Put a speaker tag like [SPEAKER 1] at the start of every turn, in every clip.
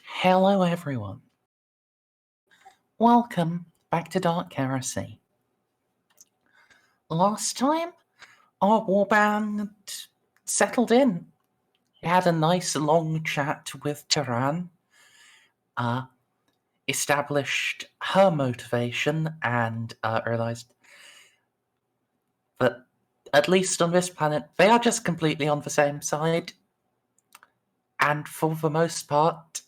[SPEAKER 1] Hello, everyone. Welcome back to Dark Heresy. Last time, our warband settled in. We had a nice long chat with Tyran, established her motivation, and realized that, at least on this planet, they are just completely on the same side. And for the most part,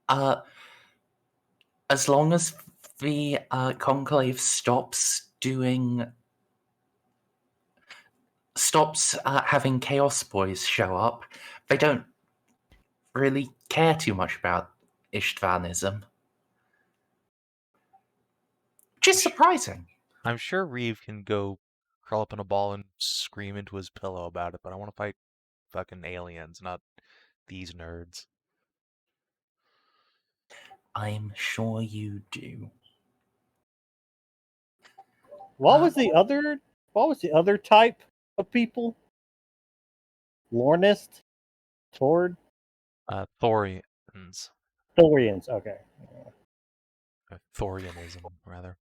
[SPEAKER 1] as long as the Conclave stops having Chaos Boys show up, they don't really care too much about Ishtvanism. Which is surprising.
[SPEAKER 2] I'm sure Reeve can go curl up in a ball and scream into his pillow about it, but I want to fight fucking aliens, not these nerds.
[SPEAKER 1] I'm sure you do.
[SPEAKER 3] What was the other type of people? Lornist? Tord?
[SPEAKER 2] Thorians.
[SPEAKER 3] Thorians, okay.
[SPEAKER 2] Thorianism, rather.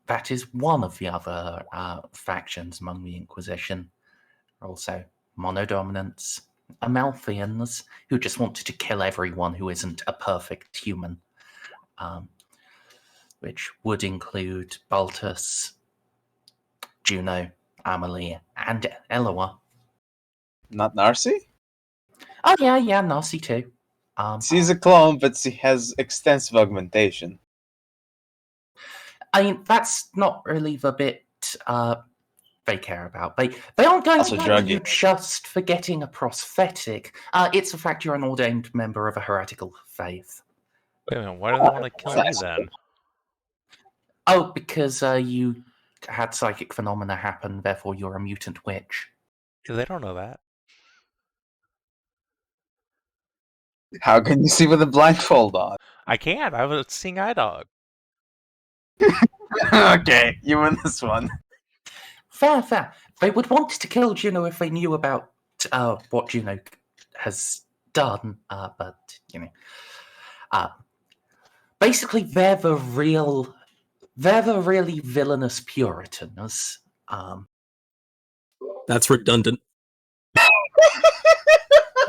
[SPEAKER 1] That is one of the other factions among the Inquisition. Also, Monodominants, Amalthians, who just wanted to kill everyone who isn't a perfect human, which would include Baltus, Juno, Amelie, and Eloa.
[SPEAKER 4] Not Narcia?
[SPEAKER 1] Oh, yeah, Narcia too.
[SPEAKER 4] She's a clone, but she has extensive augmentation.
[SPEAKER 1] I mean, that's not really the bit they care about. They aren't going to kill you just for getting a prosthetic. It's the fact you're an ordained member of a heretical faith.
[SPEAKER 2] Wait a minute, why do they want to kill me then?
[SPEAKER 1] Oh, because you had psychic phenomena happen, therefore you're a mutant witch.
[SPEAKER 2] They don't know that.
[SPEAKER 4] How can you see with a blindfold on?
[SPEAKER 2] I can't. I was seeing eye dog.
[SPEAKER 4] Okay, you win this one.
[SPEAKER 1] Fair. They would want to kill Juno if they knew about what Juno has done, but, basically they're the really villainous Puritans.
[SPEAKER 5] That's redundant.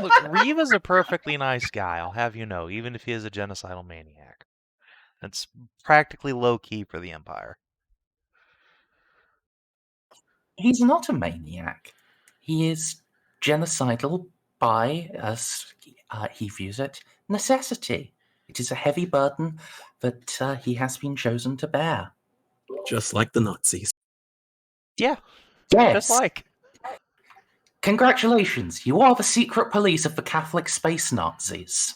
[SPEAKER 2] Look, Reeve is a perfectly nice guy, I'll have you know, even if he is a genocidal maniac. That's practically low-key for the Empire.
[SPEAKER 1] He's not a maniac. He is genocidal by, as he views it, necessity. It is a heavy burden that he has been chosen to bear.
[SPEAKER 5] Just like the Nazis.
[SPEAKER 2] Yeah.
[SPEAKER 1] Yes.
[SPEAKER 2] Just like.
[SPEAKER 1] Congratulations, you are the secret police of the Catholic space Nazis.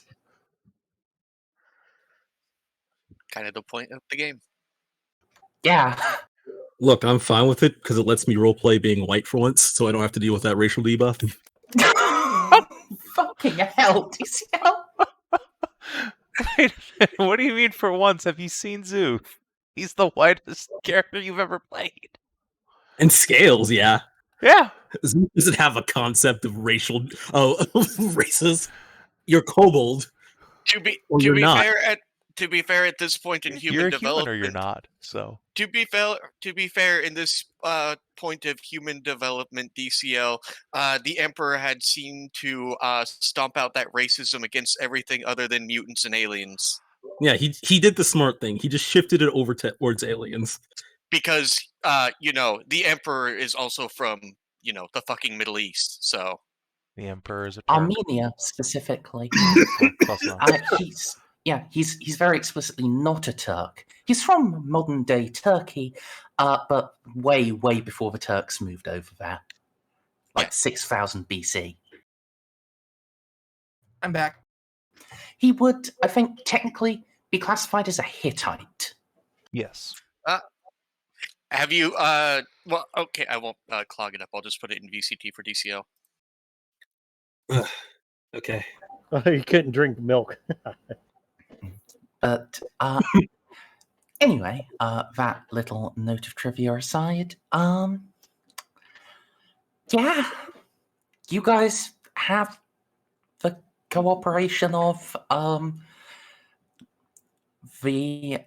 [SPEAKER 6] Kind of the point of the game.
[SPEAKER 1] Yeah.
[SPEAKER 5] Look, I'm fine with it because it lets me roleplay being white for once, so I don't have to deal with that racial debuff.
[SPEAKER 1] Fucking hell, DCL.
[SPEAKER 2] Wait a minute, what do you mean for once? Have you seen Zoo? He's the whitest character you've ever played.
[SPEAKER 5] And Scales, yeah.
[SPEAKER 2] Yeah.
[SPEAKER 5] Does it have a concept of racial races? You're kobold.
[SPEAKER 6] To be fair, at this point in human development,
[SPEAKER 2] human or you're not. So
[SPEAKER 6] to be fair, in this point of human development, DCL, the Emperor had seemed to stomp out that racism against everything other than mutants and aliens.
[SPEAKER 5] Yeah, he did the smart thing. He just shifted it over towards aliens.
[SPEAKER 6] Because the Emperor is also from the fucking Middle East, so
[SPEAKER 2] the Emperor is a Turk.
[SPEAKER 1] Armenia specifically. He's very explicitly not a Turk. He's from modern day Turkey, but way before the Turks moved over there, like 6,000 BC.
[SPEAKER 7] I'm back.
[SPEAKER 1] He would, I think, technically be classified as a Hittite.
[SPEAKER 2] Yes.
[SPEAKER 6] Have you? Well, okay, I won't clog it up. I'll just put it in VCT for DCL.
[SPEAKER 5] Okay.
[SPEAKER 3] You couldn't drink milk.
[SPEAKER 1] But anyway, that little note of trivia aside, yeah, you guys have the cooperation of the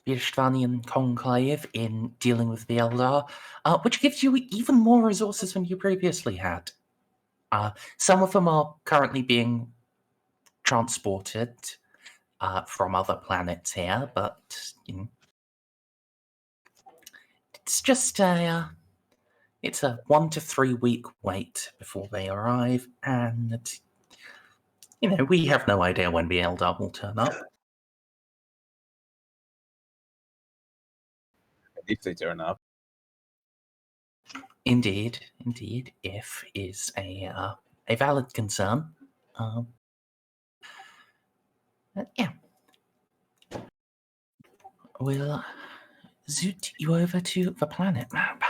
[SPEAKER 1] Istvanian Conclave in dealing with the Eldar, which gives you even more resources than you previously had. Some of them are currently being transported from other planets here, but it's just it's a 1 to 3 week wait before they arrive, and we have no idea when the Eldar will turn up.
[SPEAKER 4] If they turn up.
[SPEAKER 1] Indeed, if is a valid concern. Yeah. We'll zoot you over to the planet map.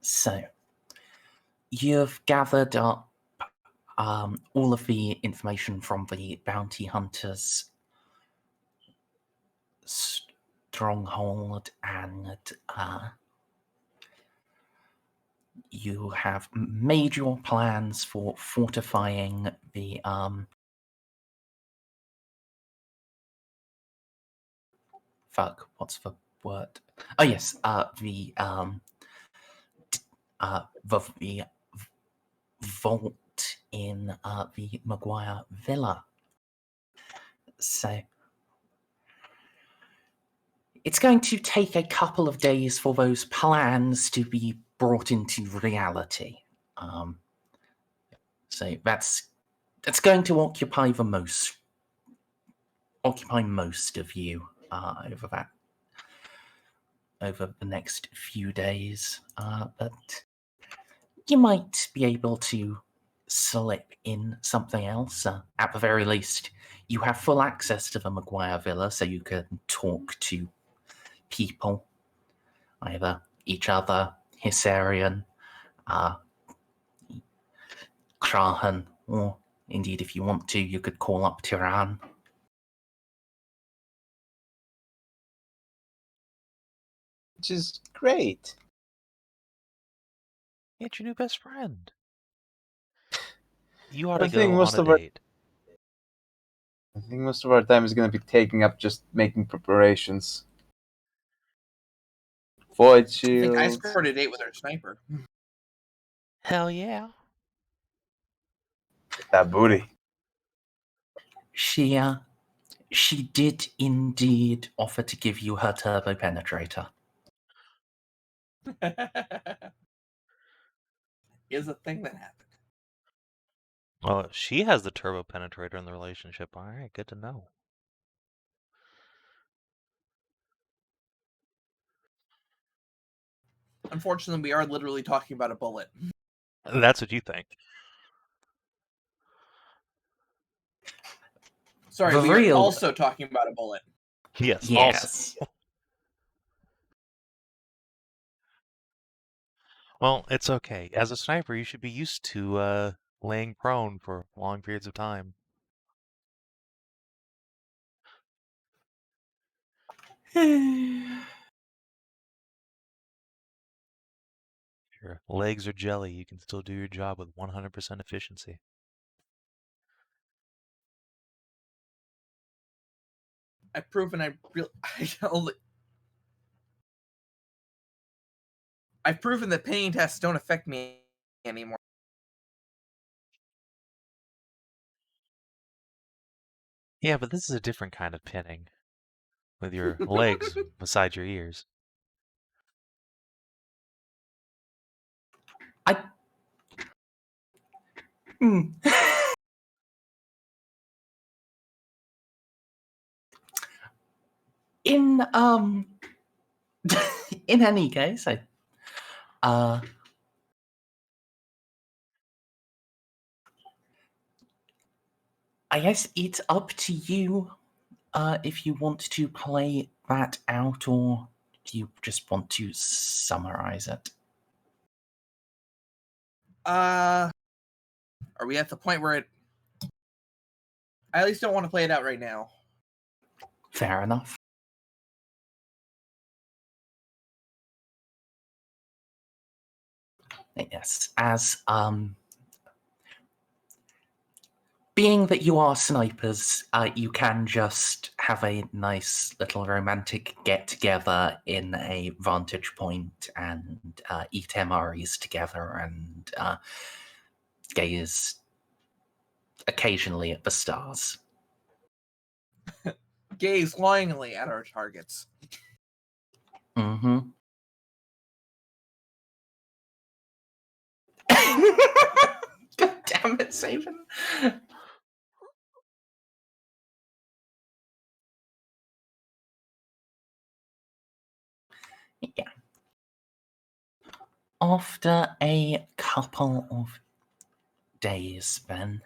[SPEAKER 1] So, you've gathered up all of the information from the bounty hunters' stronghold, and you have made your plans for fortifying the what's the word? Oh yes, the vault in the Maguire Villa. So it's going to take a couple of days for those plans to be brought into reality. So that's going to occupy most of you over the next few days. But you might be able to slip in something else. At the very least, you have full access to the Maguire Villa, so you can talk to people, either each other, Hissarian, Krahan, or indeed, if you want to, you could call up Tiran.
[SPEAKER 4] Which is great.
[SPEAKER 2] It's your new best friend. You ought
[SPEAKER 4] I
[SPEAKER 2] to
[SPEAKER 4] think
[SPEAKER 2] go
[SPEAKER 4] most
[SPEAKER 2] on a
[SPEAKER 4] of
[SPEAKER 2] date.
[SPEAKER 4] I think most of our time is going to be taking up just making preparations. Void
[SPEAKER 7] I
[SPEAKER 4] shield.
[SPEAKER 7] think I scored a date with our sniper.
[SPEAKER 2] Hell yeah.
[SPEAKER 4] That booty.
[SPEAKER 1] She did indeed offer to give you her turbo penetrator.
[SPEAKER 7] Is a thing that happened.
[SPEAKER 2] Well, she has the turbo penetrator in the relationship. All right, good to know.
[SPEAKER 7] Unfortunately, we are literally talking about a bullet.
[SPEAKER 2] That's what you think.
[SPEAKER 7] Sorry,
[SPEAKER 1] The
[SPEAKER 7] we
[SPEAKER 1] real-
[SPEAKER 7] are also talking about a bullet.
[SPEAKER 2] Yes.
[SPEAKER 1] Yes.
[SPEAKER 2] Also. Well, it's okay. As a sniper, you should be used to laying prone for long periods of time. Your legs are jelly. You can still do your job with 100% efficiency.
[SPEAKER 7] I've proven I've proven that pain tests don't affect me anymore.
[SPEAKER 2] Yeah, but this is a different kind of pinning. With your legs beside your ears.
[SPEAKER 1] In in any case, I guess it's up to you if you want to play that out, or do you just want to summarize it?
[SPEAKER 7] Are we at the point where I at least don't want to play it out right now.
[SPEAKER 1] Fair enough. Yes, as being that you are snipers, you can just have a nice little romantic get-together in a vantage point and eat MREs together and gaze occasionally at the stars.
[SPEAKER 7] Gaze longingly at our targets.
[SPEAKER 1] Mm-hmm. God damn it, Savin. Yeah. After a couple of days, then,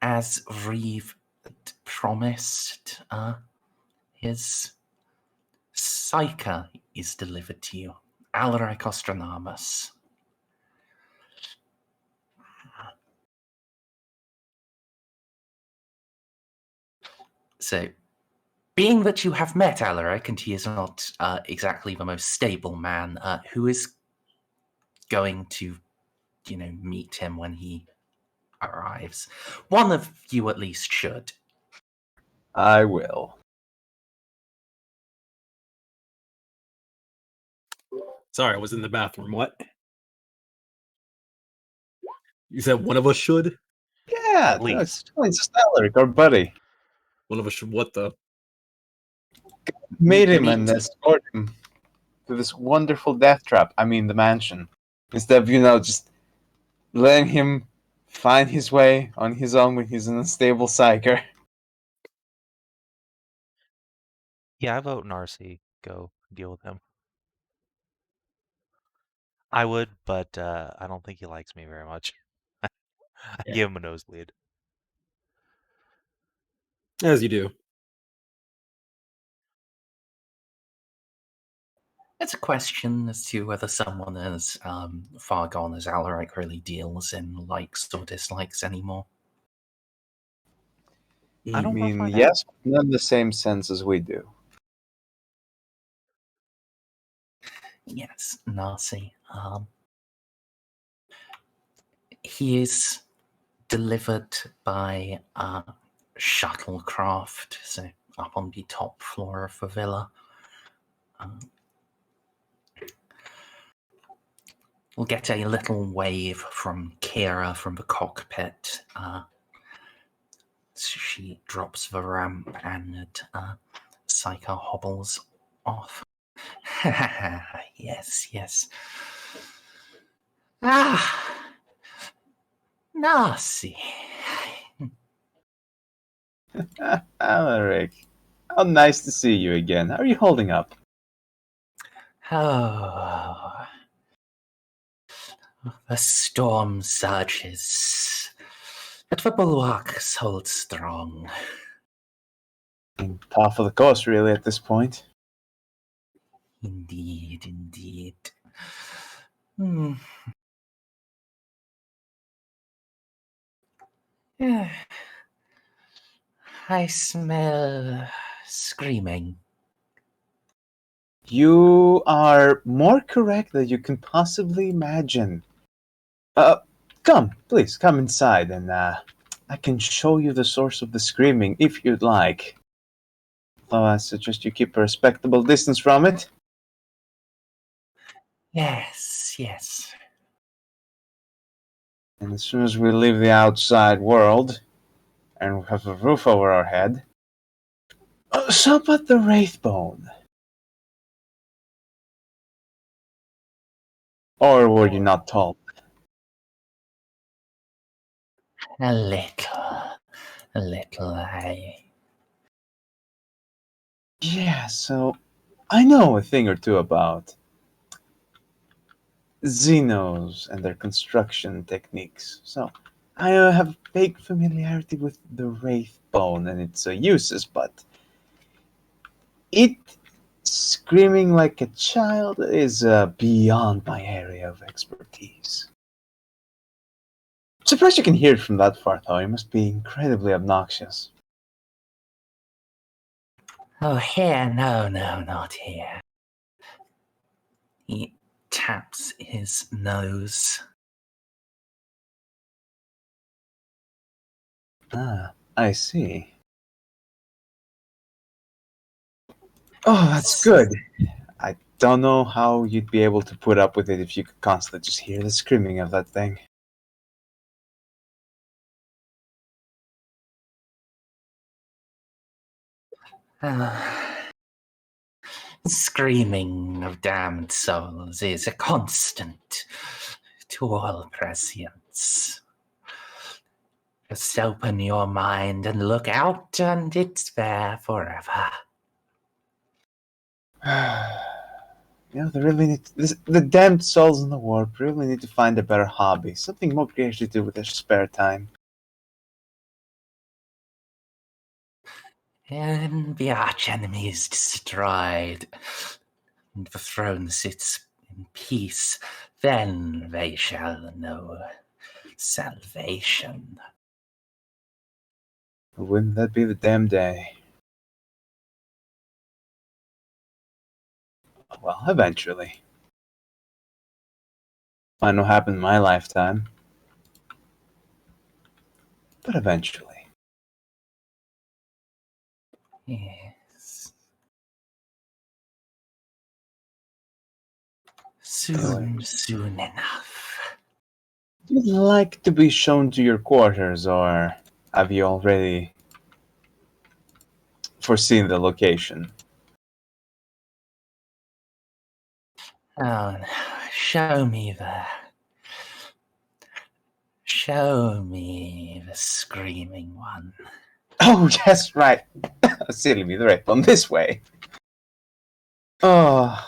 [SPEAKER 1] as Reeve promised, his Ceiko is delivered to you. Alaric Astronomus. So, being that you have met Alaric, and he is not exactly the most stable man, who is going to, meet him when he arrives? One of you at least should.
[SPEAKER 4] I will.
[SPEAKER 5] Sorry, I was in the bathroom. What? You said one of us should?
[SPEAKER 4] Yeah,
[SPEAKER 2] At least.
[SPEAKER 4] it's just Alaric, our buddy.
[SPEAKER 5] One of us should what, though?
[SPEAKER 4] Made him
[SPEAKER 1] Meet.
[SPEAKER 4] and escort him to this wonderful death trap. I mean, the mansion. Instead of, just letting him find his way on his own when he's an unstable psyker.
[SPEAKER 2] Yeah, I vote Narcy. Go deal with him. I would, but I don't think he likes me very much. I give him a nosebleed.
[SPEAKER 5] As you do.
[SPEAKER 1] It's a question as to whether someone as far gone as Alaric really deals in likes or dislikes anymore.
[SPEAKER 2] I
[SPEAKER 4] I
[SPEAKER 2] don't
[SPEAKER 4] mean,
[SPEAKER 2] find
[SPEAKER 4] yes, but not in the same sense as we do.
[SPEAKER 1] Yes, Narcy. He is delivered by shuttlecraft, so up on the top floor of the villa. We'll get a little wave from Kira from the cockpit. She drops the ramp and Ceiko hobbles off. Yes. Narcy.
[SPEAKER 4] Alaric, how nice to see you again. How are you holding up?
[SPEAKER 1] Oh, the storm surges, but the bulwarks hold strong.
[SPEAKER 4] Par for the course, really, at this point.
[SPEAKER 1] Indeed. I smell screaming.
[SPEAKER 4] You are more correct than you can possibly imagine. Come, please, come inside, and I can show you the source of the screaming if you'd like. Though I suggest you keep a respectable distance from it.
[SPEAKER 1] Yes.
[SPEAKER 4] And as soon as we leave the outside world, and we have a roof over our head, so about the Wraithbone. Or were you not told?
[SPEAKER 1] A little,
[SPEAKER 4] Yeah, so I know a thing or two about Xenos and their construction techniques. So I have vague familiarity with the Wraithbone and its uses, but it screaming like a child is beyond my area of expertise. Surprised you can hear it from that far, though. It must be incredibly obnoxious.
[SPEAKER 1] Oh, here? No, not here. taps his nose.
[SPEAKER 4] Ah, I see. Oh, that's good. I don't know how you'd be able to put up with it if you could constantly just hear the screaming of that thing.
[SPEAKER 1] Screaming of damned souls is a constant to all prescience. Just open your mind and look out, and it's there forever.
[SPEAKER 4] They really need the damned souls in the warp really need to find a better hobby, something more creative to do with their spare time.
[SPEAKER 1] And the archenemy is destroyed, and the throne sits in peace. Then they shall know salvation.
[SPEAKER 4] Wouldn't that be the damn day? Well, eventually. Might not happen in my lifetime, but eventually.
[SPEAKER 1] Yes. Soon enough.
[SPEAKER 4] Would you like to be shown to your quarters, or have you already foreseen the location?
[SPEAKER 1] Oh, no. Show me the screaming one.
[SPEAKER 4] Oh, yes, right. Silly me, the right one this way. Oh.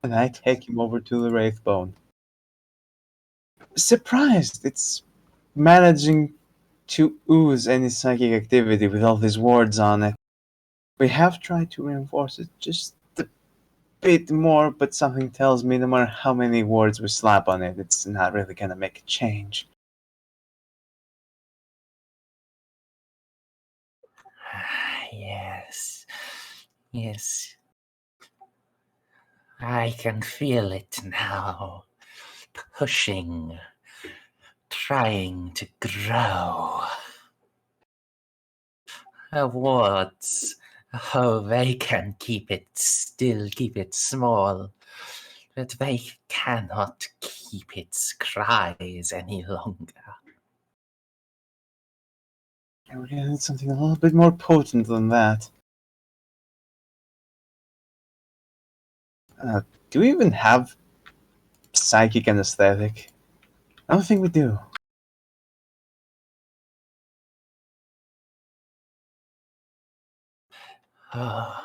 [SPEAKER 4] And I take him over to the Wraithbone. Surprised it's managing to ooze any psychic activity with all these wards on it. We have tried to reinforce it just a bit more, but something tells me no matter how many wards we slap on it, it's not really gonna make a change.
[SPEAKER 1] Yes. I can feel it now. Pushing, trying to grow. Wards, they can keep it small, but they cannot keep its cries any longer.
[SPEAKER 4] And we're gonna need something a little bit more potent than that. Do we even have psychic anesthetic? I don't think we do.
[SPEAKER 1] Oh,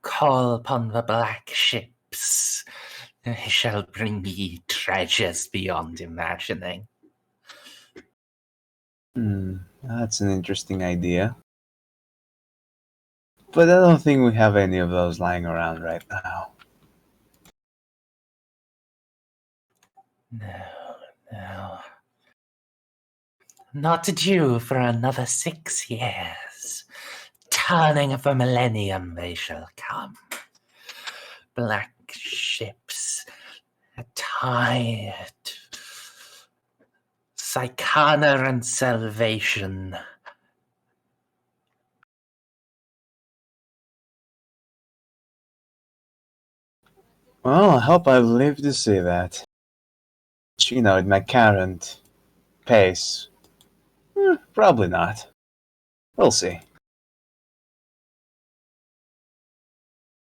[SPEAKER 1] call upon the black ships. They shall bring me treasures beyond imagining.
[SPEAKER 4] That's an interesting idea. But I don't think we have any of those lying around right now.
[SPEAKER 1] No. Not due for another 6 years. Turning of a millennium they shall come. Black ships, tired. Psychana and salvation.
[SPEAKER 4] Well, I hope I live to see that. At my current pace, probably not. We'll see.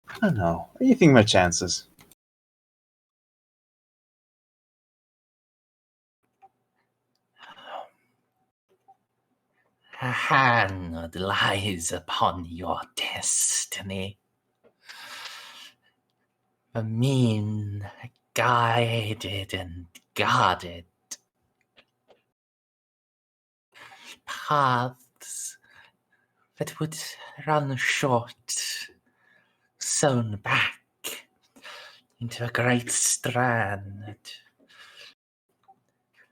[SPEAKER 4] I don't know. What do you think my chances?
[SPEAKER 1] A hand lies upon your destiny. The mean, guided and guarded paths that would run short, sewn back into a great strand.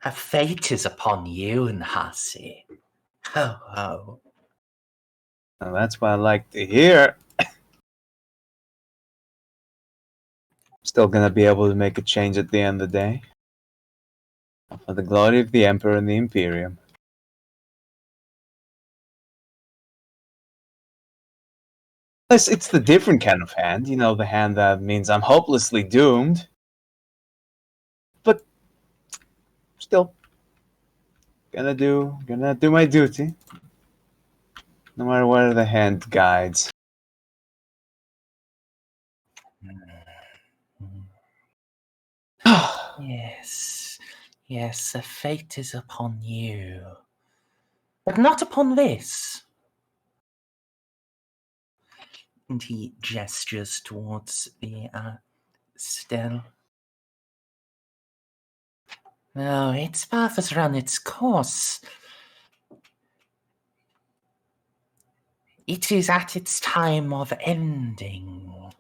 [SPEAKER 1] A fate is upon you, Narcia. Ho, ho.
[SPEAKER 4] And that's what I like to hear. Still gonna be able to make a change at the end of the day. For the glory of the Emperor and the Imperium. It's the different kind of hand, the hand that means I'm hopelessly doomed. But still, gonna do my duty. No matter where the hand guides.
[SPEAKER 1] Yes, yes, the fate is upon you. But not upon this. And he gestures towards the stele. No, its path has run its course. It is at its time of ending. It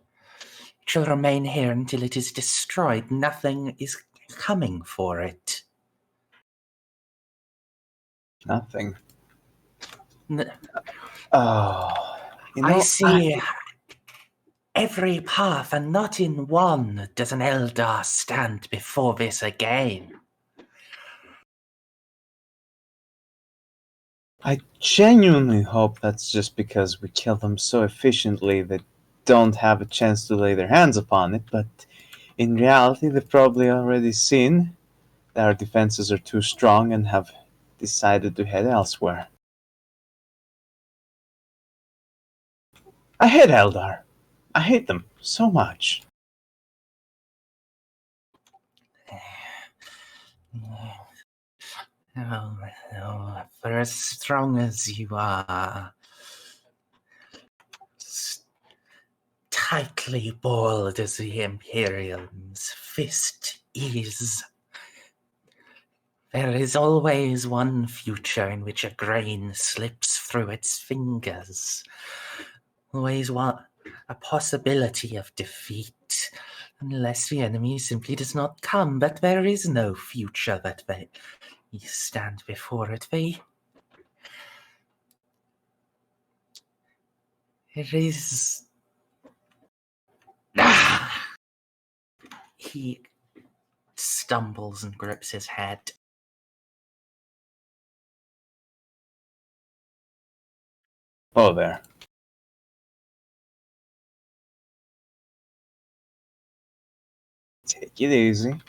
[SPEAKER 1] shall remain here until it is destroyed. Nothing is coming for it.
[SPEAKER 4] Nothing.
[SPEAKER 1] I
[SPEAKER 4] see
[SPEAKER 1] every path, and not in one does an Eldar stand before this again.
[SPEAKER 4] I genuinely hope that's just because we kill them so efficiently that don't have a chance to lay their hands upon it, but in reality they've probably already seen that our defenses are too strong and have decided to head elsewhere. I hate Eldar. I hate them so much.
[SPEAKER 1] Oh, for as strong as you are, tightly balled as the Imperium's fist is, there is always one future in which a grain slips through its fingers. Always a possibility of defeat, unless the enemy simply does not come. But there is no future that they stand before it. It is... He stumbles and grips his head.
[SPEAKER 4] Oh, there. Take it easy.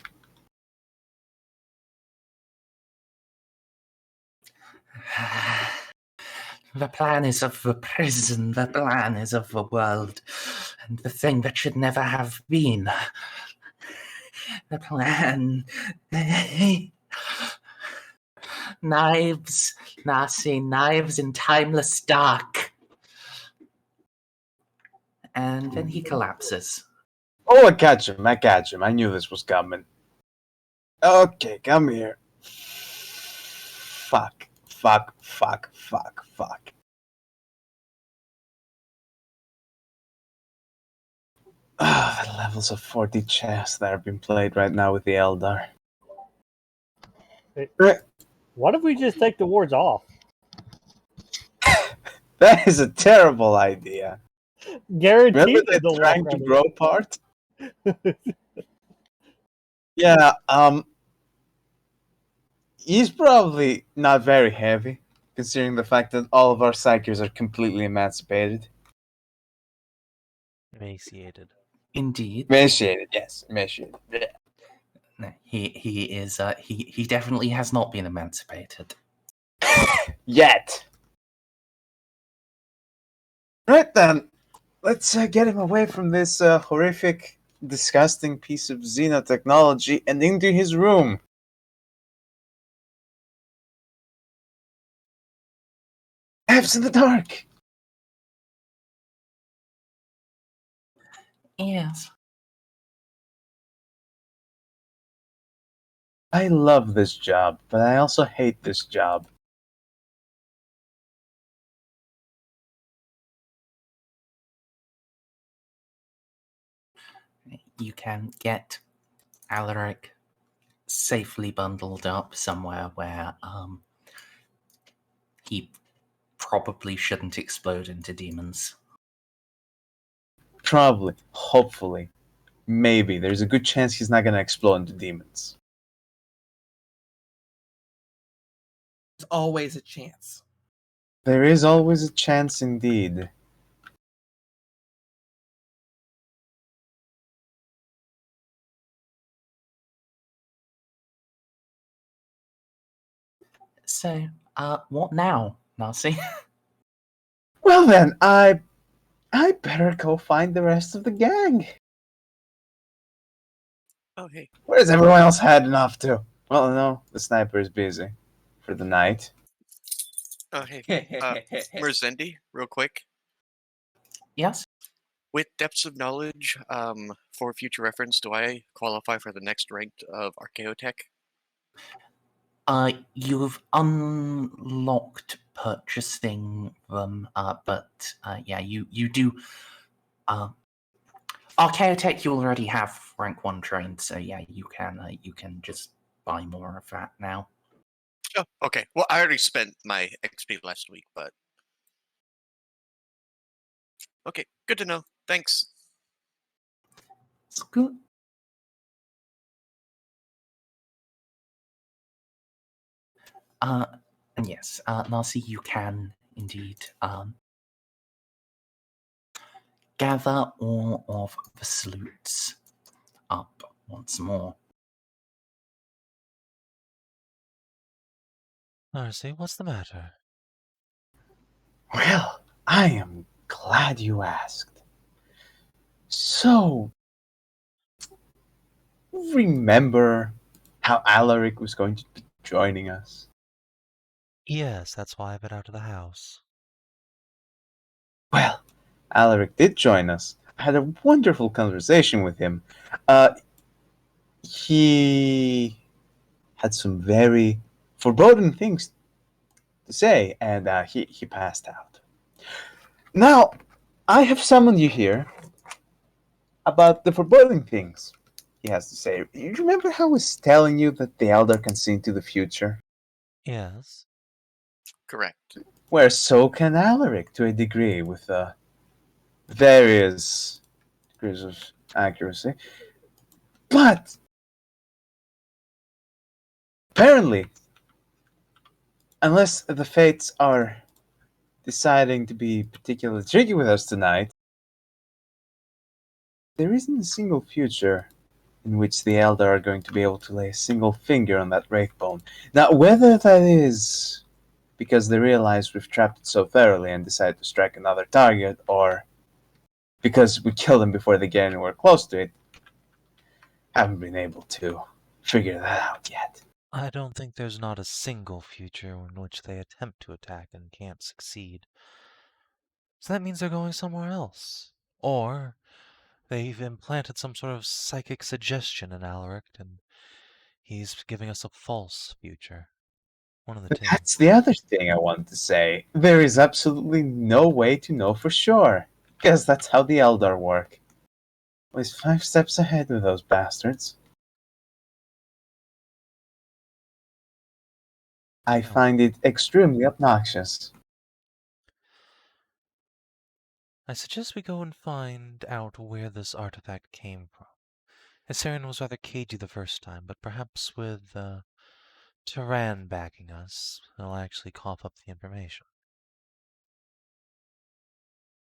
[SPEAKER 1] The plan is of the prison, the plan is of the world, and the thing that should never have been. The plan... Knives, Narcia, knives in timeless dark. And then he collapses.
[SPEAKER 4] Oh, I catch him. I knew this was coming. Okay, come here. Fuck. The levels of 40 chess that are being played right now with the Eldar.
[SPEAKER 3] What if we just take the wards off?
[SPEAKER 4] That is a terrible idea.
[SPEAKER 3] Guaranteed.
[SPEAKER 4] Remember the trying to grow part? Yeah, he's probably not very heavy, considering the fact that all of our psychers are completely emancipated.
[SPEAKER 2] Emaciated.
[SPEAKER 1] Indeed.
[SPEAKER 4] Emaciated, yes. Emaciated. Yeah.
[SPEAKER 1] No, he definitely has not been emancipated.
[SPEAKER 4] Yet. Right then, let's get him away from this horrific, disgusting piece of xenotechnology and into his room. Abs in the dark.
[SPEAKER 1] Yes.
[SPEAKER 4] I love this job, but I also hate this job.
[SPEAKER 1] You can get Alaric safely bundled up somewhere where he probably shouldn't explode into demons.
[SPEAKER 4] Probably. Hopefully. Maybe. There's a good chance he's not going to explode into demons.
[SPEAKER 7] There's always a chance.
[SPEAKER 4] There is always a chance indeed.
[SPEAKER 1] So, what now, Narcia?
[SPEAKER 4] Well then, I better go find the rest of the gang.
[SPEAKER 6] Oh, hey.
[SPEAKER 4] Where's everyone else heading off to? Well, no, the sniper is busy for the night.
[SPEAKER 6] Oh, hey. Merzendi, real quick.
[SPEAKER 1] Yes?
[SPEAKER 6] With depths of knowledge, for future reference, do I qualify for the next ranked of Archaeotech?
[SPEAKER 1] You've unlocked purchasing them, but yeah, you do. Archaeotech, you already have rank 1 trained, so yeah, you can just buy more of that now.
[SPEAKER 6] Oh, okay. Well, I already spent my XP last week, but okay, good to know. Thanks.
[SPEAKER 1] It's good. And yes, Narcy, you can indeed gather all of the salutes up once more.
[SPEAKER 2] Narcy, what's the matter?
[SPEAKER 4] Well, I am glad you asked. So, remember how Alaric was going to be joining us?
[SPEAKER 2] Yes, that's why I've been out of the house.
[SPEAKER 4] Well, Alaric did join us. I had a wonderful conversation with him. He had some very foreboding things to say, and he passed out. Now, I have summoned you here about the foreboding things he has to say. You remember how I was telling you that the Elder can see into the future?
[SPEAKER 2] Yes.
[SPEAKER 6] Correct.
[SPEAKER 4] Where so can Alaric to a degree, with various degrees of accuracy. But apparently, unless the fates are deciding to be particularly tricky with us tonight, there isn't a single future in which the Elder are going to be able to lay a single finger on that wraith bone. Now, whether that is because they realize we've trapped it so thoroughly and decide to strike another target, or because we killed them before they get anywhere close to it, haven't been able to figure that out yet.
[SPEAKER 2] I don't think there's not a single future in which they attempt to attack and can't succeed. So that means they're going somewhere else. Or they've implanted some sort of psychic suggestion in Alaric, and he's giving us a false future. One of the
[SPEAKER 4] But
[SPEAKER 2] two.
[SPEAKER 4] that's the other thing I wanted to say. There is absolutely no way to know for sure, because that's how the Eldar work. Always 5 steps ahead of those bastards. I find it extremely obnoxious.
[SPEAKER 2] I suggest we go and find out where this artifact came from. Hysarian was rather cagey the first time, but perhaps with Tyran backing us, he'll actually cough up the information.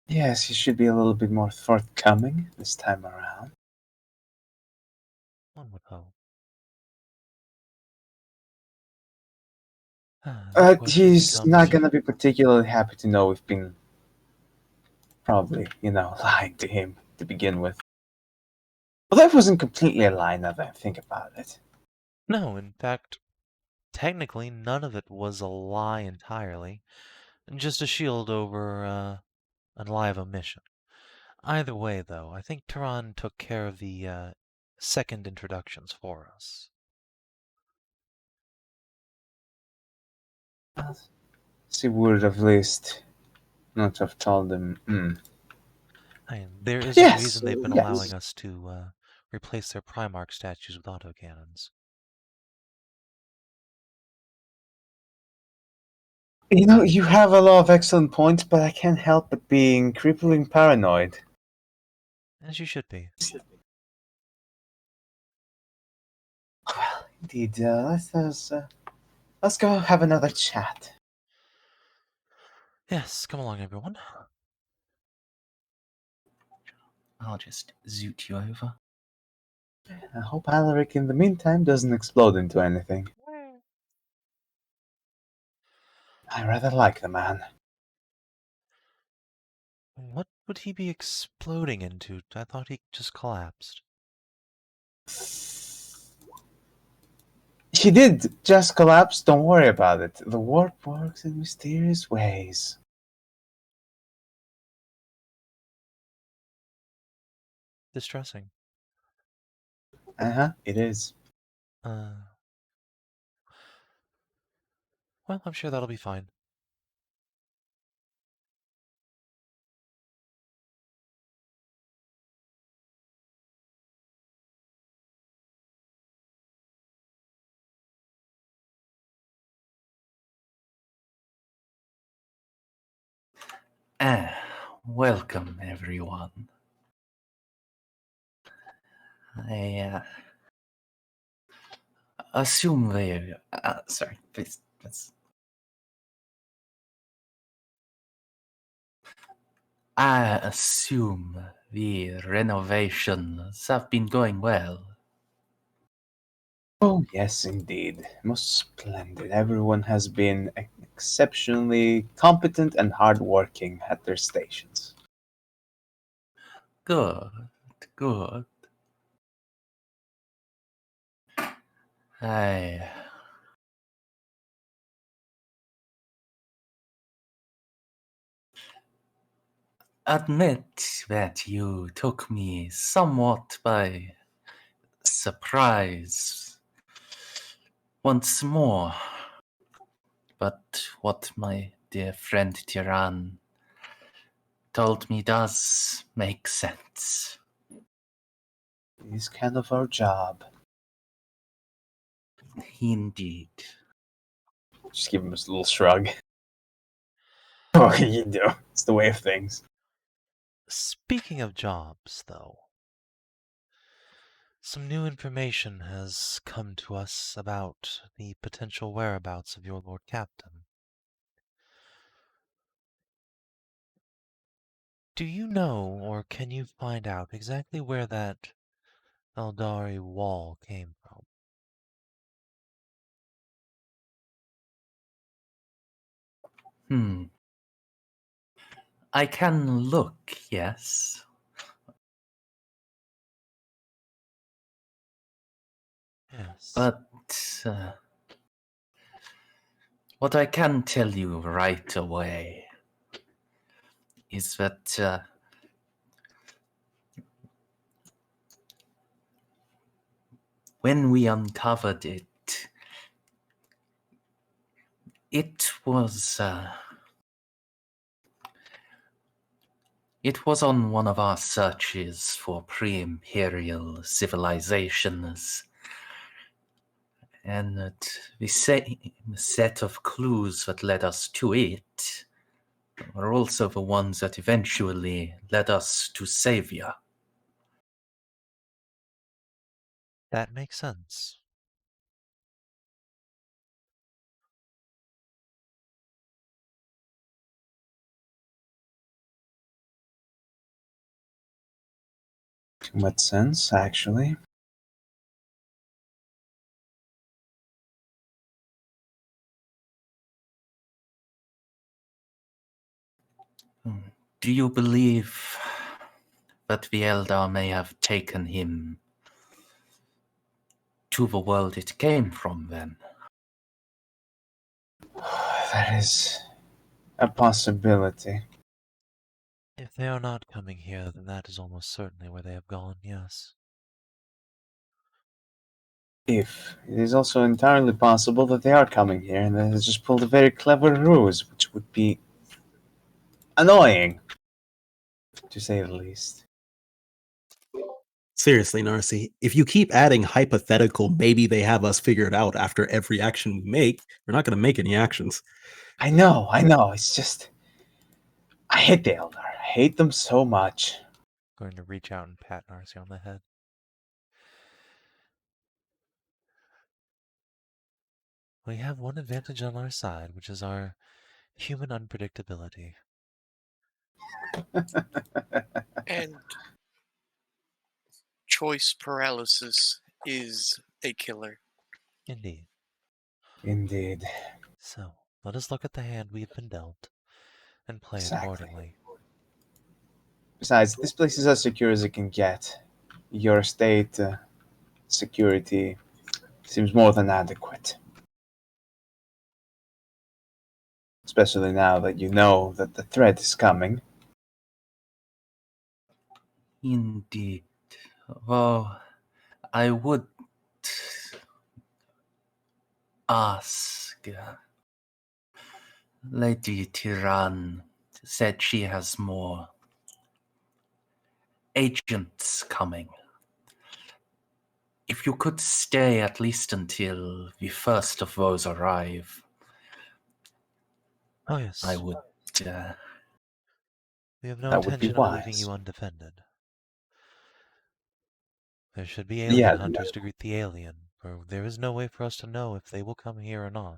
[SPEAKER 4] Yes, he should be a little bit more forthcoming this time around.
[SPEAKER 2] One would hope.
[SPEAKER 4] He's not going to be particularly happy to know we've been probably, lying to him to begin with. Well, that wasn't completely a lie now that I think about it.
[SPEAKER 2] No, in fact, technically none of it was a lie entirely. Just a shield over a lie of omission. Either way, though, I think Tyran took care of the second introductions for us.
[SPEAKER 4] She would have at least not have told him.
[SPEAKER 2] There is a reason they've been allowing us to replace their Primarch statues with autocannons.
[SPEAKER 4] You know, you have a lot of excellent points, but I can't help but being crippling paranoid.
[SPEAKER 2] As you should be.
[SPEAKER 4] Well, indeed, let's go have another chat.
[SPEAKER 2] Yes, come along, everyone.
[SPEAKER 1] I'll just zoot you over.
[SPEAKER 4] I hope Alaric in the meantime doesn't explode into anything. I rather like the man.
[SPEAKER 2] What would he be exploding into? I thought he just collapsed.
[SPEAKER 4] He did just collapse, don't worry about it. The warp works in mysterious ways.
[SPEAKER 2] Distressing.
[SPEAKER 4] It is.
[SPEAKER 2] Well, I'm sure that'll be fine.
[SPEAKER 1] Welcome, everyone. I assume they... sorry, please. I assume the renovations have been going well.
[SPEAKER 4] Oh, yes, indeed. Most splendid. Everyone has been exceptionally competent and hardworking at their stations.
[SPEAKER 1] Good. I admit that you took me somewhat by surprise once more. But what my dear friend Tiran told me does make sense.
[SPEAKER 4] It's kind of our job.
[SPEAKER 1] Indeed.
[SPEAKER 4] Just give him a little shrug. What can you do? It's the way of things.
[SPEAKER 2] Speaking of jobs, though, some new information has come to us about the potential whereabouts of your Lord Captain. Do you know, or can you find out exactly where that Eldari wall came from?
[SPEAKER 1] I can look, yes.
[SPEAKER 2] Yes.
[SPEAKER 1] But what I can tell you right away is that when we uncovered it, it was on one of our searches for pre-imperial civilizations, and the same set of clues that led us to it were also the ones that eventually led us to Scythia.
[SPEAKER 2] That makes sense.
[SPEAKER 4] Too much sense, actually.
[SPEAKER 1] Do you believe that the Eldar may have taken him to the world it came from, then?
[SPEAKER 4] That is a possibility.
[SPEAKER 2] If they are not coming here, then that is almost certainly where they have gone, yes.
[SPEAKER 4] If. It is also entirely possible that they are coming here and they just pulled a very clever ruse, which would be annoying, to say the least.
[SPEAKER 5] Seriously, Narcy, if you keep adding hypothetical, maybe they have us figured out after every action we make, we're not going to make any actions.
[SPEAKER 4] I know. It's just... I hate the Eldar. I hate them so much.
[SPEAKER 2] Going to reach out and pat Narcy on the head. We have one advantage on our side, which is our human unpredictability.
[SPEAKER 6] And choice paralysis is a killer.
[SPEAKER 2] Indeed.
[SPEAKER 4] Indeed.
[SPEAKER 2] So, let us look at the hand we've been dealt and play it accordingly.
[SPEAKER 4] Besides, this place is as secure as it can get. Your state security seems more than adequate. Especially now that you know that the threat is coming.
[SPEAKER 1] Indeed. Well, I would ask. Lady Tyran said she has more agents coming. If you could stay at least until the first of those arrive,
[SPEAKER 2] Oh, yes.
[SPEAKER 1] I would.
[SPEAKER 2] We have no
[SPEAKER 4] That would be
[SPEAKER 2] intention of leaving
[SPEAKER 4] wise.
[SPEAKER 2] you undefended. There should be alien hunters to greet the alien, for there is no way for us to know if they will come here or not.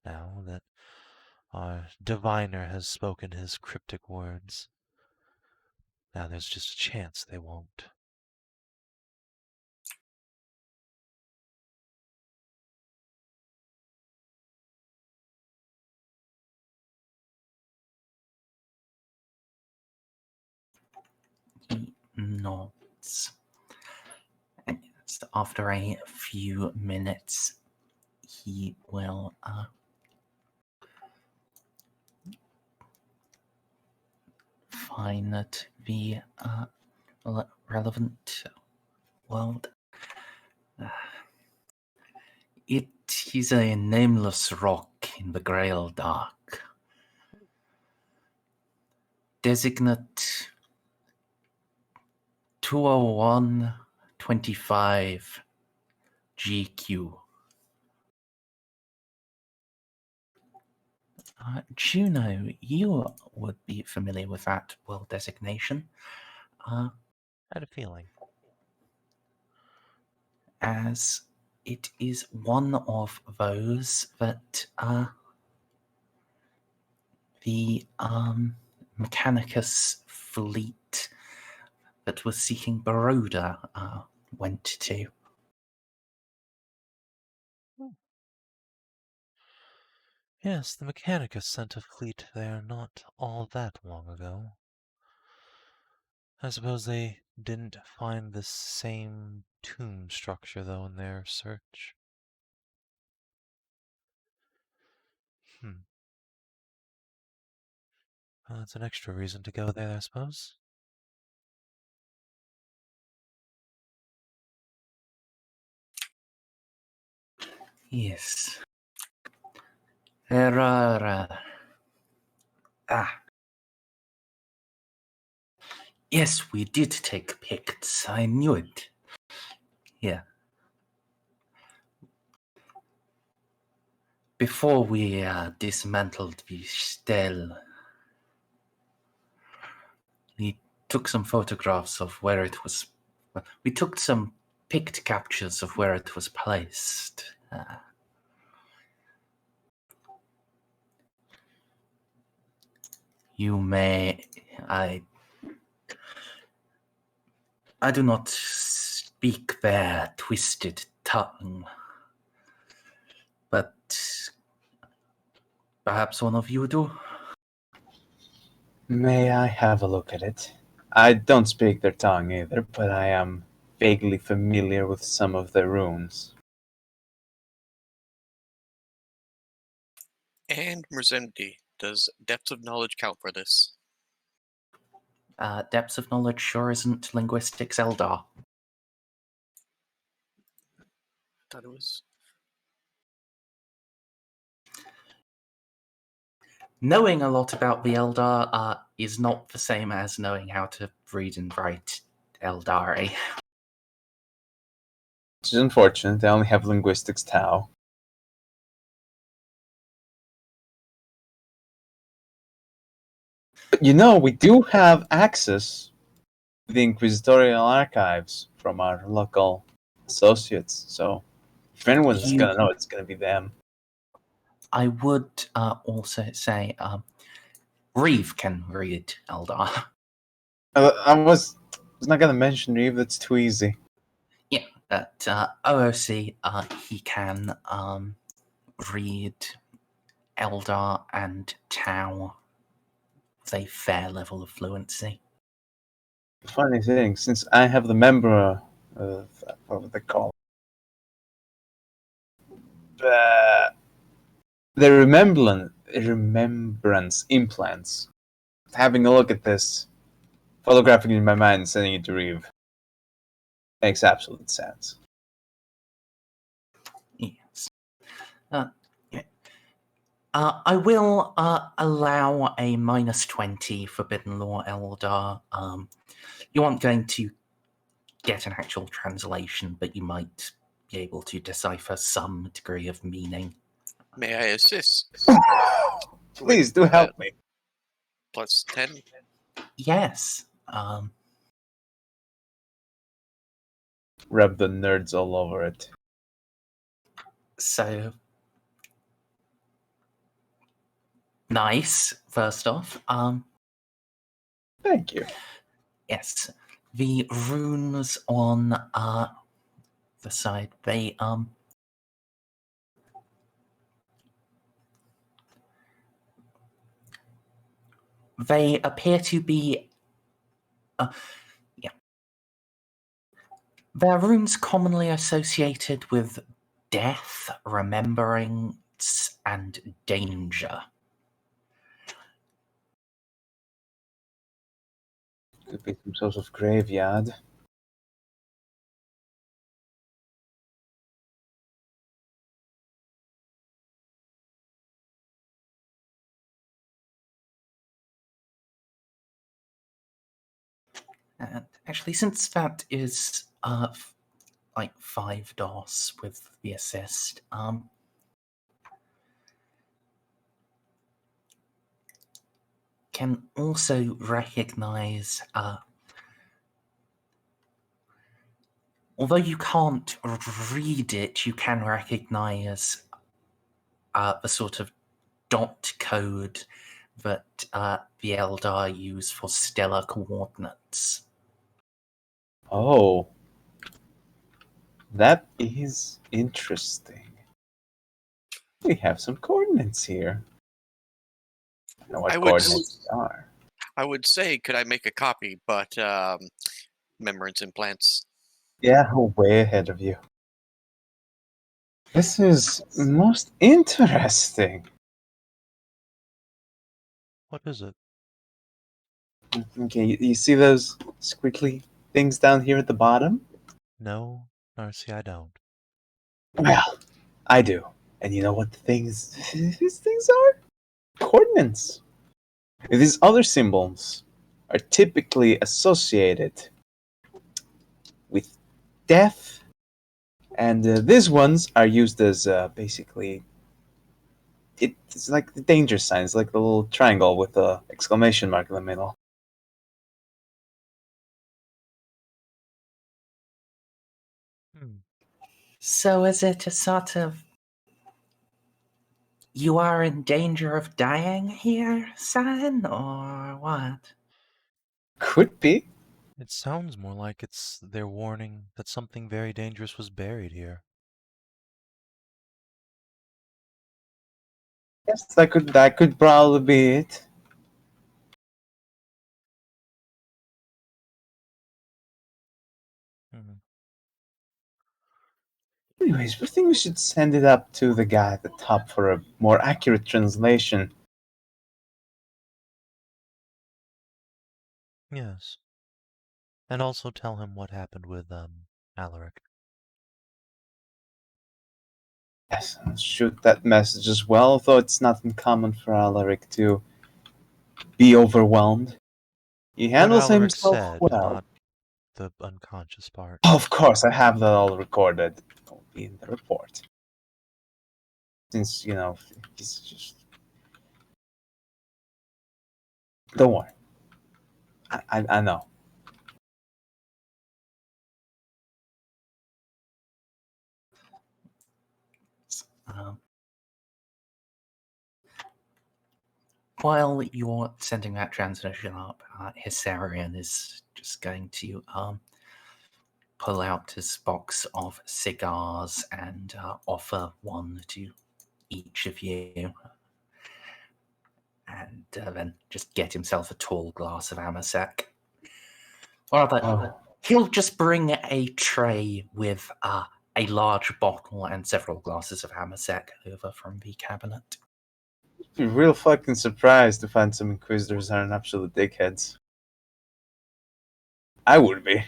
[SPEAKER 2] Now that our diviner has spoken his cryptic words, now there's just a chance they won't.
[SPEAKER 1] He nods. And after a few minutes, he will find the relevant world. It is a nameless rock in the Grail Dark. Designate 20125 GQ. Juno, you would be familiar with that world designation.
[SPEAKER 2] I had a feeling.
[SPEAKER 1] As it is one of those that the Mechanicus fleet that was seeking Baroda went to.
[SPEAKER 2] Yes, the Mechanicus sent a fleet there not all that long ago. I suppose they didn't find the same tomb structure, though, in their search. Well, that's an extra reason to go there, I suppose.
[SPEAKER 1] Yes. There are... Yes, we did take Picts. I knew it. Yeah. Before we dismantled the Stel, we took some photographs of where it was... We took some Pict captures of where it was placed. You may... I do not speak their twisted tongue, but perhaps one of you do?
[SPEAKER 4] May I have a look at it? I don't speak their tongue either, but I am vaguely familiar with some of their runes.
[SPEAKER 6] And Merzendi, does depth of knowledge count for this?
[SPEAKER 1] Depths of knowledge sure isn't linguistics Eldar.
[SPEAKER 6] Thought it was.
[SPEAKER 1] Knowing a lot about the Eldar is not the same as knowing how to read and write Eldari.
[SPEAKER 4] Which is unfortunate. They only have linguistics Tau. But we do have access to the Inquisitorial archives from our local associates. So if anyone's going to know, it's going to be them.
[SPEAKER 1] I would also say Reeve can read Eldar.
[SPEAKER 4] I was not going to mention Reeve. That's too easy.
[SPEAKER 1] Yeah, at OOC, he can read Eldar and Tau with a fair level of fluency.
[SPEAKER 4] Funny thing, since I have the member of what they call the remembrance implants. Having a look at this, photographing it in my mind, and sending it to Reeve makes absolute sense.
[SPEAKER 1] Yes. I will allow a -20 Forbidden Law Eldar. You aren't going to get an actual translation, but you might be able to decipher some degree of meaning.
[SPEAKER 6] May I assist?
[SPEAKER 4] Please do help me.
[SPEAKER 6] Plus 10.
[SPEAKER 1] Yes.
[SPEAKER 4] Rub the nerds all over it.
[SPEAKER 1] So nice. First off,
[SPEAKER 4] Thank you.
[SPEAKER 1] yes, the runes on the side, they appear to be they're runes commonly associated with death, remembrance, and danger.
[SPEAKER 4] Could be some sort of graveyard.
[SPEAKER 1] And actually, since that is like 5 DOS with the assist, can also recognize, although you can't read it, you can recognize the sort of dot code that the Eldar use for stellar coordinates.
[SPEAKER 4] Oh. That is interesting. We have some coordinates here. I know what coordinates are.
[SPEAKER 6] I would say, could I make a copy, but remembrance implants.
[SPEAKER 4] Yeah, way ahead of you. This is most interesting.
[SPEAKER 2] What is it?
[SPEAKER 4] Okay, you see those squiggly things down here at the bottom?
[SPEAKER 2] No, Narcia, I don't.
[SPEAKER 4] Well, I do. And you know what these things are? Coordinates. These other symbols are typically associated with death, and these ones are used as basically. It's like the danger signs, like the little triangle with the exclamation mark in the middle.
[SPEAKER 1] So is it a sort of, you are in danger of dying here sign, or what?
[SPEAKER 4] Could be.
[SPEAKER 2] It sounds more like it's their warning that something very dangerous was buried here.
[SPEAKER 4] Yes, that could probably be it. Anyways, I think we should send it up to the guy at the top for a more accurate translation.
[SPEAKER 2] Yes. And also tell him what happened with, Alaric.
[SPEAKER 4] Yes, I'll shoot that message as well, though it's not uncommon for Alaric to be overwhelmed. He handles
[SPEAKER 2] Alaric
[SPEAKER 4] himself
[SPEAKER 2] said,
[SPEAKER 4] well.
[SPEAKER 2] not the unconscious part.
[SPEAKER 4] Of course, I have that all recorded. It will be in the report. Since, he's just... Don't worry. I know.
[SPEAKER 1] While you're sending that transmission up, Hysarian is just going to pull out his box of cigars and offer one to each of you. And then just get himself a tall glass of Amasek. He'll just bring a tray with a large bottle and several glasses of Amasek over from the cabinet.
[SPEAKER 4] I'd be real fucking surprised to find some Inquisitors aren't absolute dickheads. I would be.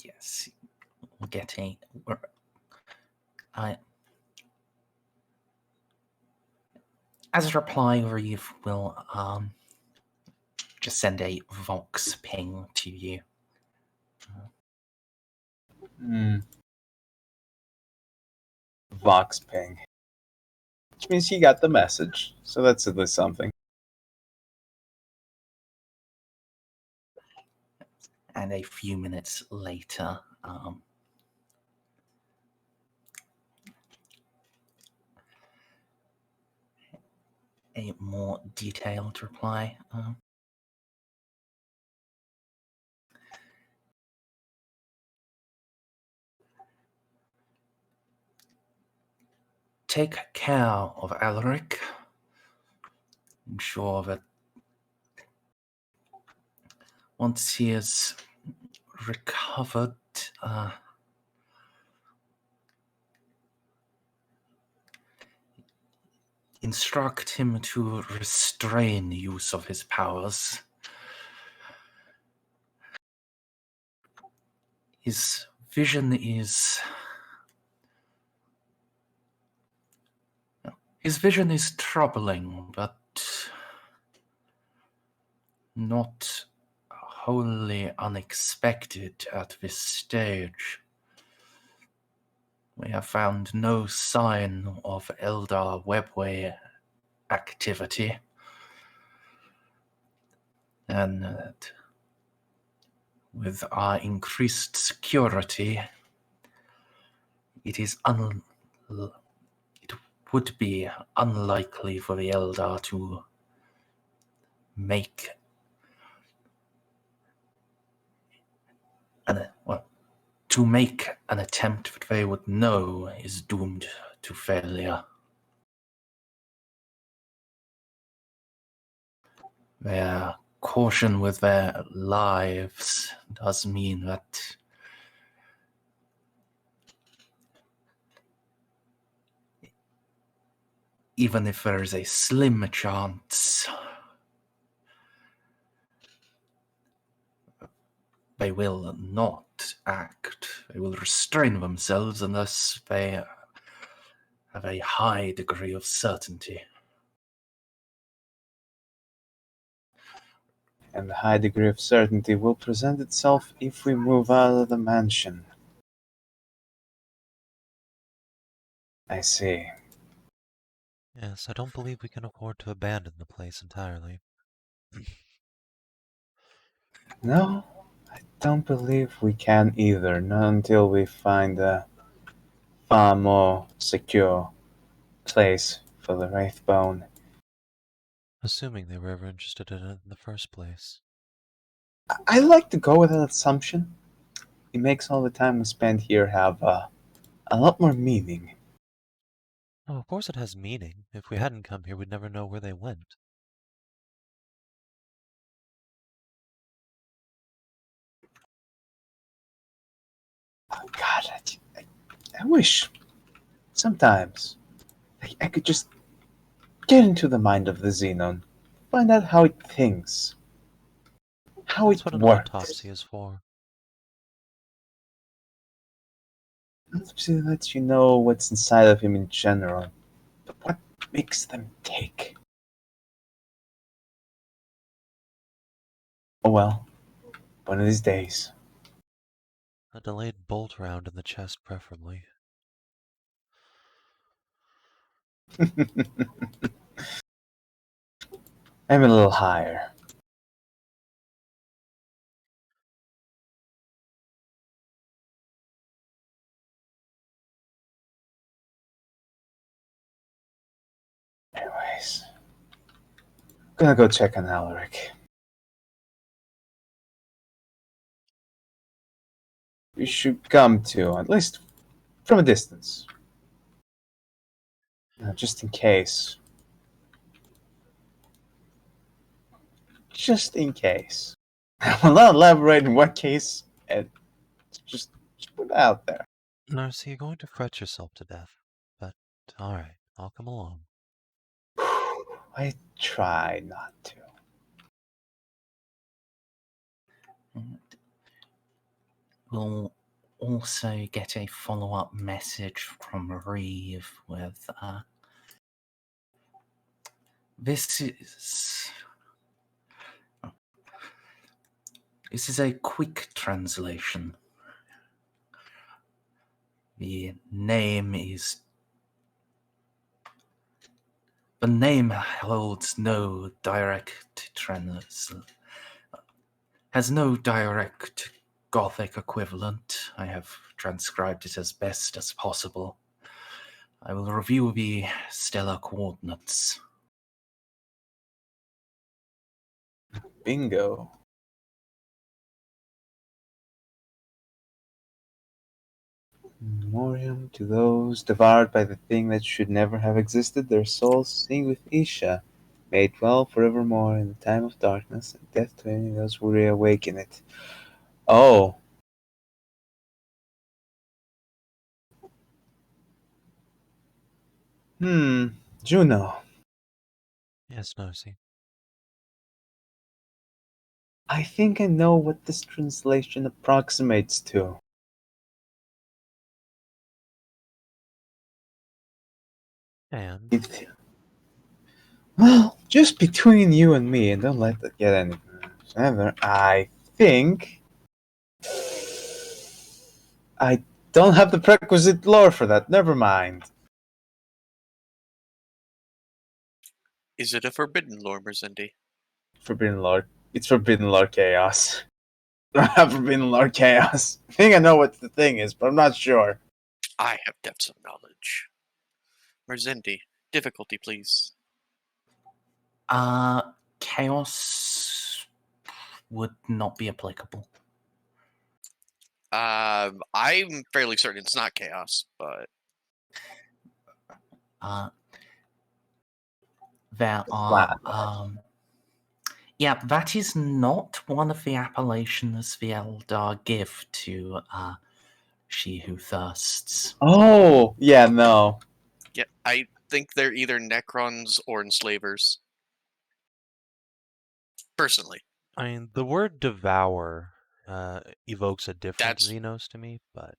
[SPEAKER 1] Yes, we'll get as a reply, Reeve will just send a Vox ping to you.
[SPEAKER 4] Vox ping. Which means he got the message, so that's at least something.
[SPEAKER 1] And a few minutes later, a more detailed reply. Take care of Alaric. Ensure that once he is recovered, instruct him to restrain the use of his powers. His vision is troubling, but not wholly unexpected at this stage. We have found no sign of Eldar webway activity, and with our increased security, it would be unlikely for the Eldar to make an attempt that they would know is doomed to failure. Their caution with their lives does mean that even if there is a slim chance, they will not act. They will restrain themselves unless they have a high degree of certainty.
[SPEAKER 4] And the high degree of certainty will present itself if we move out of the mansion. I see.
[SPEAKER 2] Yes, I don't believe we can afford to abandon the place entirely.
[SPEAKER 4] No, I don't believe we can either, not until we find a far more secure place for the Wraithbone.
[SPEAKER 2] Assuming they were ever interested in it in the first place.
[SPEAKER 4] I like to go with that assumption. It makes all the time we spend here have a lot more meaning.
[SPEAKER 2] Oh, of course it has meaning. If we hadn't come here, we'd never know where they went.
[SPEAKER 4] Oh, God, I wish sometimes I could just get into the mind of the Xenon, find out how it thinks, how
[SPEAKER 2] That's
[SPEAKER 4] it
[SPEAKER 2] what an
[SPEAKER 4] works.
[SPEAKER 2] autopsy is for.
[SPEAKER 4] Autopsy lets you know what's inside of him in general, but what makes them tick? Oh well, one of these days.
[SPEAKER 2] A delayed bolt round in the chest, preferably.
[SPEAKER 4] I'm a little higher. Anyways, I'm gonna go check on Alaric. We should come to, at least from a distance. Just in case. Just in case. I will not elaborate in what case, and just put it out there.
[SPEAKER 2] Narcia, you're going to fret yourself to death. But, alright, I'll come along.
[SPEAKER 4] I try not to.
[SPEAKER 1] We'll also get a follow-up message from Reeve with, this is a quick translation. The name holds no direct has no direct Gothic equivalent. I have transcribed it as best as possible. I will review the stellar coordinates.
[SPEAKER 4] Bingo. Memoriam to those devoured by the thing that should never have existed, their souls sing with Isha, may it dwell forevermore in the time of darkness, and death to any of those who reawaken it. Oh. Juno.
[SPEAKER 2] Yes, Narcia.
[SPEAKER 4] I think I know what this translation approximates to.
[SPEAKER 2] And?
[SPEAKER 4] Well, just between you and me, and don't let that get any further, I think I don't have the prerequisite lore for that. Never mind.
[SPEAKER 6] Is it a forbidden lore, Merzendi?
[SPEAKER 4] Forbidden lore. It's forbidden lore chaos. I don't have forbidden lore chaos. I think I know what the thing is, but I'm not sure.
[SPEAKER 6] I have depths of knowledge. Merzendi, difficulty, please.
[SPEAKER 1] Chaos would not be applicable.
[SPEAKER 6] I'm fairly certain it's not chaos, but
[SPEAKER 1] There are yeah, that is not one of the appellations the Eldar give to she who thirsts.
[SPEAKER 4] Oh, yeah, no.
[SPEAKER 6] yeah, I think they're either Necrons or Enslavers. Personally.
[SPEAKER 2] I mean, the word devour evokes a different
[SPEAKER 6] That's-
[SPEAKER 2] Xenos to me, but...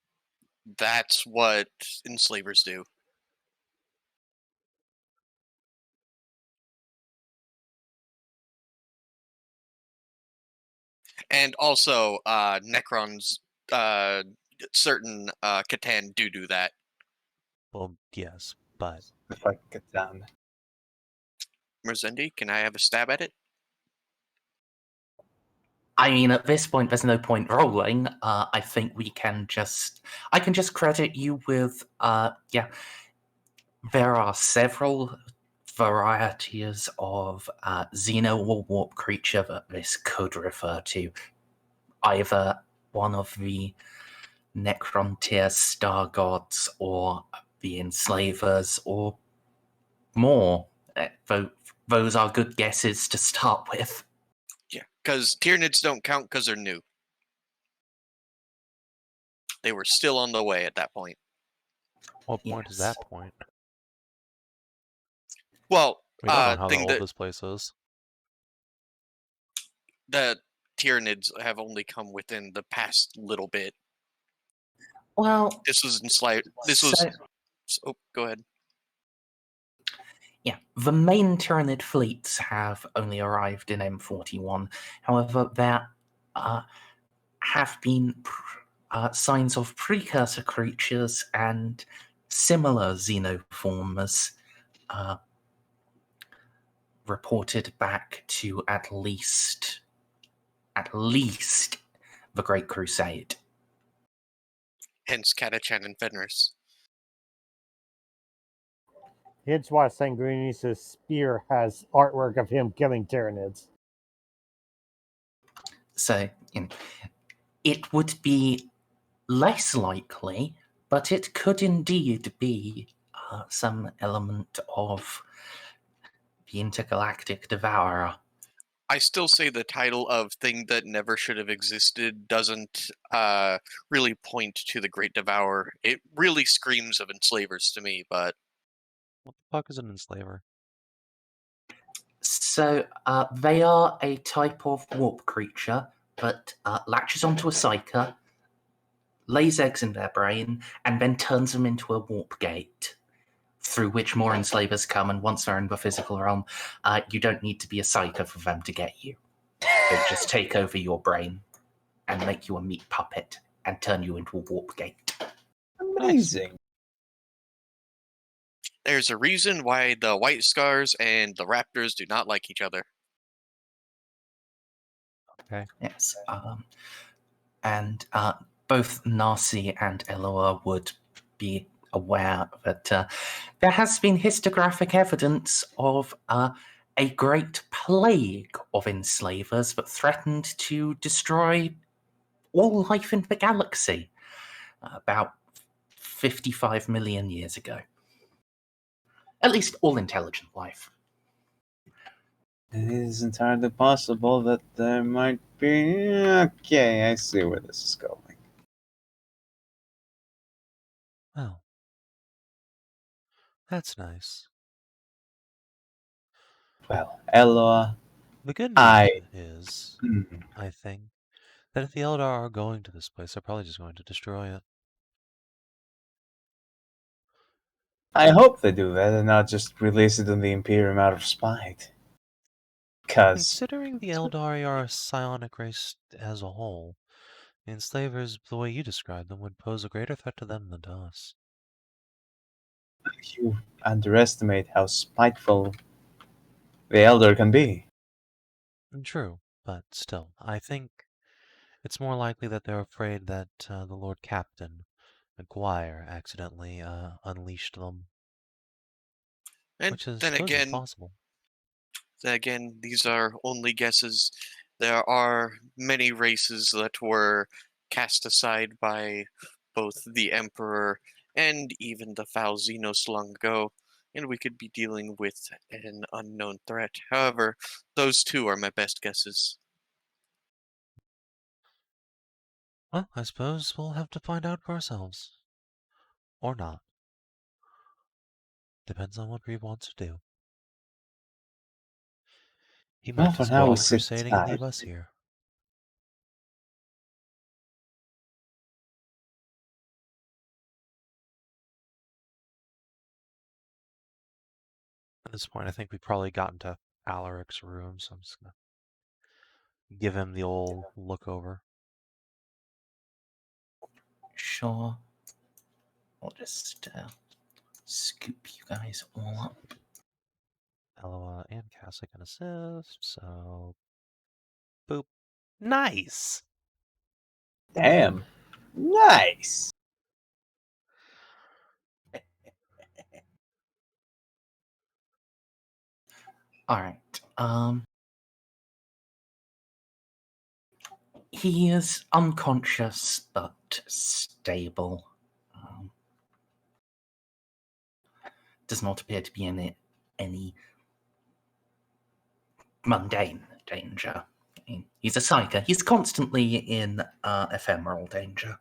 [SPEAKER 6] That's what Enslavers do. And also, Necrons, certain Catan do that.
[SPEAKER 2] Well, yes, but...
[SPEAKER 4] If I get down.
[SPEAKER 6] Merzendi, can I have a stab at it?
[SPEAKER 1] I mean, at this point, there's no point rolling. I think I can just credit you with, there are several varieties of Xeno or Warp creature that this could refer to. Either one of the Necron tier star gods or the enslavers or more. Those are good guesses to start with.
[SPEAKER 6] Yeah, because Tyranids don't count because they're new. They were still on the way at that point.
[SPEAKER 2] What point is that point?
[SPEAKER 6] Well,
[SPEAKER 2] We don't know how
[SPEAKER 6] thing
[SPEAKER 2] old
[SPEAKER 6] that
[SPEAKER 2] this place is.
[SPEAKER 6] the Tyranids have only come within the past little bit.
[SPEAKER 1] Well,
[SPEAKER 6] This was enslaved. This was. Oh, go ahead.
[SPEAKER 1] Yeah, the main Tyranid fleets have only arrived in M41. However, there have been signs of precursor creatures and similar xenoformers reported back to at least the Great Crusade.
[SPEAKER 6] Hence Catachan and Fenris.
[SPEAKER 3] Hence why Sanguinius' spear has artwork of him killing Tyranids.
[SPEAKER 1] So, it would be less likely, but it could indeed be some element of the intergalactic devourer.
[SPEAKER 6] I still say the title of thing that never should have existed doesn't really point to the Great Devourer. It really screams of enslavers to me, but...
[SPEAKER 2] What the fuck is an enslaver?
[SPEAKER 1] So, they are a type of warp creature that latches onto a Ceiko, lays eggs in their brain, and then turns them into a warp gate, through which more enslavers come, and once they're in the physical realm, you don't need to be a Ceiko for them to get you. They just take over your brain and make you a meat puppet and turn you into a warp gate.
[SPEAKER 4] Amazing.
[SPEAKER 6] There's a reason why the White Scars and the Raptors do not like each other.
[SPEAKER 2] Okay.
[SPEAKER 1] Yes. And both Narcia and Eloa would be aware that there has been histographic evidence of a great plague of enslavers that threatened to destroy all life in the galaxy about 55 million years ago. At least all intelligent life.
[SPEAKER 4] It is entirely possible that there might be... Okay, I see where this is going.
[SPEAKER 2] Well, that's nice.
[SPEAKER 4] Well, Eloa,
[SPEAKER 2] The good news
[SPEAKER 4] I-
[SPEAKER 2] is,
[SPEAKER 4] Hmm.
[SPEAKER 2] I think, that if the Eldar are going to this place, they're probably just going to destroy it.
[SPEAKER 4] I hope they do that and not just release it on the Imperium out of spite. Because
[SPEAKER 2] Considering the Eldari are a psionic race as a whole, the enslavers, the way you describe them, would pose a greater threat to them than to us.
[SPEAKER 4] you underestimate how spiteful the Elder can be.
[SPEAKER 2] True, but still, I think it's more likely that they're afraid that the Lord Captain, McGuire, accidentally unleashed them,
[SPEAKER 6] And
[SPEAKER 2] which is
[SPEAKER 6] then
[SPEAKER 2] supposedly
[SPEAKER 6] again,
[SPEAKER 2] possible.
[SPEAKER 6] these are only guesses. There are many races that were cast aside by both the Emperor and even the Foul Xenos long ago, and we could be dealing with an unknown threat. However, those two are my best guesses.
[SPEAKER 2] Well, I suppose we'll have to find out for ourselves. Or not. Depends on what Reeve wants to do. He
[SPEAKER 4] Well,
[SPEAKER 2] might
[SPEAKER 4] for
[SPEAKER 2] just
[SPEAKER 4] now
[SPEAKER 2] go
[SPEAKER 4] we
[SPEAKER 2] off
[SPEAKER 4] sit
[SPEAKER 2] crusading and
[SPEAKER 4] tight.
[SPEAKER 2] leave us here. At this point, I think we've probably gotten to Alaric's room, so I'm just gonna give him the old look over.
[SPEAKER 1] Sure. I'll just scoop you guys all up.
[SPEAKER 2] Eloa and Cassie can assist, so... Boop. Nice!
[SPEAKER 4] Damn. Nice.
[SPEAKER 1] Alright. He is unconscious but stable. Does not appear to be in any mundane danger. He's a psyker. He's constantly in ephemeral danger.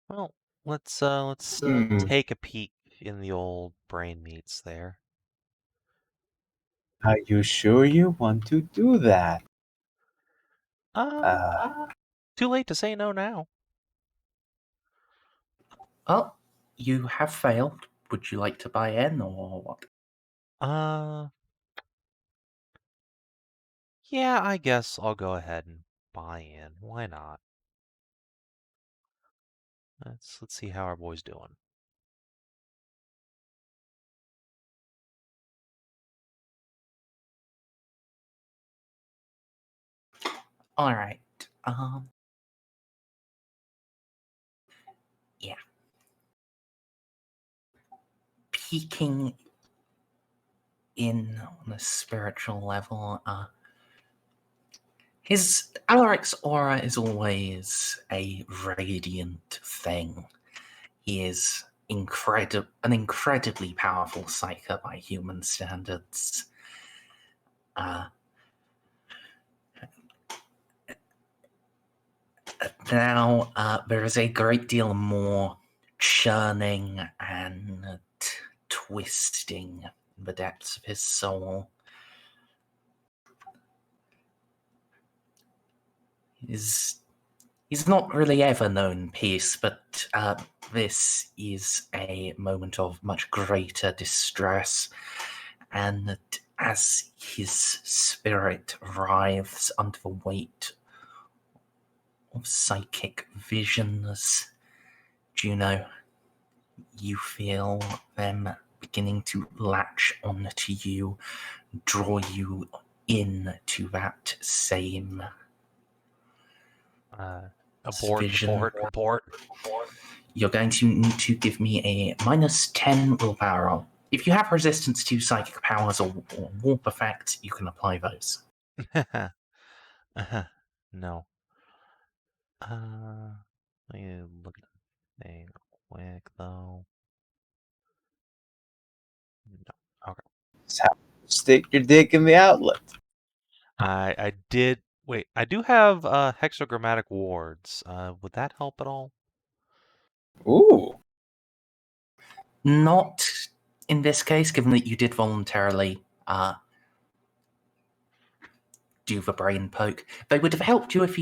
[SPEAKER 2] Well, let's
[SPEAKER 4] Hmm.
[SPEAKER 2] take a peek in the old brain meats there.
[SPEAKER 4] Are you sure you want to do that?
[SPEAKER 2] Too late to say no now.
[SPEAKER 1] Well, you have failed. Would you like to buy in or what?
[SPEAKER 2] Yeah, I guess I'll go ahead and buy in. Why not? Let's see how our boy's doing.
[SPEAKER 1] All right. Yeah. Peeking in on a spiritual level, Alaric's aura is always a radiant thing. He is an incredibly powerful psyker by human standards. Now, there is a great deal more churning and twisting in the depths of his soul. He's not really ever known peace, but this is a moment of much greater distress. And as his spirit writhes under the weight of psychic visions, Juno, you feel them beginning to latch onto you, draw you into that same
[SPEAKER 2] Abort.
[SPEAKER 1] You're going to need to give me a -10 willpower roll. If you have resistance to psychic powers or warp effects, you can apply those.
[SPEAKER 2] No. Let me look at the thing real quick, though. No. Okay.
[SPEAKER 4] So stick your dick in the outlet.
[SPEAKER 2] I did. Wait, I do have hexagrammatic wards. Would that help at all?
[SPEAKER 4] Ooh.
[SPEAKER 1] Not in this case, given that you did voluntarily do the brain poke. They would have helped you if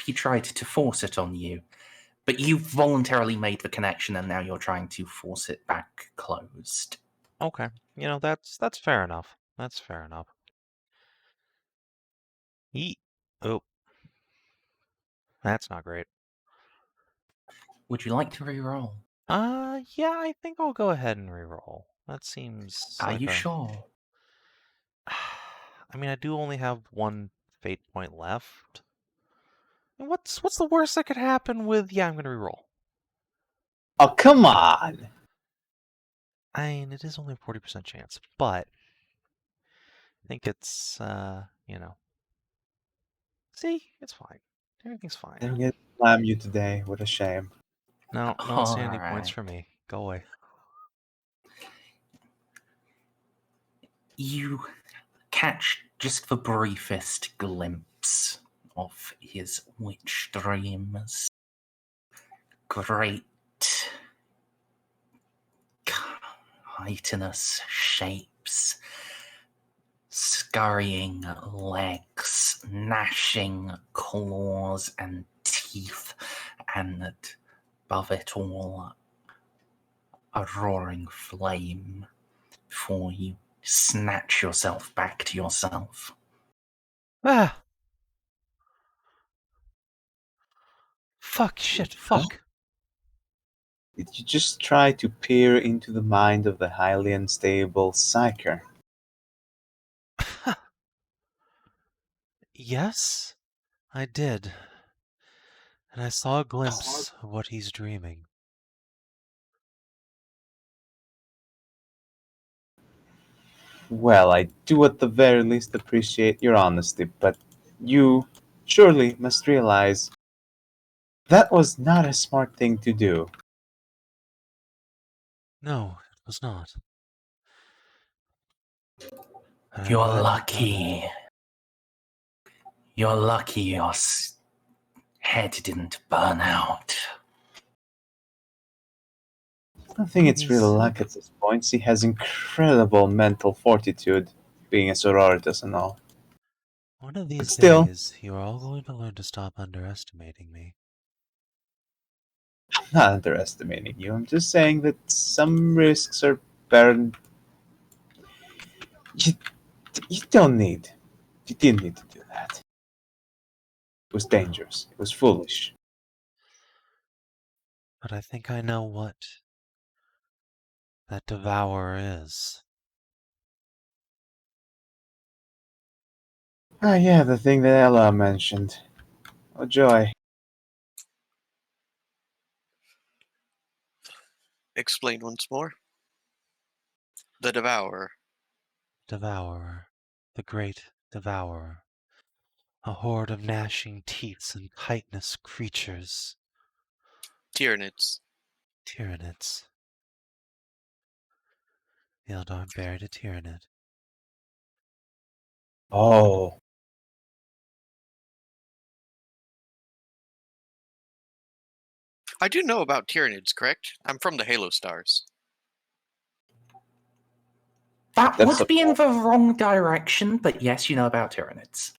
[SPEAKER 1] he tried to force it on you. But you voluntarily made the connection, and now you're trying to force it back closed.
[SPEAKER 2] Okay, that's fair enough. That's fair enough. Yeet. Oh, that's not great.
[SPEAKER 1] Would you like to re-roll?
[SPEAKER 2] Yeah, I think I'll go ahead and re-roll. That seems
[SPEAKER 1] Are
[SPEAKER 2] like
[SPEAKER 1] you sure?
[SPEAKER 2] I mean, I do only have one fate point left. And what's the worst that could happen with? Yeah, I'm gonna re-roll.
[SPEAKER 4] Oh, come on.
[SPEAKER 2] I mean, it is only a 40% chance, but I think it's See, it's fine. Everything's fine.
[SPEAKER 4] I'm gonna slam you today. What a shame.
[SPEAKER 2] No insanity points for me. Go away.
[SPEAKER 1] You catch just the briefest glimpse of his witch dreams. Great, chitinous shapes, scurrying legs, gnashing claws and teeth, and above it all, a roaring flame before you snatch yourself back to yourself.
[SPEAKER 2] Ah! Fuck, shit, fuck.
[SPEAKER 4] Did you just try to peer into the mind of the highly unstable psyker?
[SPEAKER 2] Yes, I did. And I saw a glimpse of what he's dreaming.
[SPEAKER 4] Well, I do at the very least appreciate your honesty, but you surely must realize that was not a smart thing to do.
[SPEAKER 2] No, it was not.
[SPEAKER 1] You're lucky. You're lucky your head didn't burn out.
[SPEAKER 4] I think it's real luck at this point. He has incredible mental fortitude, being a Sororitas and all.
[SPEAKER 2] One of these
[SPEAKER 4] still-
[SPEAKER 2] days, you're all going to learn to stop underestimating me.
[SPEAKER 4] not underestimating you. I'm just saying that some risks are better. You don't need. You didn't need to do that. It was dangerous. It was foolish.
[SPEAKER 2] But I think I know what that devourer is.
[SPEAKER 4] Ah, yeah, the thing that Eloa mentioned. Oh, joy.
[SPEAKER 6] Explain once more. The Devourer.
[SPEAKER 2] Devourer. The great devourer. A horde of gnashing teeth and chitinous creatures.
[SPEAKER 6] Tyranids.
[SPEAKER 2] Tyranids. The Eldar buried a Tyranid.
[SPEAKER 4] Oh.
[SPEAKER 6] I do know about Tyranids, correct? I'm from the Halo Stars.
[SPEAKER 1] That
[SPEAKER 4] That's
[SPEAKER 1] would be in the wrong direction, but yes, you know about Tyranids.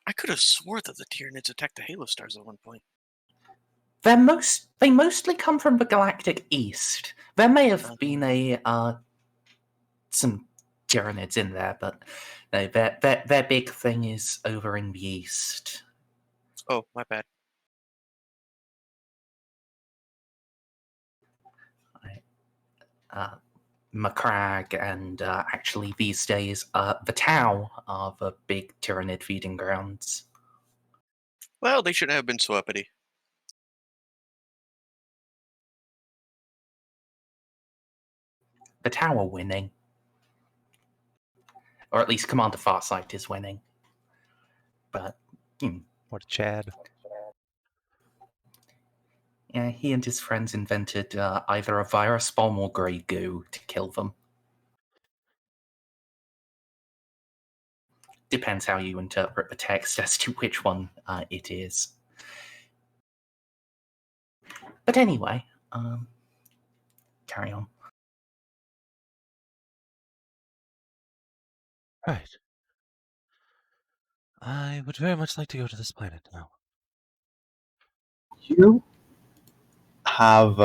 [SPEAKER 6] I could have swore that the Tyranids attacked the Halo Stars at one point.
[SPEAKER 1] They mostly come from the galactic east. There may have been some Tyranids in there, but no, their big thing is over in the east.
[SPEAKER 6] Oh, my bad.
[SPEAKER 1] Macragge and actually these days the Tau are the big Tyranid feeding grounds.
[SPEAKER 6] Well, they shouldn't have been so uppity.
[SPEAKER 1] The Tau are winning. Or at least Commander Farsight is winning. But,
[SPEAKER 2] What a Chad.
[SPEAKER 1] Yeah, he and his friends invented either a virus bomb or grey goo to kill them. Depends how you interpret the text as to which one it is. But anyway, carry on.
[SPEAKER 2] Right. I would very much like to go to this planet now.
[SPEAKER 4] You have.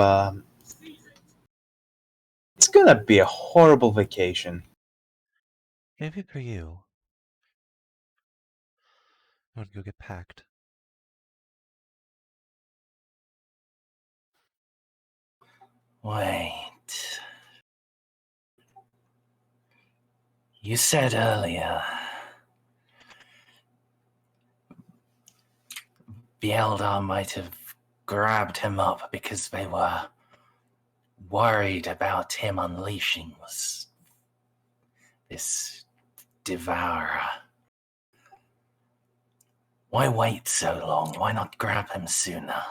[SPEAKER 4] It's gonna be a horrible vacation.
[SPEAKER 2] Maybe for you. I want to go get packed.
[SPEAKER 1] Wait. You said earlier the Eldar might have grabbed him up because they were worried about him unleashing this devourer. Why wait so long? Why not grab him sooner?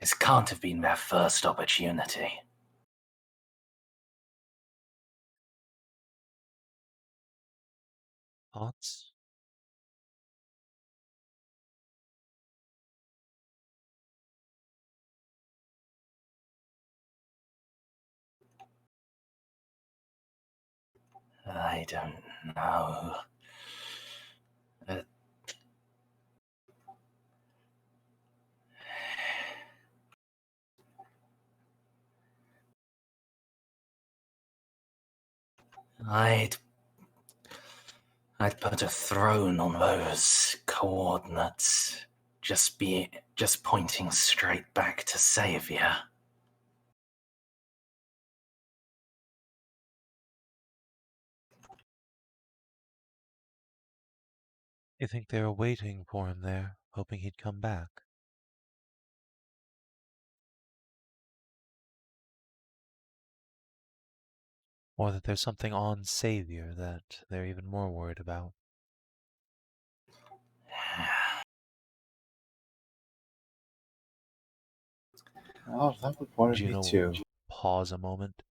[SPEAKER 1] This can't have been their first opportunity.
[SPEAKER 2] Thoughts?
[SPEAKER 1] I don't know. I'd put a throne on those coordinates. Just pointing straight back to Savior.
[SPEAKER 2] You think they were waiting for him there, hoping he'd come back? Or that there's something on Savior that they're even more worried about?
[SPEAKER 4] Oh, that would worry me
[SPEAKER 2] Juno
[SPEAKER 4] too.
[SPEAKER 2] will pause a moment.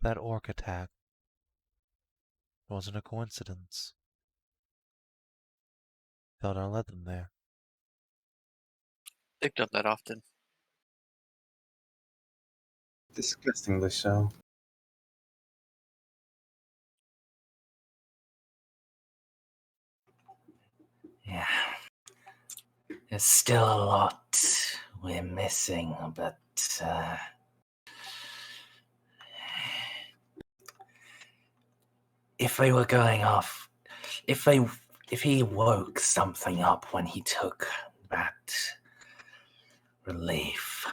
[SPEAKER 2] That orc attack wasn't a coincidence. Eldar led them there.
[SPEAKER 6] They've done that often.
[SPEAKER 4] Disgustingly so.
[SPEAKER 1] Yeah. There's still a lot we're missing, but if they were going off, if he woke something up when he took that relief,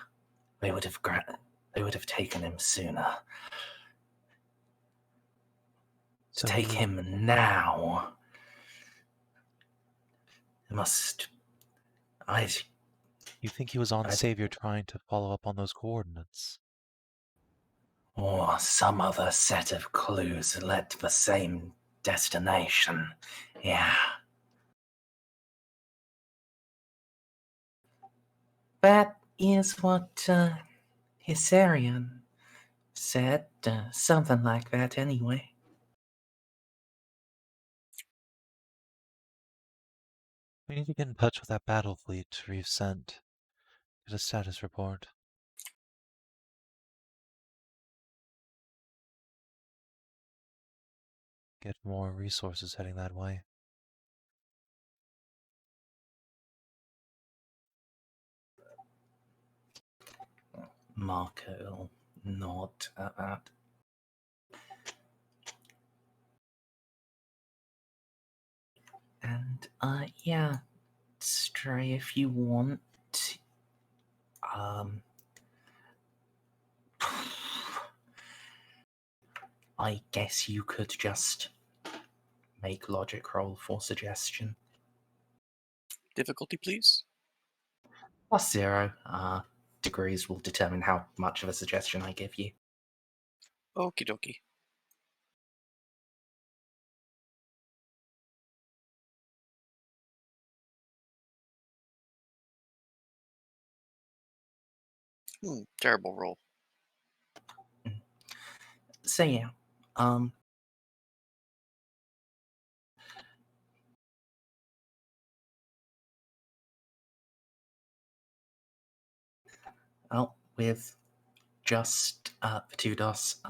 [SPEAKER 1] they would have taken him sooner.
[SPEAKER 2] So
[SPEAKER 1] To take him now,
[SPEAKER 2] You think he was on Savior trying to follow up on those coordinates?
[SPEAKER 1] Or some other set of clues led to the same destination. Yeah. That is what Hyserian said. Something like that, anyway.
[SPEAKER 2] We need to get in touch with that battle fleet Reeve sent. Get a status report. Get more resources heading that way.
[SPEAKER 1] Marco nod at that. And, yeah, Stray, if you want, I guess you could just make logic roll for suggestion.
[SPEAKER 6] Difficulty, please?
[SPEAKER 1] +0. Degrees will determine how much of a suggestion I give you.
[SPEAKER 6] Okie dokie. Terrible roll.
[SPEAKER 1] So yeah, well, with just the 2 DOS,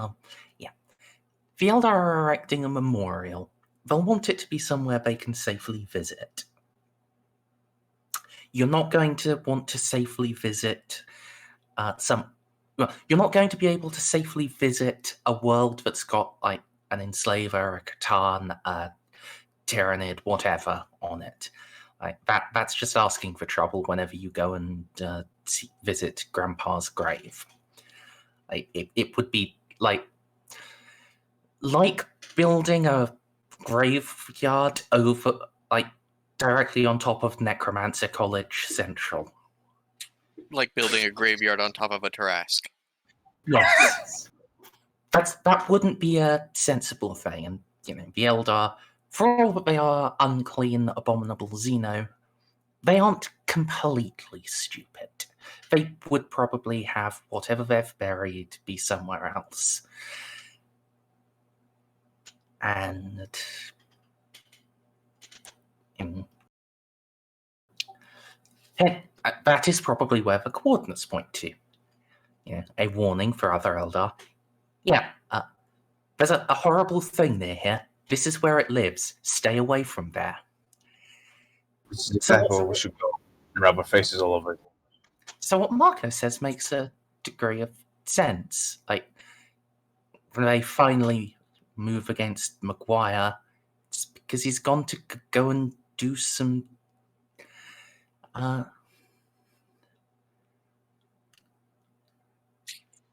[SPEAKER 1] yeah. The Eldar are erecting a memorial. They'll want it to be somewhere they can safely visit. You're not going to want to safely visit you're not going to be able to safely visit a world that's got, like, an enslaver, a Catan, a Tyrannid, whatever on it. Like that's just asking for trouble whenever you go and visit Grandpa's grave. Like, it would be like building a graveyard over, like, directly on top of Necromancer College Central.
[SPEAKER 6] Like building a graveyard on top of a Tarrasque.
[SPEAKER 1] Yes. That wouldn't be a sensible thing, and the Eldar, for all that they are unclean, abominable Xeno, they aren't completely stupid. They would probably have whatever they've buried be somewhere else. And that is probably where the coordinates point to. A warning for other Eldar. Yeah, there's a horrible thing near here. This is where it lives. Stay away from there.
[SPEAKER 4] Which is exactly where we should go. Rub our faces all over it.
[SPEAKER 1] So what Marco says makes a degree of sense. Like, when they finally move against Maguire, it's because he's gone to go and do some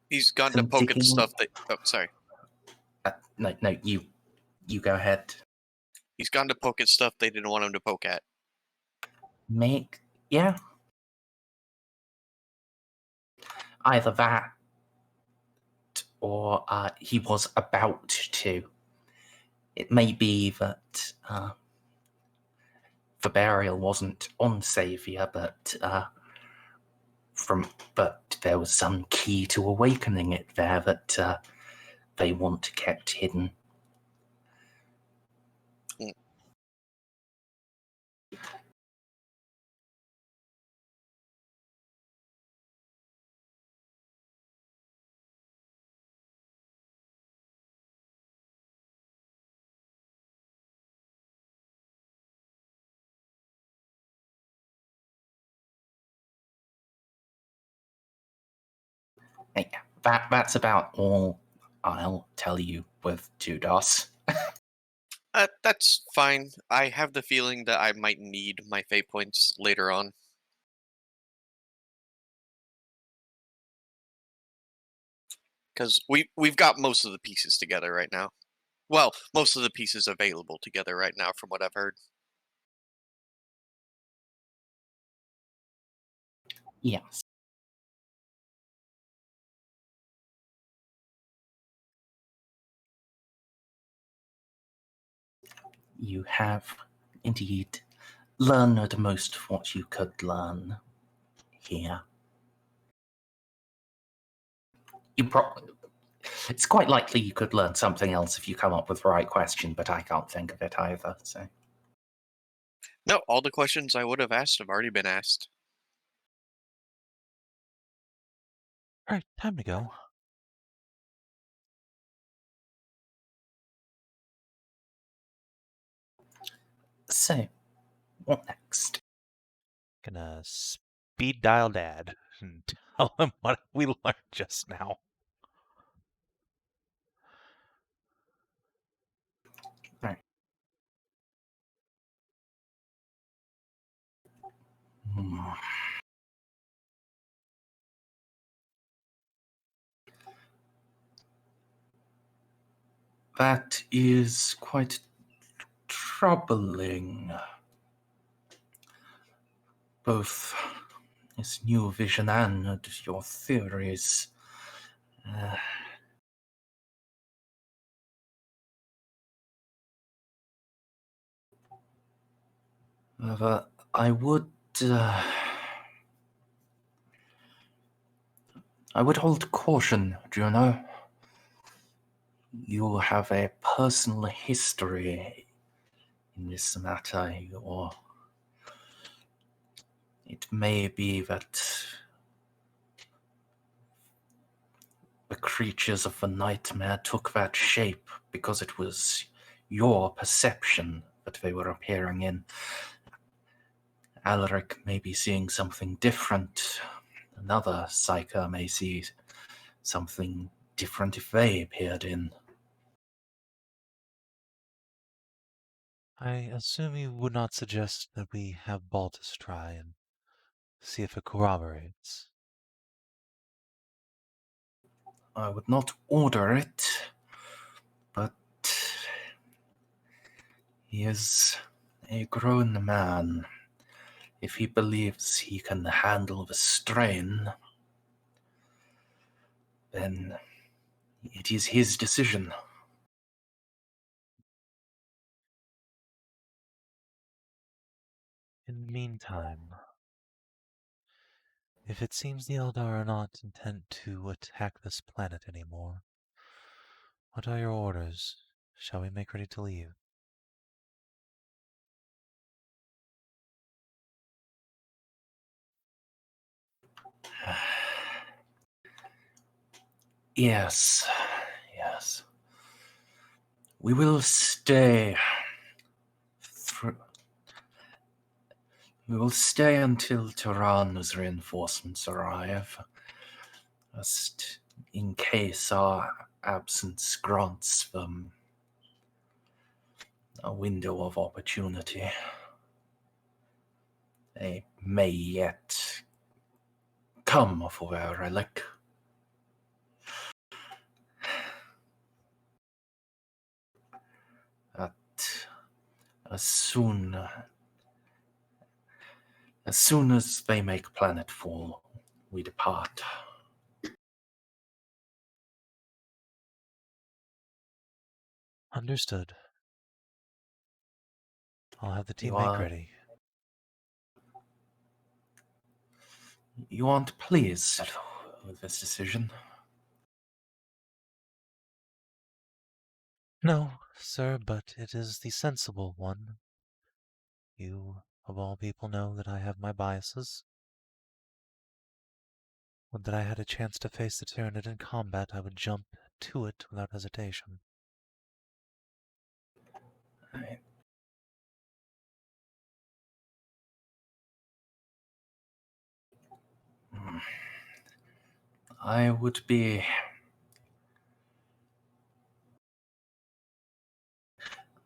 [SPEAKER 6] he's gone to poke at stuff that... Oh, sorry.
[SPEAKER 1] No, you go ahead.
[SPEAKER 6] He's gone to poke at stuff they didn't want him to poke at.
[SPEAKER 1] Yeah. Either that, or he was about to. It may be that the burial wasn't on Saviour, but there was some key to awakening it there that they want kept hidden. Hey, that's about all I'll tell you with Judas.
[SPEAKER 6] That's fine. I have the feeling that I might need my fate points later on. Because we've got most of the pieces together right now. Well, most of the pieces available together right now, from what I've heard.
[SPEAKER 1] Yes. You have indeed learned most of what you could learn here. It's quite likely you could learn something else if you come up with the right question, but I can't think of it either, so.
[SPEAKER 6] No, all the questions I would have asked have already been asked.
[SPEAKER 2] Alright, time to go.
[SPEAKER 1] So, what next?
[SPEAKER 2] Gonna speed dial Dad and tell him what we learned just now.
[SPEAKER 1] Right. That is quite troubling. Both his new vision and your theories. However, I would hold caution, Juno. You have a personal history in this matter, or it may be that the creatures of the nightmare took that shape because it was your perception that they were appearing in. Alaric may be seeing something different. Another Ceiko may see something different if they appeared in.
[SPEAKER 2] I assume you would not suggest that we have Baltus try and see if it corroborates.
[SPEAKER 1] I would not order it, but he is a grown man. If he believes he can handle the strain, then it is his decision.
[SPEAKER 2] In the meantime, if it seems the Eldar are not intent to attack this planet anymore, what are your orders? Shall we make ready to leave?
[SPEAKER 1] Yes. We will stay We will stay until Tehran's reinforcements arrive, just in case our absence grants them a window of opportunity. They may yet come for their relic. But as soon as they make planetfall, we depart.
[SPEAKER 2] Understood. I'll have the team make ready.
[SPEAKER 1] You aren't pleased with this decision?
[SPEAKER 2] No, sir, but it is the sensible one. You, of all people, know that I have my biases. Would that I had a chance to face the Tyranid in combat, I would jump to it without hesitation.
[SPEAKER 1] I would be...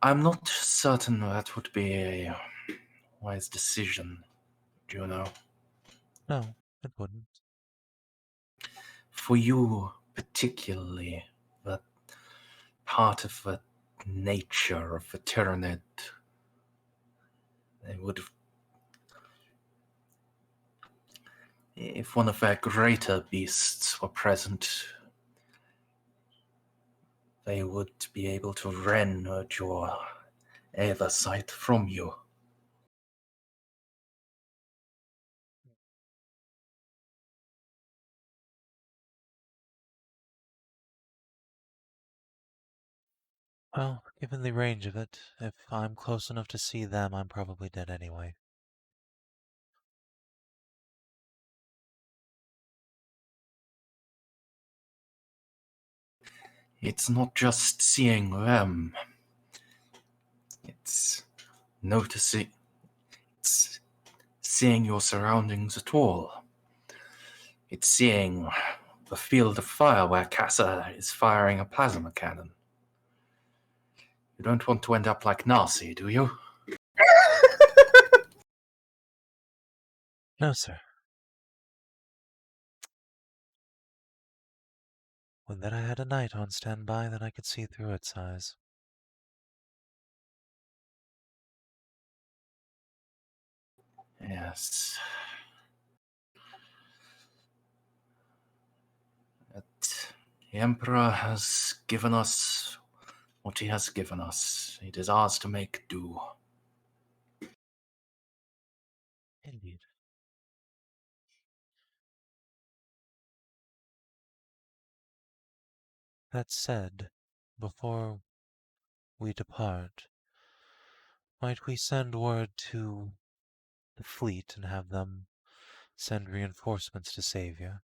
[SPEAKER 1] I'm not certain that would be a wise decision, Juno.
[SPEAKER 2] No, it wouldn't.
[SPEAKER 1] For you, particularly, that part of the nature of the Tyranid, they would have... If one of their greater beasts were present, they would be able to rend your Aether sight from you.
[SPEAKER 2] Well, given the range of it, if I'm close enough to see them, I'm probably dead anyway.
[SPEAKER 1] It's not just seeing them. It's noticing... It's seeing your surroundings at all. It's seeing the field of fire where Casa is firing a plasma cannon. You don't want to end up like Narcia, do you?
[SPEAKER 2] No, sir. Would that I had a knight on standby that I could see through its eyes.
[SPEAKER 1] Yes. But the Emperor has given us what he has given us. It is ours to make do.
[SPEAKER 2] Indeed. That said, before we depart, might we send word to the fleet and have them send reinforcements to Savia?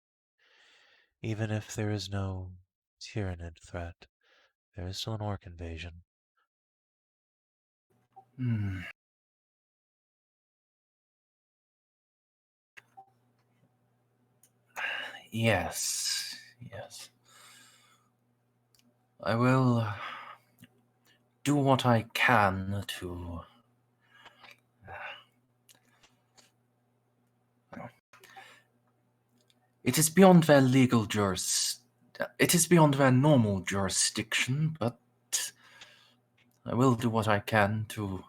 [SPEAKER 2] Even if there is no Tyranid threat, there is still an orc invasion.
[SPEAKER 1] Yes. I will do what I can to... It is beyond their legal It is beyond their normal jurisdiction, but I will do what I can to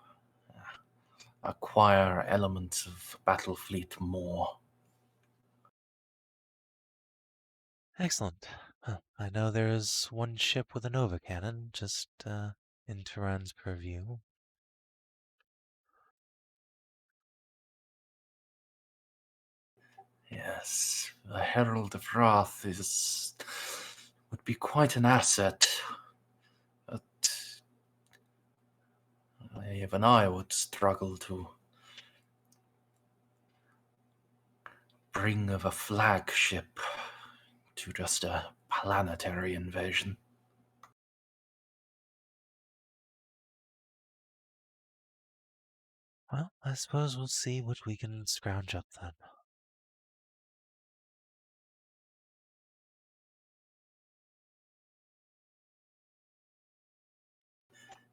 [SPEAKER 1] acquire elements of Battle Fleet more.
[SPEAKER 2] Excellent. Well, I know there is one ship with a Nova cannon just in Turan's purview.
[SPEAKER 1] Yes, the Herald of Wrath would be quite an asset, but even I would struggle to bring of a flagship to just a planetary invasion.
[SPEAKER 2] Well, I suppose we'll see what we can scrounge up then.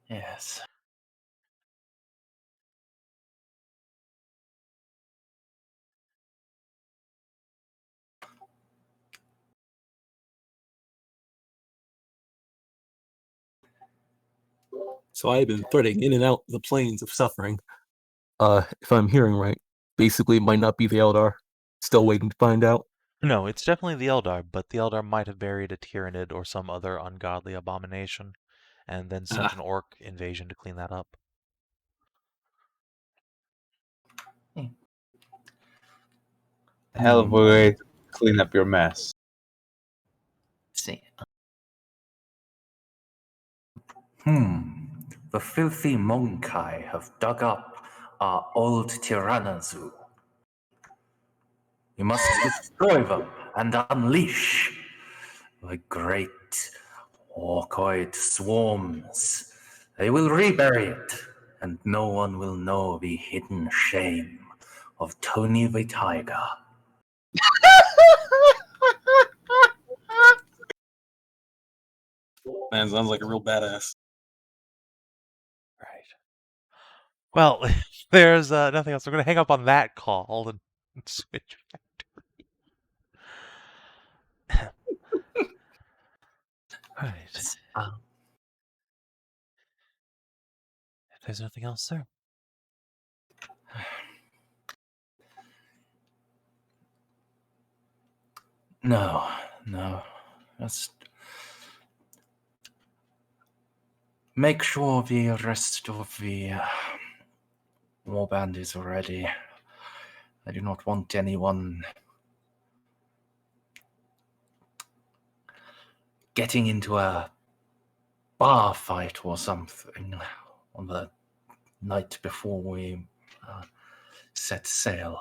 [SPEAKER 1] Yes.
[SPEAKER 5] So I've been threading in and out the planes of suffering. If I'm hearing right, basically it might not be the Eldar. Still waiting to find out.
[SPEAKER 2] No, it's definitely the Eldar, but the Eldar might have buried a Tyranid or some other ungodly abomination, and then sent an orc invasion to clean that up.
[SPEAKER 4] Hell of a way to clean up your mess.
[SPEAKER 1] See. The filthy Monkai have dug up our old Tiranazu. We must destroy them and unleash the great orcoid swarms. They will rebury it, and no one will know the hidden shame of Tony the Tiger.
[SPEAKER 5] Man, sounds like a real badass.
[SPEAKER 2] Right. Well, if there's nothing else, we're going to hang up on that call and switch back to Right. If there's nothing else, sir.
[SPEAKER 1] No. Just make sure the rest of the warband is ready. I do not want anyone getting into a bar fight or something on the night before we set sail.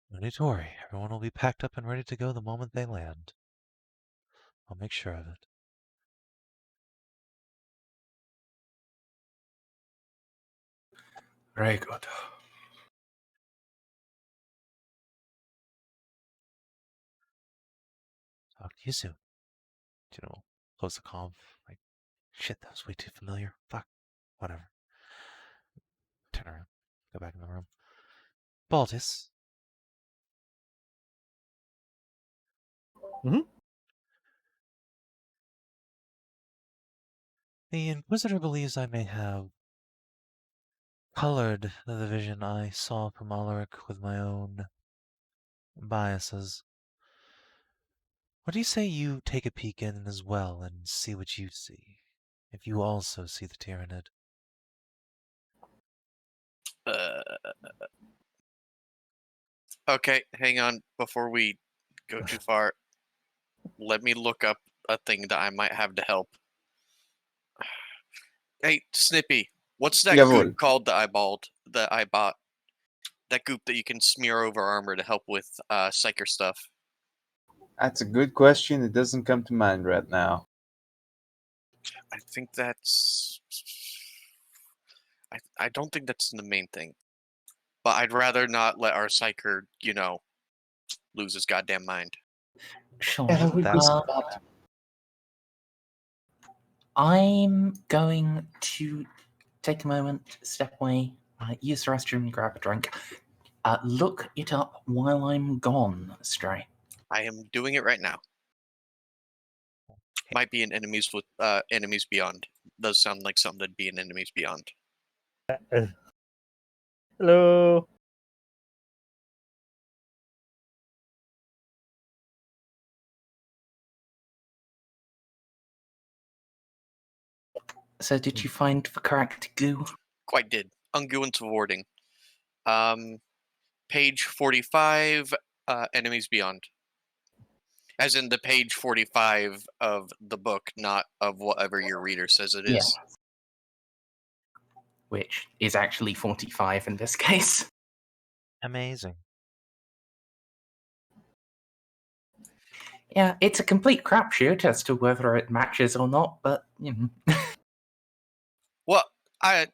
[SPEAKER 2] No need to worry. Everyone will be packed up and ready to go the moment they land. I'll make sure of it.
[SPEAKER 1] Very good.
[SPEAKER 2] Talk to you soon. Juno, close the comm. Like, shit, that was way too familiar. Fuck. Whatever. Turn around. Go back in the room. Baltus.
[SPEAKER 3] Mhm.
[SPEAKER 2] The Inquisitor believes I may have colored the vision I saw from Alaric with my own biases. What do you say you take a peek in as well and see what you see? If you also see the Tyrannid.
[SPEAKER 6] Okay, hang on. Before we go too far, let me look up a thing that I might have to help. Hey, Snippy, what's that
[SPEAKER 4] Jawohl.
[SPEAKER 6] goop called that I bought? That goop that you can smear over armor to help with psyker stuff.
[SPEAKER 4] That's a good question. It doesn't come to mind right now.
[SPEAKER 6] I think that's... I don't think that's the main thing. But I'd rather not let our psyker, lose his goddamn mind.
[SPEAKER 1] Sure.
[SPEAKER 4] Yeah, that would be
[SPEAKER 2] That's-
[SPEAKER 4] smart.
[SPEAKER 1] I'm going to take a moment, step away, use the restroom, grab a drink. Look it up while I'm gone, Stray.
[SPEAKER 6] I am doing it right now. Might be in Enemies Beyond. Does sound like something that'd be in Enemies Beyond.
[SPEAKER 3] Hello.
[SPEAKER 1] So did you find the correct goo?
[SPEAKER 6] Quite did. Unguent warding. Page 45, Enemies Beyond. As in the page 45 of the book, not of whatever your reader says it is.
[SPEAKER 1] Yeah. Which is actually 45 in this case.
[SPEAKER 2] Amazing.
[SPEAKER 1] Yeah, it's a complete crapshoot as to whether it matches or not, but,
[SPEAKER 6] Well, I,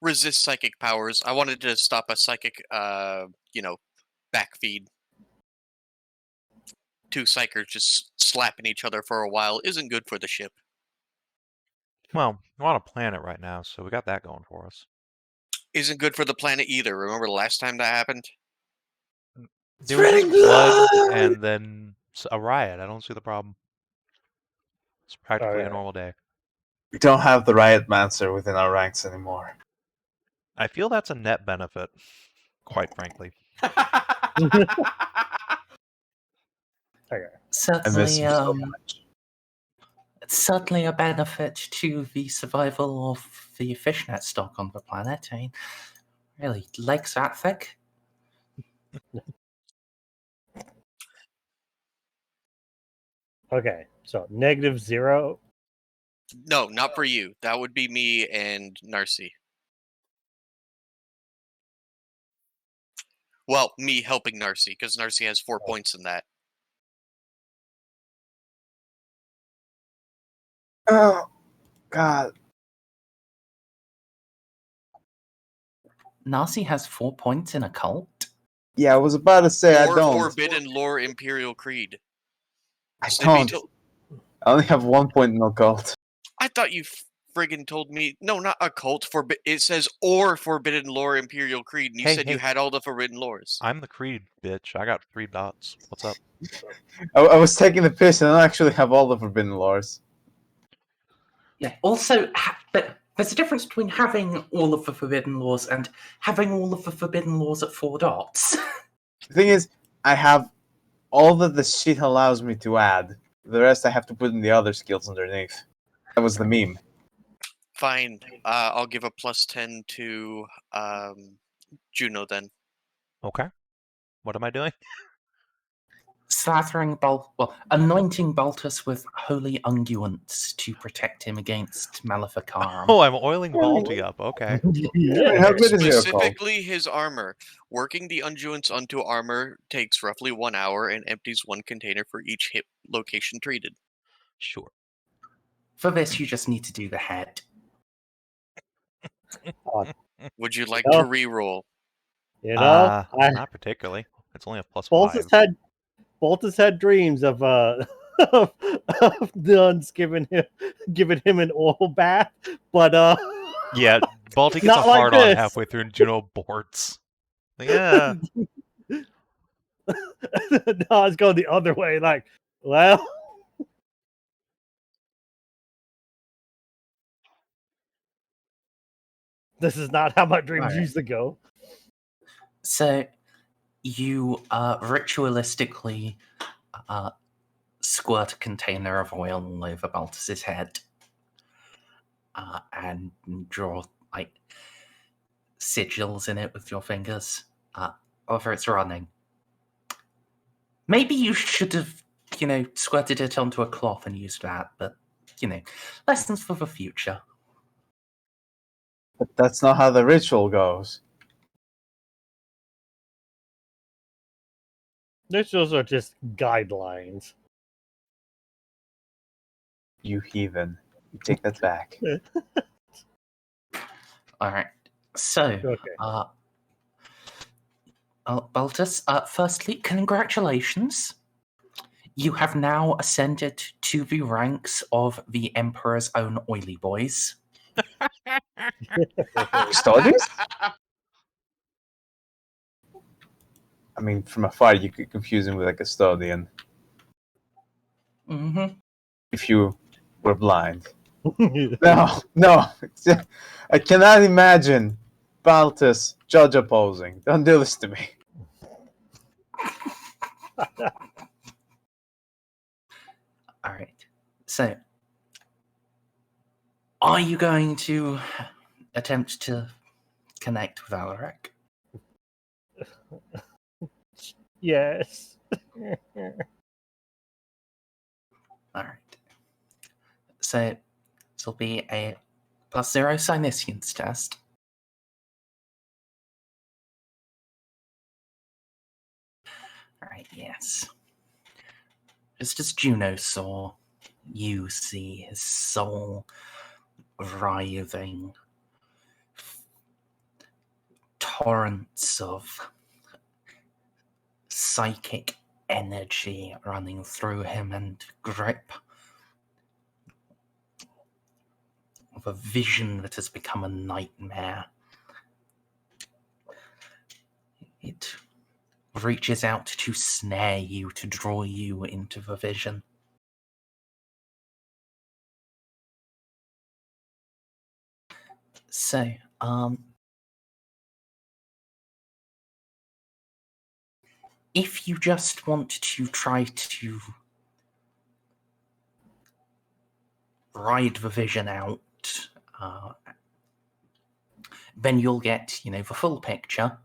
[SPEAKER 6] resist psychic powers. I wanted to stop a psychic, backfeed. Two psychers just slapping each other for a while isn't good for the ship.
[SPEAKER 2] Well, we're on a planet right now, so we got that going for us.
[SPEAKER 6] Isn't good for the planet either. Remember the last time that happened?
[SPEAKER 2] There was just blood and then a riot. I don't see the problem. It's practically a
[SPEAKER 3] Okay.
[SPEAKER 2] normal day.
[SPEAKER 4] We don't have the Riot Mancer within our ranks anymore.
[SPEAKER 2] I feel that's a net benefit, quite frankly.
[SPEAKER 3] Okay.
[SPEAKER 4] I miss
[SPEAKER 1] certainly,
[SPEAKER 4] him so much.
[SPEAKER 1] certainly a benefit to the survival of the fishnet stock on the planet. I mean, really, legs that thick?
[SPEAKER 3] Okay. So -0.
[SPEAKER 6] No, not for you. That would be me and Narcia. Well, me helping Narcia, because Narcia has 4 points in that.
[SPEAKER 4] Oh, God.
[SPEAKER 1] Narcia has 4 points in a cult?
[SPEAKER 4] Yeah, I was about to say I
[SPEAKER 6] Or
[SPEAKER 4] don't.
[SPEAKER 6] Forbidden Lore Imperial Creed.
[SPEAKER 4] I
[SPEAKER 6] Snippy,
[SPEAKER 4] don't. I only have 1 point in occult.
[SPEAKER 6] I thought you friggin' told me. No, not occult. It says or forbidden lore Imperial Creed, and you said you had all the forbidden lores.
[SPEAKER 2] I'm the Creed, bitch. I got 3 dots. What's up?
[SPEAKER 4] I was taking the piss, and I don't actually have all the forbidden lores.
[SPEAKER 1] Yeah. Also, but there's a difference between having all of the forbidden laws and having all of the forbidden laws at 4 dots.
[SPEAKER 4] The thing is, I have all that the shit allows me to add. The rest I have to put in the other skills underneath. That was the meme.
[SPEAKER 6] Fine. I'll give a +10 to Juno then.
[SPEAKER 2] Okay. What am I doing?
[SPEAKER 1] Anointing Baltus with holy unguents to protect him against Maleficarum.
[SPEAKER 2] Oh, I'm oiling Balti up. Okay.
[SPEAKER 4] How good is your occult?
[SPEAKER 6] Specifically his armor. Working the unguents onto armor takes roughly 1 hour and empties 1 container for each hit location treated.
[SPEAKER 2] Sure.
[SPEAKER 1] For this, you just need to do the head.
[SPEAKER 6] Would you like to re-roll?
[SPEAKER 3] You know,
[SPEAKER 2] not particularly. It's only a +5.
[SPEAKER 3] Baltus had dreams of of nuns giving him an oil bath, but
[SPEAKER 2] Yeah, Balti gets
[SPEAKER 3] not
[SPEAKER 2] a hard on
[SPEAKER 3] this.
[SPEAKER 2] halfway through and Juno aborts. Yeah.
[SPEAKER 3] No, it's going the other way. Like, well, this is not how my dreams used to go.
[SPEAKER 1] So, you ritualistically squirt a container of oil all over Baltus's head and draw sigils in it with your fingers. Over it's running. Maybe you should have, squirted it onto a cloth and used that, but, lessons for the future.
[SPEAKER 4] But that's not how the ritual goes.
[SPEAKER 3] Rituals are just guidelines.
[SPEAKER 4] You heathen. You take that back.
[SPEAKER 1] Alright, so,
[SPEAKER 3] Okay.
[SPEAKER 1] Baltus, firstly, congratulations. You have now ascended to the ranks of the Emperor's own oily boys.
[SPEAKER 4] Custodians? I mean, from afar, you could confuse him with a custodian.
[SPEAKER 1] Mm-hmm.
[SPEAKER 4] If you were blind. No. I cannot imagine Baltus judge opposing. Don't do this to me.
[SPEAKER 1] Alright, so, are you going to attempt to connect with Alaric?
[SPEAKER 3] Yes.
[SPEAKER 1] Alright. So, this will be a +0 Sinisians test. Alright, yes. Just as Juno saw, you see his soul writhing. Torrents of psychic energy running through him and grip of a vision that has become a nightmare. It reaches out to snare you, to draw you into the vision. So, if you just want to try to ride the vision out, then you'll get, the full picture.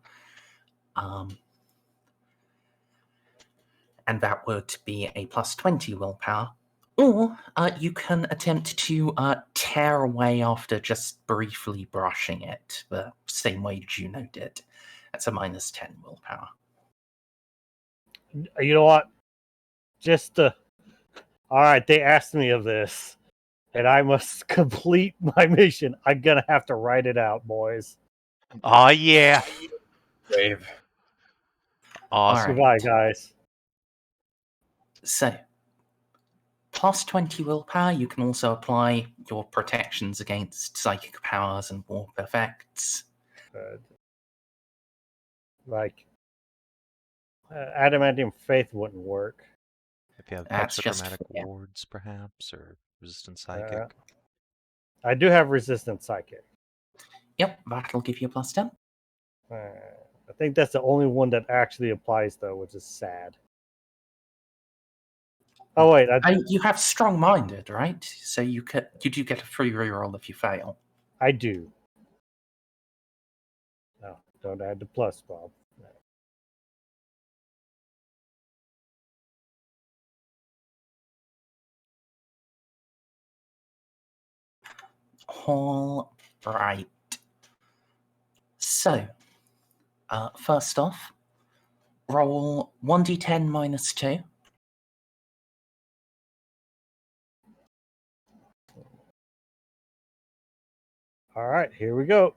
[SPEAKER 1] And that would be a +20 willpower. Or you can attempt to tear away after just briefly brushing it, the same way Juno did. That's a -10 willpower.
[SPEAKER 3] You know what? Alright, they asked me of this, and I must complete my mission. I'm gonna have to write it out, boys.
[SPEAKER 2] Oh, yeah.
[SPEAKER 4] Brave.
[SPEAKER 2] Awesome.
[SPEAKER 3] Goodbye, guys.
[SPEAKER 1] So, plus 20 willpower. You can also apply your protections against psychic powers and warp effects.
[SPEAKER 3] Like, adamantium faith wouldn't work.
[SPEAKER 2] If you have
[SPEAKER 1] That's just
[SPEAKER 2] hypsochromatic
[SPEAKER 1] yeah.
[SPEAKER 2] wards, perhaps, or resistant psychic.
[SPEAKER 3] I do have resistant psychic.
[SPEAKER 1] Yep, that'll give you a plus 10.
[SPEAKER 3] I think that's the only one that actually applies, though, which is sad. Oh wait,
[SPEAKER 1] You have strong-minded, right? So you do get a free reroll if you fail.
[SPEAKER 3] I do. No, don't add the plus, Bob. No.
[SPEAKER 1] All right. So, first off, roll 1d10 minus 2.
[SPEAKER 3] All right, here we go.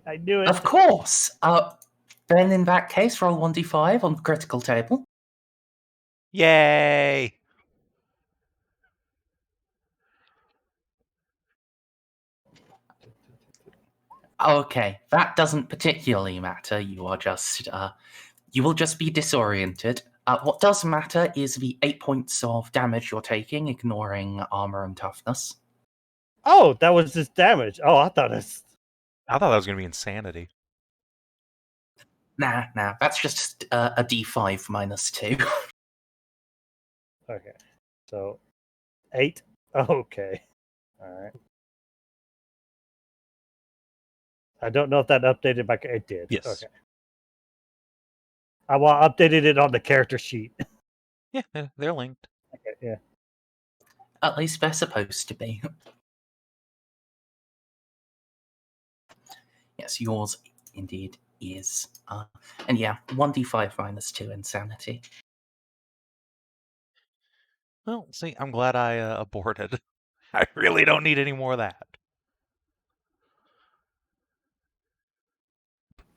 [SPEAKER 3] I knew it.
[SPEAKER 1] Of course. Then in that case, roll 1d5 on the critical table.
[SPEAKER 2] Yay!
[SPEAKER 1] Okay, that doesn't particularly matter. You are just, you will just be disoriented. What does matter is the 8 points of damage you're taking, ignoring armor and toughness.
[SPEAKER 3] Oh, that was just damage. Oh, I thought
[SPEAKER 2] that was going to be insanity.
[SPEAKER 1] Nah, that's just a d5 minus 2.
[SPEAKER 3] Okay, so 8. Okay, all right. I don't know if that updated back. It did.
[SPEAKER 2] Yes.
[SPEAKER 3] Okay. I updated it on the character sheet.
[SPEAKER 2] Yeah, they're linked.
[SPEAKER 3] Okay, yeah.
[SPEAKER 1] At least they're supposed to be. Yes, yours indeed is. And yeah, 1d5 minus 2 insanity.
[SPEAKER 2] Well, see, I'm glad I aborted. I really don't need any more of that.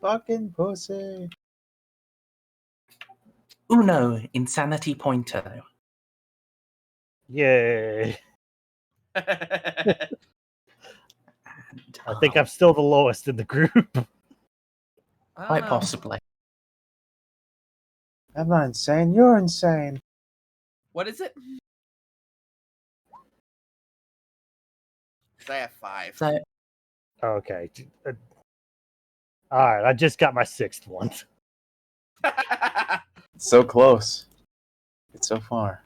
[SPEAKER 4] Fucking pussy.
[SPEAKER 1] Uno, insanity pointer.
[SPEAKER 3] Yay.
[SPEAKER 1] And,
[SPEAKER 3] I think I'm still the lowest in the group.
[SPEAKER 1] quite possibly.
[SPEAKER 4] I'm not insane. You're insane.
[SPEAKER 7] What is it? 'Cause I have 5.
[SPEAKER 1] So,
[SPEAKER 3] Okay. All right, I just got my 6th one.
[SPEAKER 4] It's so close. It's so far.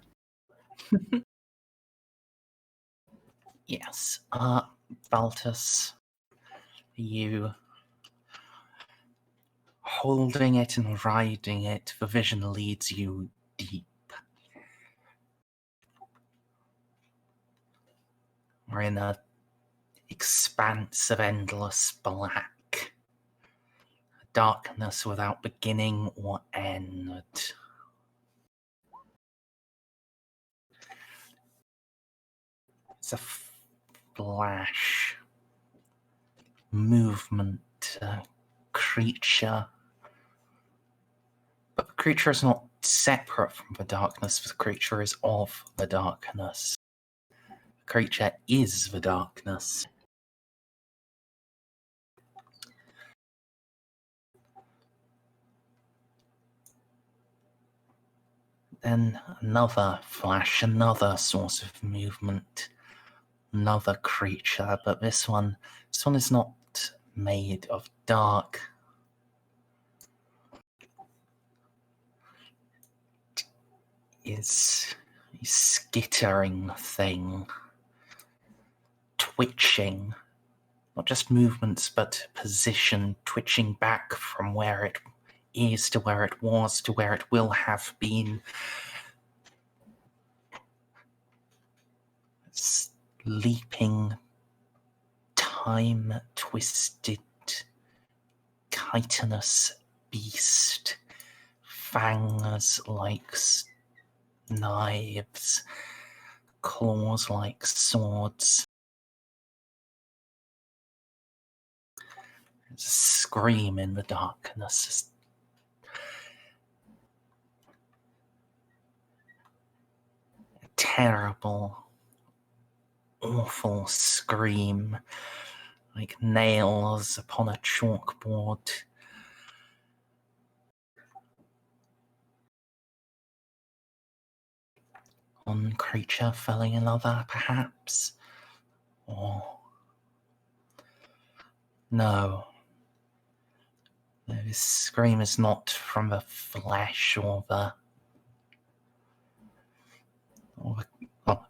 [SPEAKER 1] yes, Baltus, you holding it and riding it, the vision leads you deep. We're in a expanse of endless black. Darkness without beginning or end. It's a flash. Movement. Creature. But the creature is not separate from the darkness. The creature is of the darkness. The creature is the darkness. Then another flash, another source of movement, another creature, but this one is not made of dark. It is a skittering thing, twitching, not just movements, but position, twitching back from where it is to where it was to where it will have been. Leaping, time-twisted, chitinous beast, fangs like knives, claws like swords. There's a scream in the darkness. terrible, awful scream, like nails upon a chalkboard. One creature felling another, perhaps? Or... no. This scream is not from the flesh or the...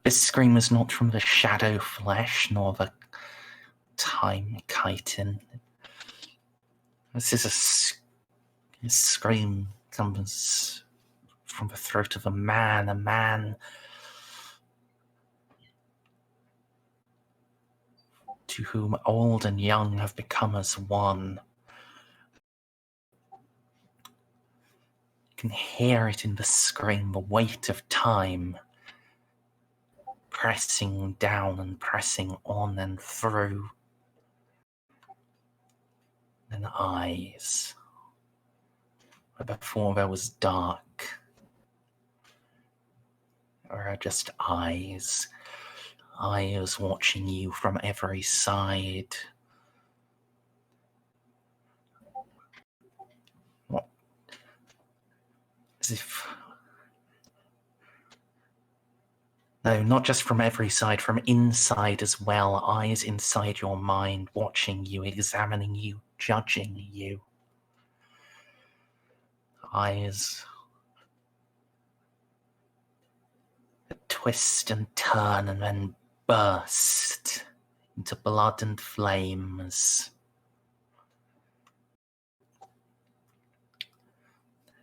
[SPEAKER 1] this scream is not from the shadow flesh, nor the time chitin. This is a scream comes from the throat of a man to whom old and young have become as one. You can hear it in the scream, the weight of time, pressing down and pressing on and through. And eyes. Where before there was dark. There are just eyes. Eyes watching you from every side. What? As if... no, not just from every side, from inside as well. Eyes inside your mind, watching you, examining you, judging you. Eyes that twist and turn and then burst into blood and flames.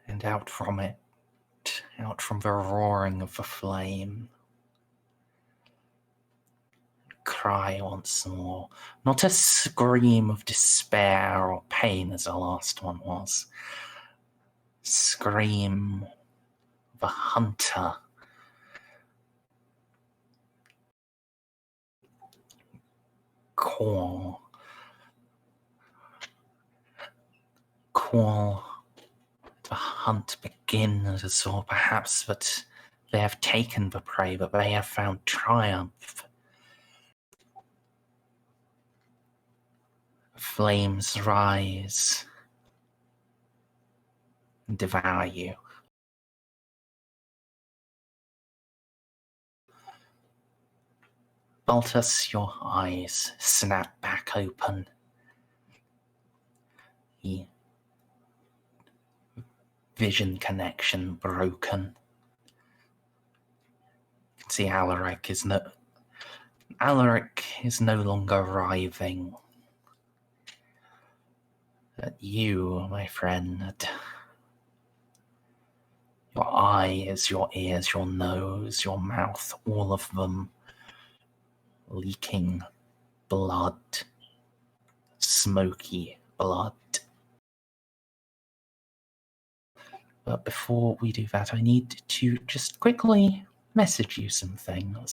[SPEAKER 1] And out from it, out from the roaring of the flame, cry once more. Not a scream of despair or pain as the last one was. Scream of a hunter. Call the hunt begins, or perhaps that they have taken the prey, but they have found triumph. Flames rise and devour you. Baltus, your eyes snap back open. The vision connection broken. You can see Alaric is no longer writhing. But you, my friend, your eyes, your ears, your nose, your mouth, all of them leaking blood, smoky blood. But before we do that, I need to just quickly message you some things.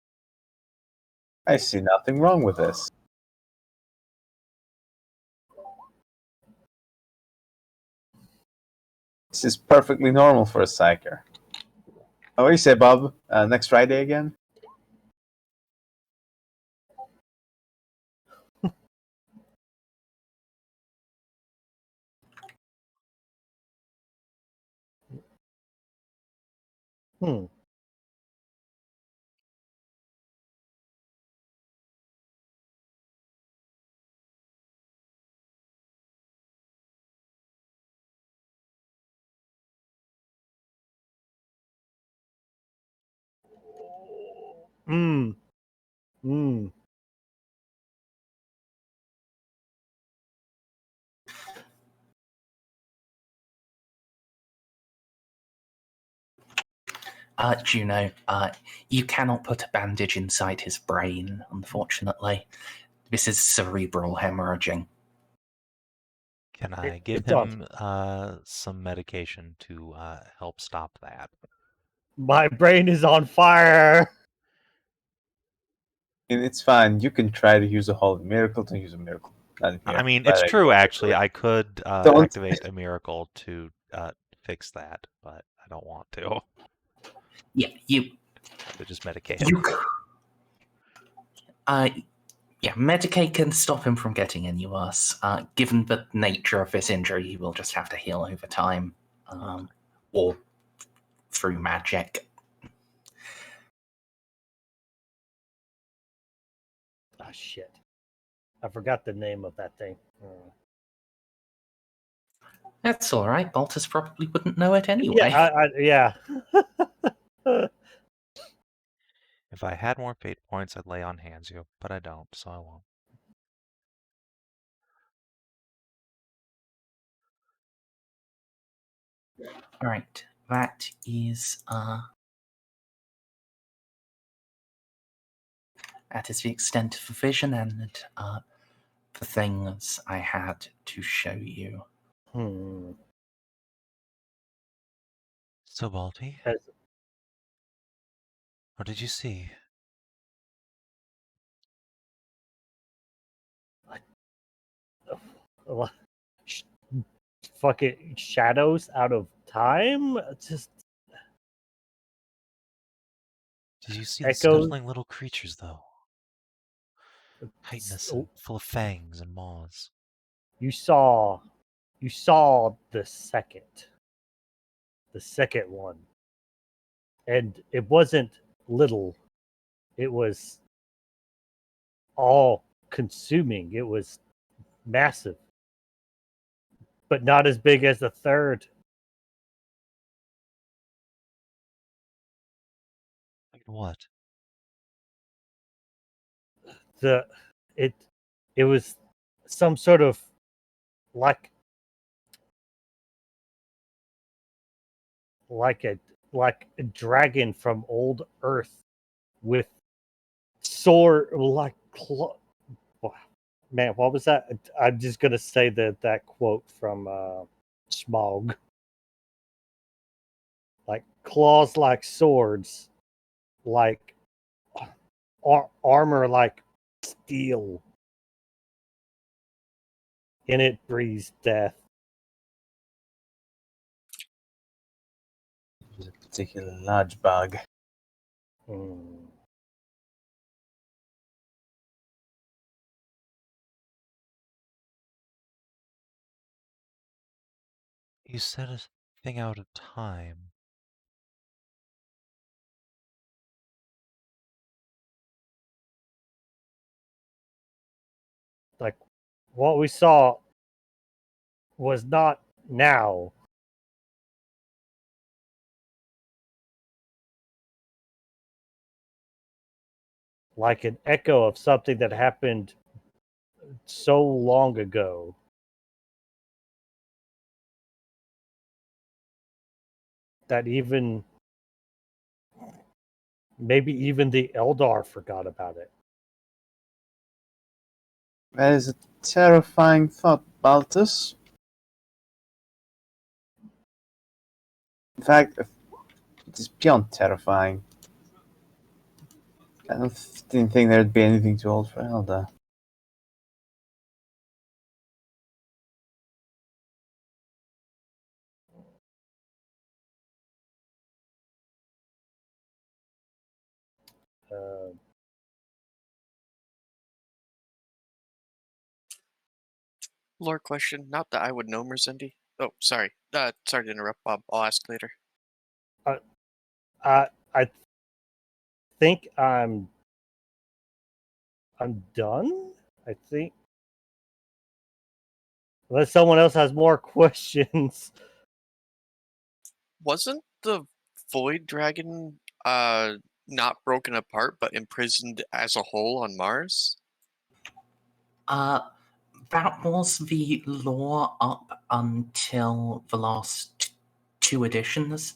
[SPEAKER 4] I see nothing wrong with this. This is perfectly normal for a psyker. What do you say, Bob? Next Friday again?
[SPEAKER 1] Juno, you cannot put a bandage inside his brain, unfortunately. This is cerebral hemorrhaging.
[SPEAKER 2] Can I give him some medication to help stop that?
[SPEAKER 3] My brain is on fire.
[SPEAKER 4] It's fine. You can try to use a holy miracle to use a miracle.
[SPEAKER 2] I mean, it's true, actually. I could activate a miracle to fix that, but I don't want to.
[SPEAKER 1] Yeah,
[SPEAKER 2] They just medicate him.
[SPEAKER 1] You yeah, Medicaid can stop him from getting any worse. Given the nature of this injury, he will just have to heal over time, or through magic.
[SPEAKER 3] Oh, shit. I forgot the name of that thing.
[SPEAKER 1] That's all right. Baltus probably wouldn't know it anyway.
[SPEAKER 3] Yeah.
[SPEAKER 2] If I had more fate points, I'd lay on hands you, but I don't, so I won't.
[SPEAKER 1] All right, that is the extent of the vision and the things I had to show you.
[SPEAKER 2] So, Balti, what did you see?
[SPEAKER 3] Fucking shadows out of time? Just
[SPEAKER 2] Did you see the
[SPEAKER 3] echoes.
[SPEAKER 2] scuttling little creatures, though? Chitinous and full of fangs and maws.
[SPEAKER 3] You saw the second one. And it wasn't little. It was all consuming. It was massive. But not as big as the third.
[SPEAKER 2] Like what?
[SPEAKER 3] It was some sort of like a dragon from old Earth with sword like man, what was that? I'm just gonna say that quote from Smaug. Like claws like swords, like armor like steel. In it breathes death.
[SPEAKER 4] It was a particularly large bug.
[SPEAKER 2] You said a thing out of time.
[SPEAKER 3] Like what we saw was not now. Like an echo of something that happened so long ago. That maybe even the Eldar forgot about it.
[SPEAKER 4] That is a terrifying thought, Baltus. In fact, it is beyond terrifying. I didn't think there'd be anything too old for Elder.
[SPEAKER 6] Lore question. Not that I would know, Merzendi. Oh, sorry. Sorry to interrupt, Bob. I'll ask later.
[SPEAKER 3] I think I'm done. I think, unless someone else has more questions.
[SPEAKER 6] Wasn't the Void Dragon not broken apart, but imprisoned as a whole on Mars?
[SPEAKER 1] That was the lore up until the last two editions.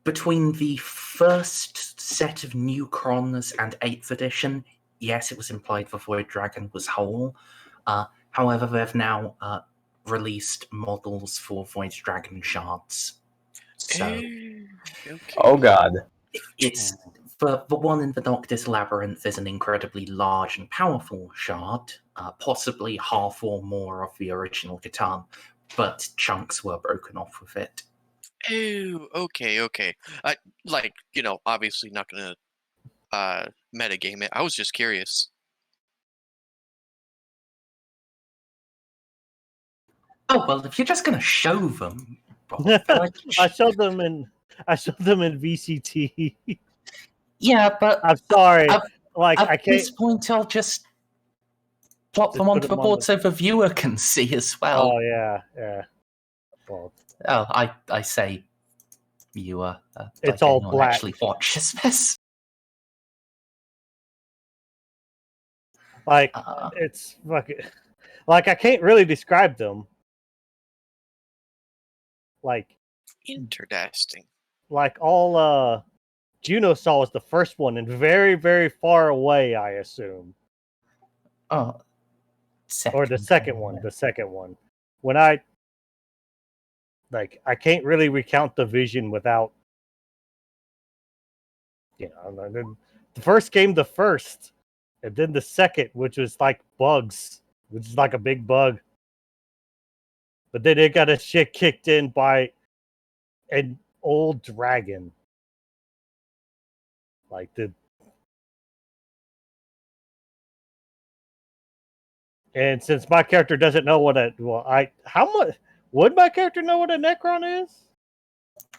[SPEAKER 1] Between the first set of new crons and 8th edition, yes, it was implied the Void Dragon was whole. However, they've now released models for Void Dragon shards. So,
[SPEAKER 6] okay.
[SPEAKER 4] Oh god.
[SPEAKER 1] It's the one in the Noctis Labyrinth is an incredibly large and powerful shard, possibly half or more of the original Catan. but chunks were broken off with it.
[SPEAKER 6] Oh, okay. Obviously not gonna metagame it. I was just curious.
[SPEAKER 1] Oh well, if you're just gonna show them, Bob,
[SPEAKER 3] I showed them in VCT.
[SPEAKER 1] Yeah, but
[SPEAKER 3] I'm sorry.
[SPEAKER 1] At
[SPEAKER 3] I can't.
[SPEAKER 1] this point, I'll just plop
[SPEAKER 3] Just
[SPEAKER 1] them
[SPEAKER 3] put
[SPEAKER 1] onto the
[SPEAKER 3] them on
[SPEAKER 1] board so the viewer can see as well.
[SPEAKER 3] Oh yeah. Well,
[SPEAKER 1] Oh, I say viewer.
[SPEAKER 3] It's
[SPEAKER 1] like
[SPEAKER 3] all
[SPEAKER 1] anyone
[SPEAKER 3] black.
[SPEAKER 1] actually watches this.
[SPEAKER 3] It's fucking. I can't really describe them.
[SPEAKER 6] Interesting.
[SPEAKER 3] All Juno saw was the first one and very, very far away, I assume.
[SPEAKER 1] Oh,
[SPEAKER 3] Or the second one. The second one. When I can't really recount the vision without the first came the first, and then the second, which was like bugs, which is like a big bug. But then it got a shit kicked in by an old dragon. And since my character doesn't know what how much would my character know what a Necron is?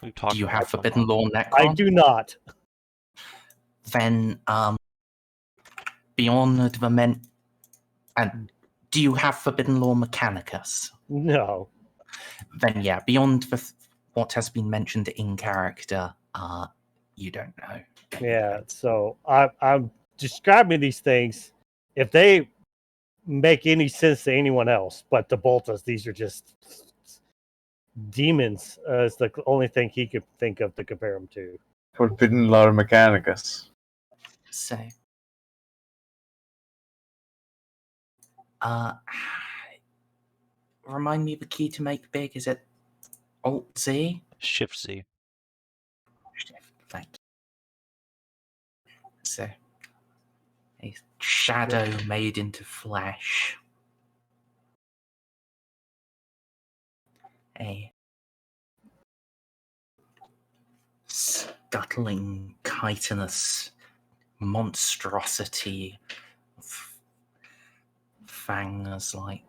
[SPEAKER 1] Do you have Forbidden Law Necron?
[SPEAKER 3] I do not.
[SPEAKER 1] Then, Beyond the and do you have Forbidden Law Mechanicus?
[SPEAKER 3] No.
[SPEAKER 1] Then yeah, beyond what has been mentioned in character, you don't know.
[SPEAKER 3] Yeah, so I'm describing these things. If they make any sense to anyone else, but to Baltus, these are just demons. Is the only thing he could think of to compare them to.
[SPEAKER 4] Forbidden Law Mechanicus.
[SPEAKER 1] So, remind me of the key to make big. Is it Alt Z?
[SPEAKER 2] Shift Z.
[SPEAKER 1] Thank you. So, a shadow made into flesh. A scuttling, chitinous monstrosity of fangs like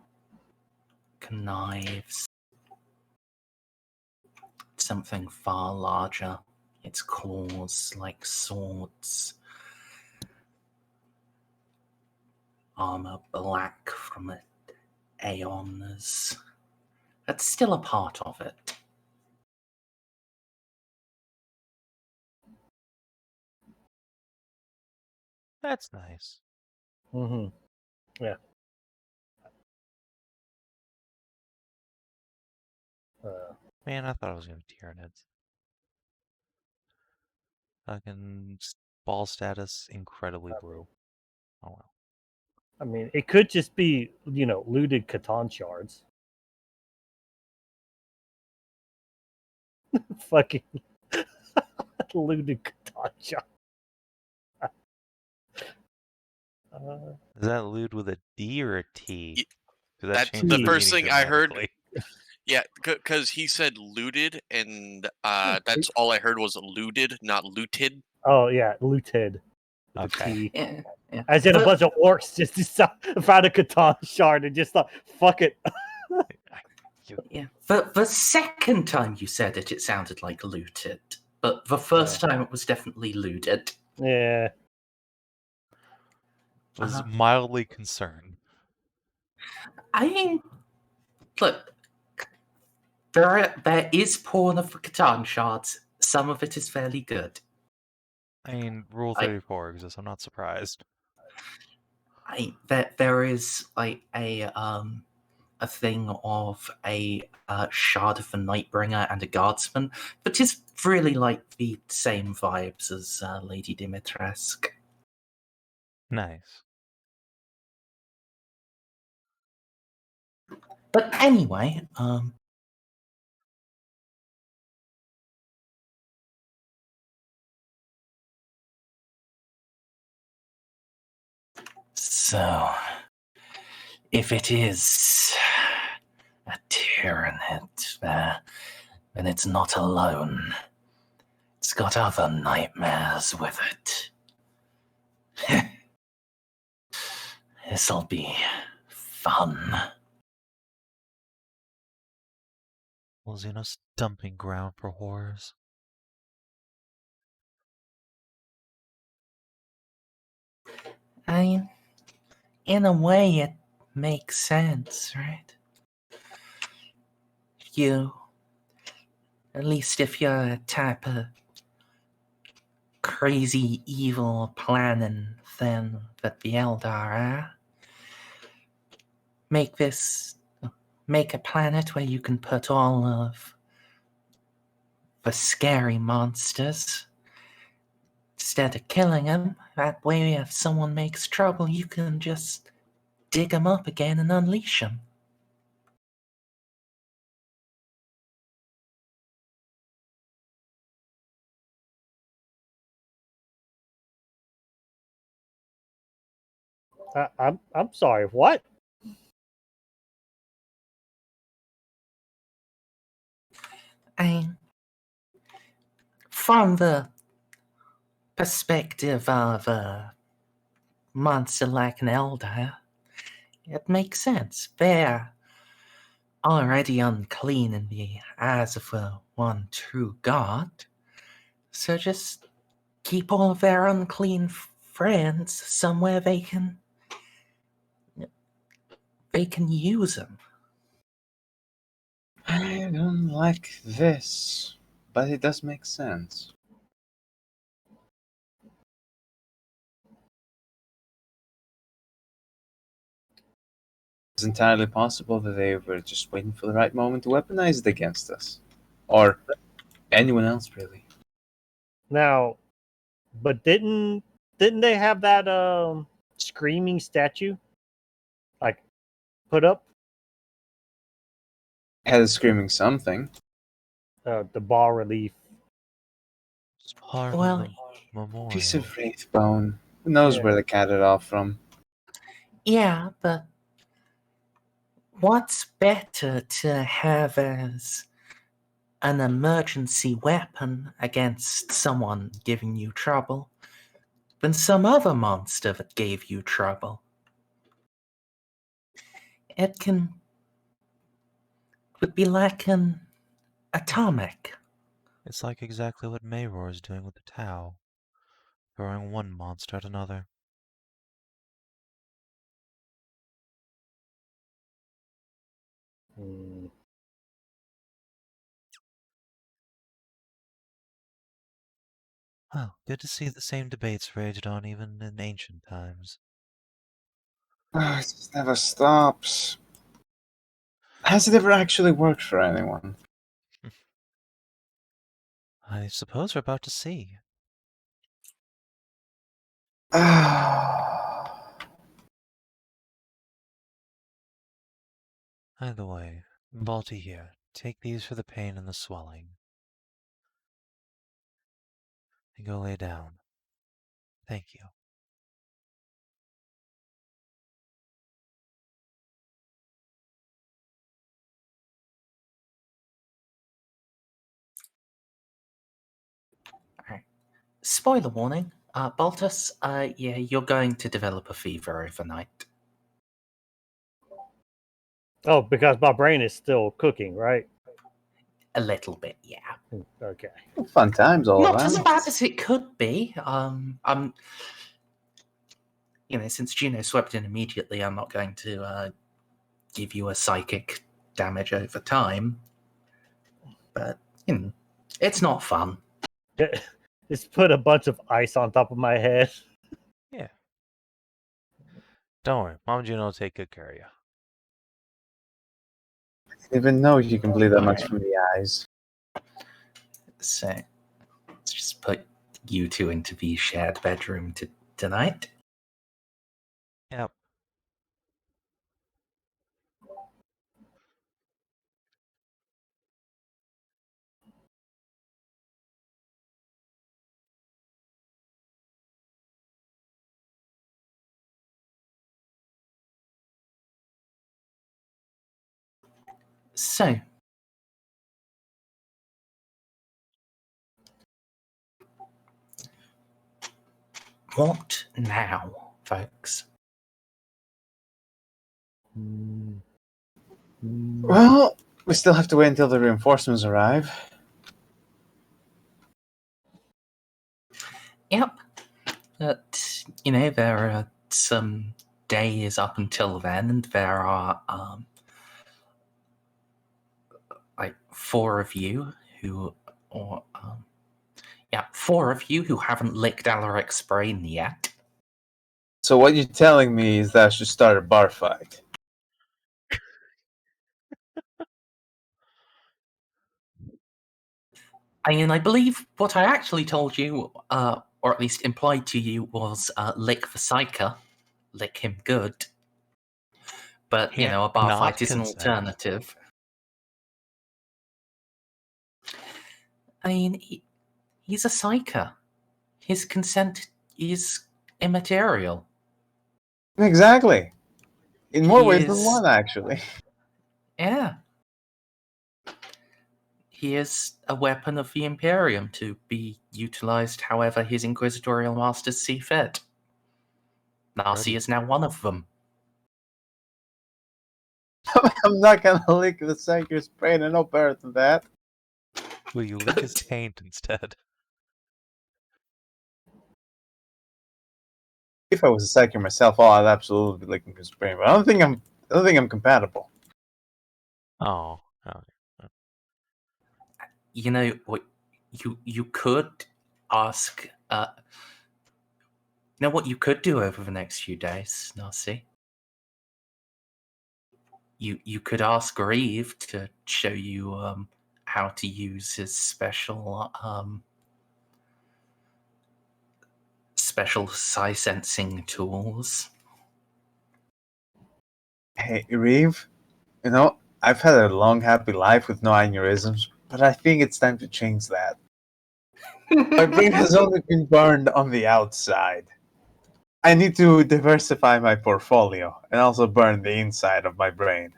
[SPEAKER 1] knives. Something far larger. Its claws like swords. Armor black from the aeons. That's still a part of it.
[SPEAKER 2] That's nice.
[SPEAKER 3] Mm-hmm. Yeah.
[SPEAKER 2] Man, I thought I was going to Tyranids. Fucking ball status, incredibly blue. Oh well.
[SPEAKER 3] I mean, it could just be, looted Catan shards. Fucking looted Catan shards.
[SPEAKER 2] Is that lewd with a D or a T?
[SPEAKER 6] That's the first thing I heard. Yeah, because he said looted, and that's all I heard was looted, not looted.
[SPEAKER 3] Oh yeah, looted.
[SPEAKER 2] Okay.
[SPEAKER 1] Yeah.
[SPEAKER 3] As in a bunch of orcs just found a Catan shard and just thought, fuck it.
[SPEAKER 1] Yeah. The second time you said it, it sounded like looted. But the first time it was definitely looted.
[SPEAKER 3] Yeah.
[SPEAKER 2] Was mildly concerned.
[SPEAKER 1] I mean, look, there is porn of the Catan shards. Some of it is fairly good.
[SPEAKER 2] I mean, Rule 34 exists. I'm not surprised.
[SPEAKER 1] There is like a thing of a shard of the Nightbringer and a Guardsman, but it's really like the same vibes as Lady Dimitrescu.
[SPEAKER 2] Nice.
[SPEAKER 1] But anyway, so if it is A Tyranid, and it's not alone. It's got other nightmares with it. This'll be fun.
[SPEAKER 2] Well, Xenos dumping ground for horrors.
[SPEAKER 1] I mean, in a way, it makes sense, right? At least if you're a type of crazy, evil planning thing that the Eldar are, make a planet where you can put all of the scary monsters. Instead of killing them, that way if someone makes trouble, you can just dig them up again and unleash them.
[SPEAKER 3] I'm sorry. What?
[SPEAKER 1] From the perspective of a monster like an Eldar, it makes sense. They're already unclean in the eyes of the one true God, so just keep all of their unclean friends somewhere they can use them.
[SPEAKER 4] I don't like this, but it does make sense. It's entirely possible that they were just waiting for the right moment to weaponize it against us. Or anyone else, really.
[SPEAKER 3] Now, but didn't they have that screaming statue like put up?
[SPEAKER 4] Had it screaming something.
[SPEAKER 3] The bas relief.
[SPEAKER 2] It's part
[SPEAKER 1] Well,
[SPEAKER 2] of the memorial.
[SPEAKER 4] Piece of wraith bone. Who knows
[SPEAKER 3] Yeah.
[SPEAKER 4] where they cut it off from?
[SPEAKER 1] Yeah, but what's better to have as an emergency weapon against someone giving you trouble than some other monster that gave you trouble? It would be like an atomic.
[SPEAKER 2] It's like exactly what Mayror is doing with the Tau, throwing one monster at another. Well, good to see the same debates raged on even in ancient times.
[SPEAKER 4] It just never stops. Has it ever actually worked for anyone?
[SPEAKER 2] I suppose we're about to see. Either way, Balti here. Take these for the pain and the swelling. And go lay down. Thank you.
[SPEAKER 1] Alright. Spoiler warning, Baltus, yeah, you're going to develop a fever overnight.
[SPEAKER 3] Oh, because my brain is still cooking, right?
[SPEAKER 1] A little bit, yeah.
[SPEAKER 3] Okay.
[SPEAKER 4] Fun times all
[SPEAKER 1] Not
[SPEAKER 4] around.
[SPEAKER 1] as bad as it could be. Since Juno swept in immediately, I'm not going to give you a psychic damage over time. But, it's not fun.
[SPEAKER 3] Just put a bunch of ice on top of my head.
[SPEAKER 2] Yeah. Don't worry, Mom Juno will take good care of you.
[SPEAKER 4] I didn't even know you can bleed that much from the eyes.
[SPEAKER 1] So, let's just put you two into the shared bedroom tonight.
[SPEAKER 2] Yep.
[SPEAKER 1] So, what now, folks?
[SPEAKER 4] Well, we still have to wait until the reinforcements arrive.
[SPEAKER 1] Yep. But, there are some days up until then, and there are, like, four of you who haven't licked Alaric's brain yet.
[SPEAKER 4] So what you're telling me is that I should start a bar fight.
[SPEAKER 1] I mean, I believe what I actually told you, or at least implied to you, was lick the Ceiko. Lick him good. But, a bar
[SPEAKER 2] Not
[SPEAKER 1] fight is an
[SPEAKER 2] consent.
[SPEAKER 1] alternative. I mean, he's a Ceiko. His consent is immaterial.
[SPEAKER 4] Exactly. In more ways than
[SPEAKER 1] is-
[SPEAKER 4] one, actually.
[SPEAKER 1] Yeah. He is a weapon of the Imperium to be utilized however his inquisitorial masters see fit. Narcia is now one of them.
[SPEAKER 4] I'm not gonna lick the Psyker's brain, and no better than that.
[SPEAKER 2] Will you lick his taint instead?
[SPEAKER 4] If I was a Psyker myself, I'd absolutely be licking his brain. But I don't think I'm compatible.
[SPEAKER 2] Oh.
[SPEAKER 1] What you could ask. What you could do over the next few days, Narcia? You could ask Reeve to show you how to use his special psi sensing tools.
[SPEAKER 4] Hey, Reeve, I've had a long, happy life with no aneurysms, but I think it's time to change that. My brain has only been burned on the outside. I need to diversify my portfolio and also burn the inside of my brain.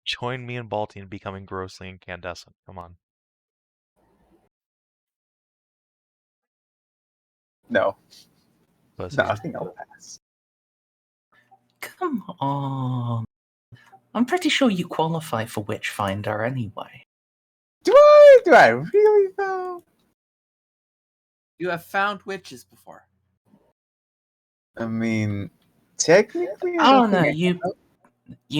[SPEAKER 2] Join me and Balti in becoming grossly incandescent. Come on.
[SPEAKER 4] No.
[SPEAKER 2] Pussies.
[SPEAKER 4] No, I think I'll pass.
[SPEAKER 1] Come on. I'm pretty sure you qualify for Witchfinder anyway.
[SPEAKER 4] Do I really though?
[SPEAKER 7] You have found witches before.
[SPEAKER 4] I mean, technically.
[SPEAKER 1] Oh no, you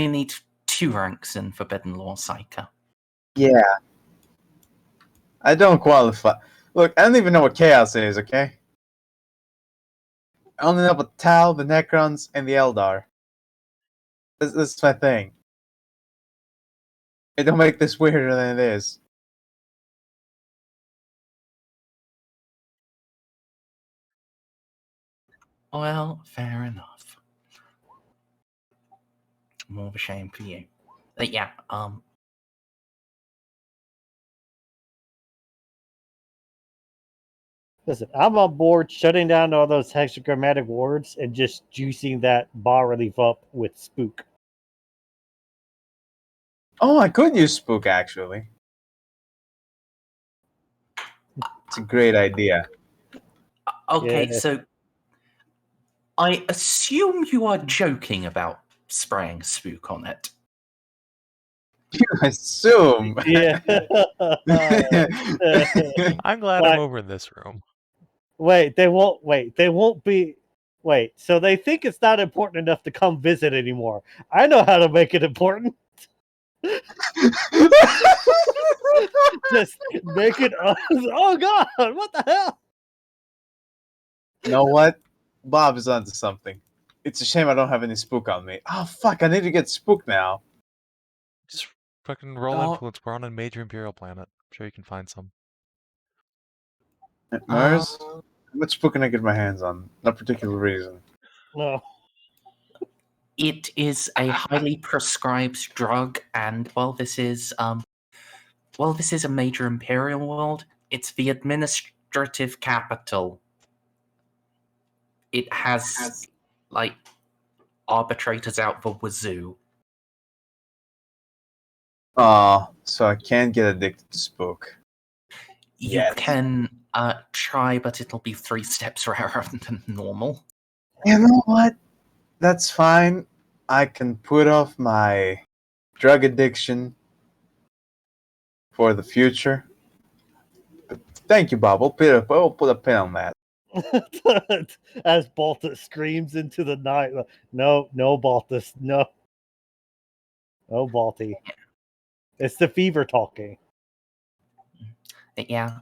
[SPEAKER 1] need 2 ranks in Forbidden Law Ceiko.
[SPEAKER 4] Yeah. I don't qualify. Look, I don't even know what chaos is, okay? I only know about Tal, the Necrons, and the Eldar. This is my thing. It don't make this weirder than it is.
[SPEAKER 1] Well, fair enough. More of a shame for you. But yeah,
[SPEAKER 3] Listen, I'm on board shutting down all those hexagrammatic words and just juicing that bas relief up with spook.
[SPEAKER 4] Oh, I could use Spook, actually. It's a great idea.
[SPEAKER 1] okay,
[SPEAKER 3] Yeah.
[SPEAKER 1] so I assume you are joking about spraying spook on it.
[SPEAKER 4] You assume.
[SPEAKER 3] Yeah.
[SPEAKER 2] I'm glad
[SPEAKER 3] But-
[SPEAKER 2] I'm over in this room.
[SPEAKER 3] Wait, they won't be. Wait, so they think it's not important enough to come visit anymore. I know how to make it important. Just make it. Oh God! What the hell?
[SPEAKER 4] You know what? Bob is onto something. It's a shame I don't have any Spook on me. Oh, fuck, I need to get Spook now.
[SPEAKER 2] Just fucking roll
[SPEAKER 7] Don't-
[SPEAKER 2] influence. We're on a major imperial planet. I'm sure you can find some.
[SPEAKER 4] Merz? How much Spook can I get my hands on? No particular reason.
[SPEAKER 3] No.
[SPEAKER 1] It is a highly prescribed drug, and while this is a major imperial world, it's the administrative capital. It has like arbitrators out the wazoo.
[SPEAKER 4] So I can't get addicted to spook.
[SPEAKER 1] You
[SPEAKER 4] Yes.
[SPEAKER 1] can try, but it'll be 3 steps rarer than normal.
[SPEAKER 4] You know what? That's fine. I can put off my drug addiction for the future. But thank you, Bob. We'll put a pin on that.
[SPEAKER 3] As Baltus screams into the night, no, Baltus, no, Balti. It's the fever talking.
[SPEAKER 1] Yeah,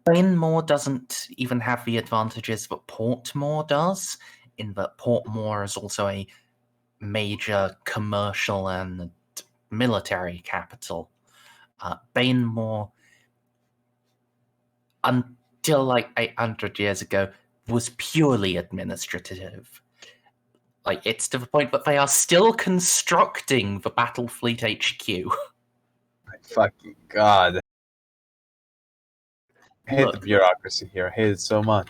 [SPEAKER 1] Bainmore doesn't even have the advantages that Portmore does, in that Portmore is also a major commercial and military capital. Bainmore, until like 800 years ago, was purely administrative. Like, it's to the point that they are still constructing the Battlefleet HQ.
[SPEAKER 4] My fucking god. I hate the
[SPEAKER 1] Look.
[SPEAKER 4] bureaucracy here. I hate it so much.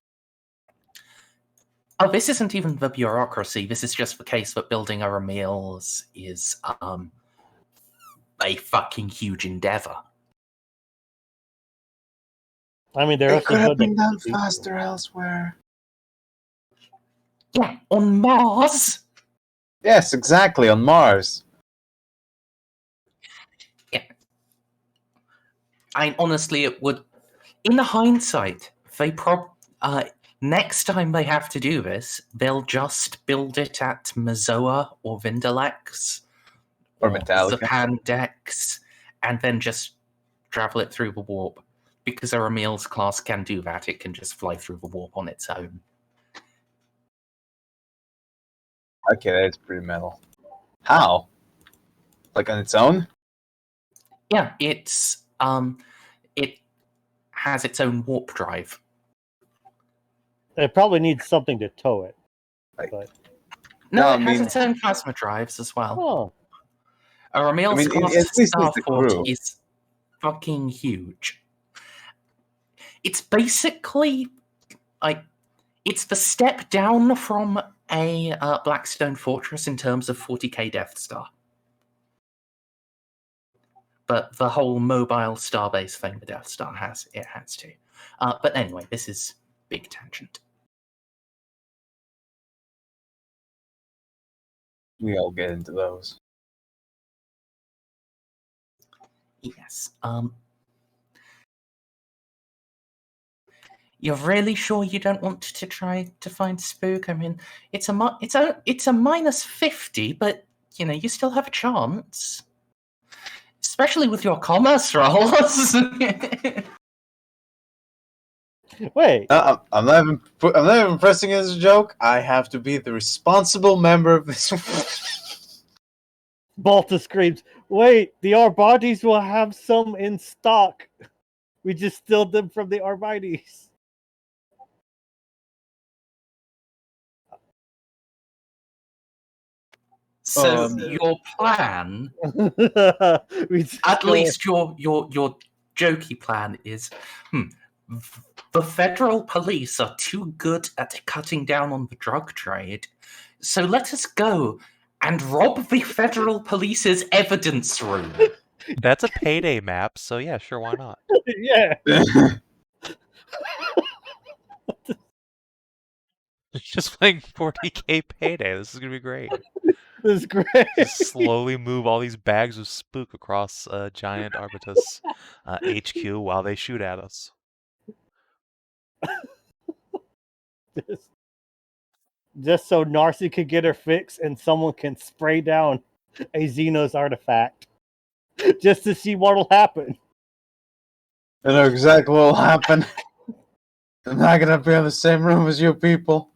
[SPEAKER 1] Oh, this isn't even the bureaucracy. This is just the case that building a mills is a fucking huge endeavor.
[SPEAKER 3] I mean, they're
[SPEAKER 4] They
[SPEAKER 3] also
[SPEAKER 4] could have
[SPEAKER 3] good
[SPEAKER 4] been
[SPEAKER 3] at
[SPEAKER 4] done
[SPEAKER 3] people.
[SPEAKER 4] faster elsewhere.
[SPEAKER 1] Yeah, on Mars.
[SPEAKER 4] Yes, exactly, on Mars.
[SPEAKER 1] Yeah. Honestly, it would. In hindsight, they next time they have to do this, they'll just build it at Mazoa or Vindalex
[SPEAKER 4] Or Metallica.
[SPEAKER 1] Zapandex, and then just travel it through the warp. Because a Ramil's class can do that, it can just fly through the warp on its own.
[SPEAKER 4] Okay, that's pretty metal. How? Like on its own?
[SPEAKER 1] Yeah, it has its own warp drive.
[SPEAKER 3] It probably needs something to tow it.
[SPEAKER 4] Like,
[SPEAKER 3] But
[SPEAKER 1] No,
[SPEAKER 4] No,
[SPEAKER 1] it
[SPEAKER 4] I
[SPEAKER 1] has
[SPEAKER 4] mean-
[SPEAKER 1] its own plasma drives as well.
[SPEAKER 3] oh,
[SPEAKER 1] A Ramil's
[SPEAKER 4] I mean,
[SPEAKER 1] class
[SPEAKER 4] at least it's the
[SPEAKER 1] starport
[SPEAKER 4] crew.
[SPEAKER 1] is fucking huge. It's basically like it's the step down from a Blackstone Fortress in terms of 40k Death Star. But the whole mobile starbase thing the Death Star has, it has to. But anyway, this is big tangent.
[SPEAKER 4] We all get into those.
[SPEAKER 1] Yes. You're really sure you don't want to try to find Spook? I mean, it's a -50, but you know you still have a chance, especially with your commerce rolls.
[SPEAKER 3] wait.
[SPEAKER 4] I'm not even pressing it as a joke. I have to be the responsible member of this.
[SPEAKER 3] Baltus screams, wait, the Arbites will have some in stock. We just stole them from the Arbites.
[SPEAKER 1] So your plan,
[SPEAKER 3] We just
[SPEAKER 1] at
[SPEAKER 3] kill
[SPEAKER 1] least your jokey plan, is the federal police are too good at cutting down on the drug trade, so let us go and rob the federal police's evidence room.
[SPEAKER 2] That's a payday map, so yeah, sure, why not?
[SPEAKER 3] Yeah.
[SPEAKER 2] Just playing 40k payday. This is gonna be great.
[SPEAKER 3] This is great.
[SPEAKER 2] Just slowly move all these bags of spook across giant Arbites HQ while they shoot at us.
[SPEAKER 3] Just so Narcia can get her fix and someone can spray down a Xenos artifact. Just to see what'll happen.
[SPEAKER 4] I know exactly what will happen. I'm not gonna be in the same room as you people.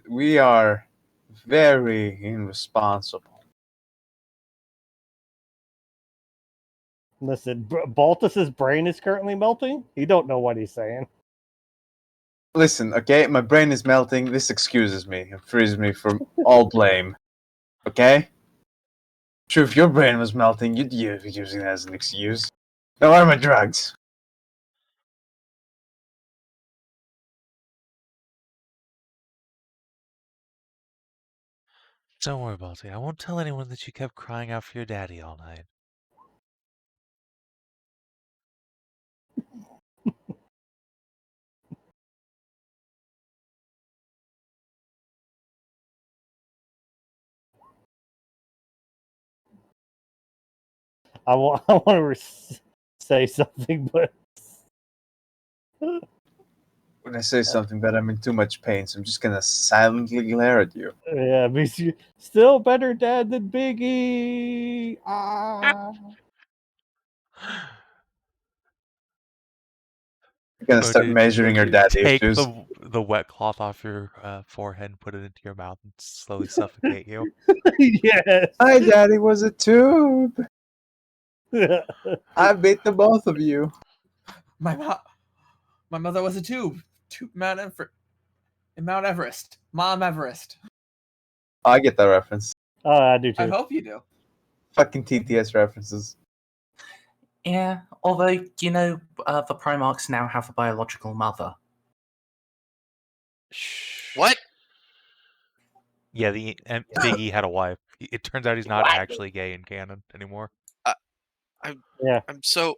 [SPEAKER 4] We are very irresponsible.
[SPEAKER 3] Listen, Baltus's brain is currently melting. He don't know what he's saying.
[SPEAKER 4] Listen, okay, my brain is melting. This excuses me. It frees me from all blame. Okay? Sure, if your brain was melting, you'd be using it as an excuse. Now, where are my drugs?
[SPEAKER 2] Don't worry, Balti. I won't tell anyone that you kept crying out for your daddy all night.
[SPEAKER 3] I want to say something, but
[SPEAKER 4] When I say something bad, I'm in too much pain, so I'm just gonna silently glare at you.
[SPEAKER 3] yeah, because you still better dad than Biggie. Ah.
[SPEAKER 4] I'm gonna start
[SPEAKER 2] Bodhi,
[SPEAKER 4] measuring your daddy
[SPEAKER 2] take
[SPEAKER 4] issues.
[SPEAKER 2] the wet cloth off your forehead and put it into your mouth and slowly suffocate you.
[SPEAKER 3] Yes.
[SPEAKER 4] My daddy was a tube. I beat the both of you.
[SPEAKER 7] My mother was a tube. Mount Everest. Mom Everest.
[SPEAKER 4] Oh, I get that reference.
[SPEAKER 3] Oh, I do too.
[SPEAKER 7] I hope you do.
[SPEAKER 4] Fucking TTS references.
[SPEAKER 1] Yeah, although, you know, the Primarchs now have a biological mother.
[SPEAKER 6] What?
[SPEAKER 2] Yeah, Big E had a wife. It turns out he's not actually gay in canon anymore.
[SPEAKER 6] I'm so.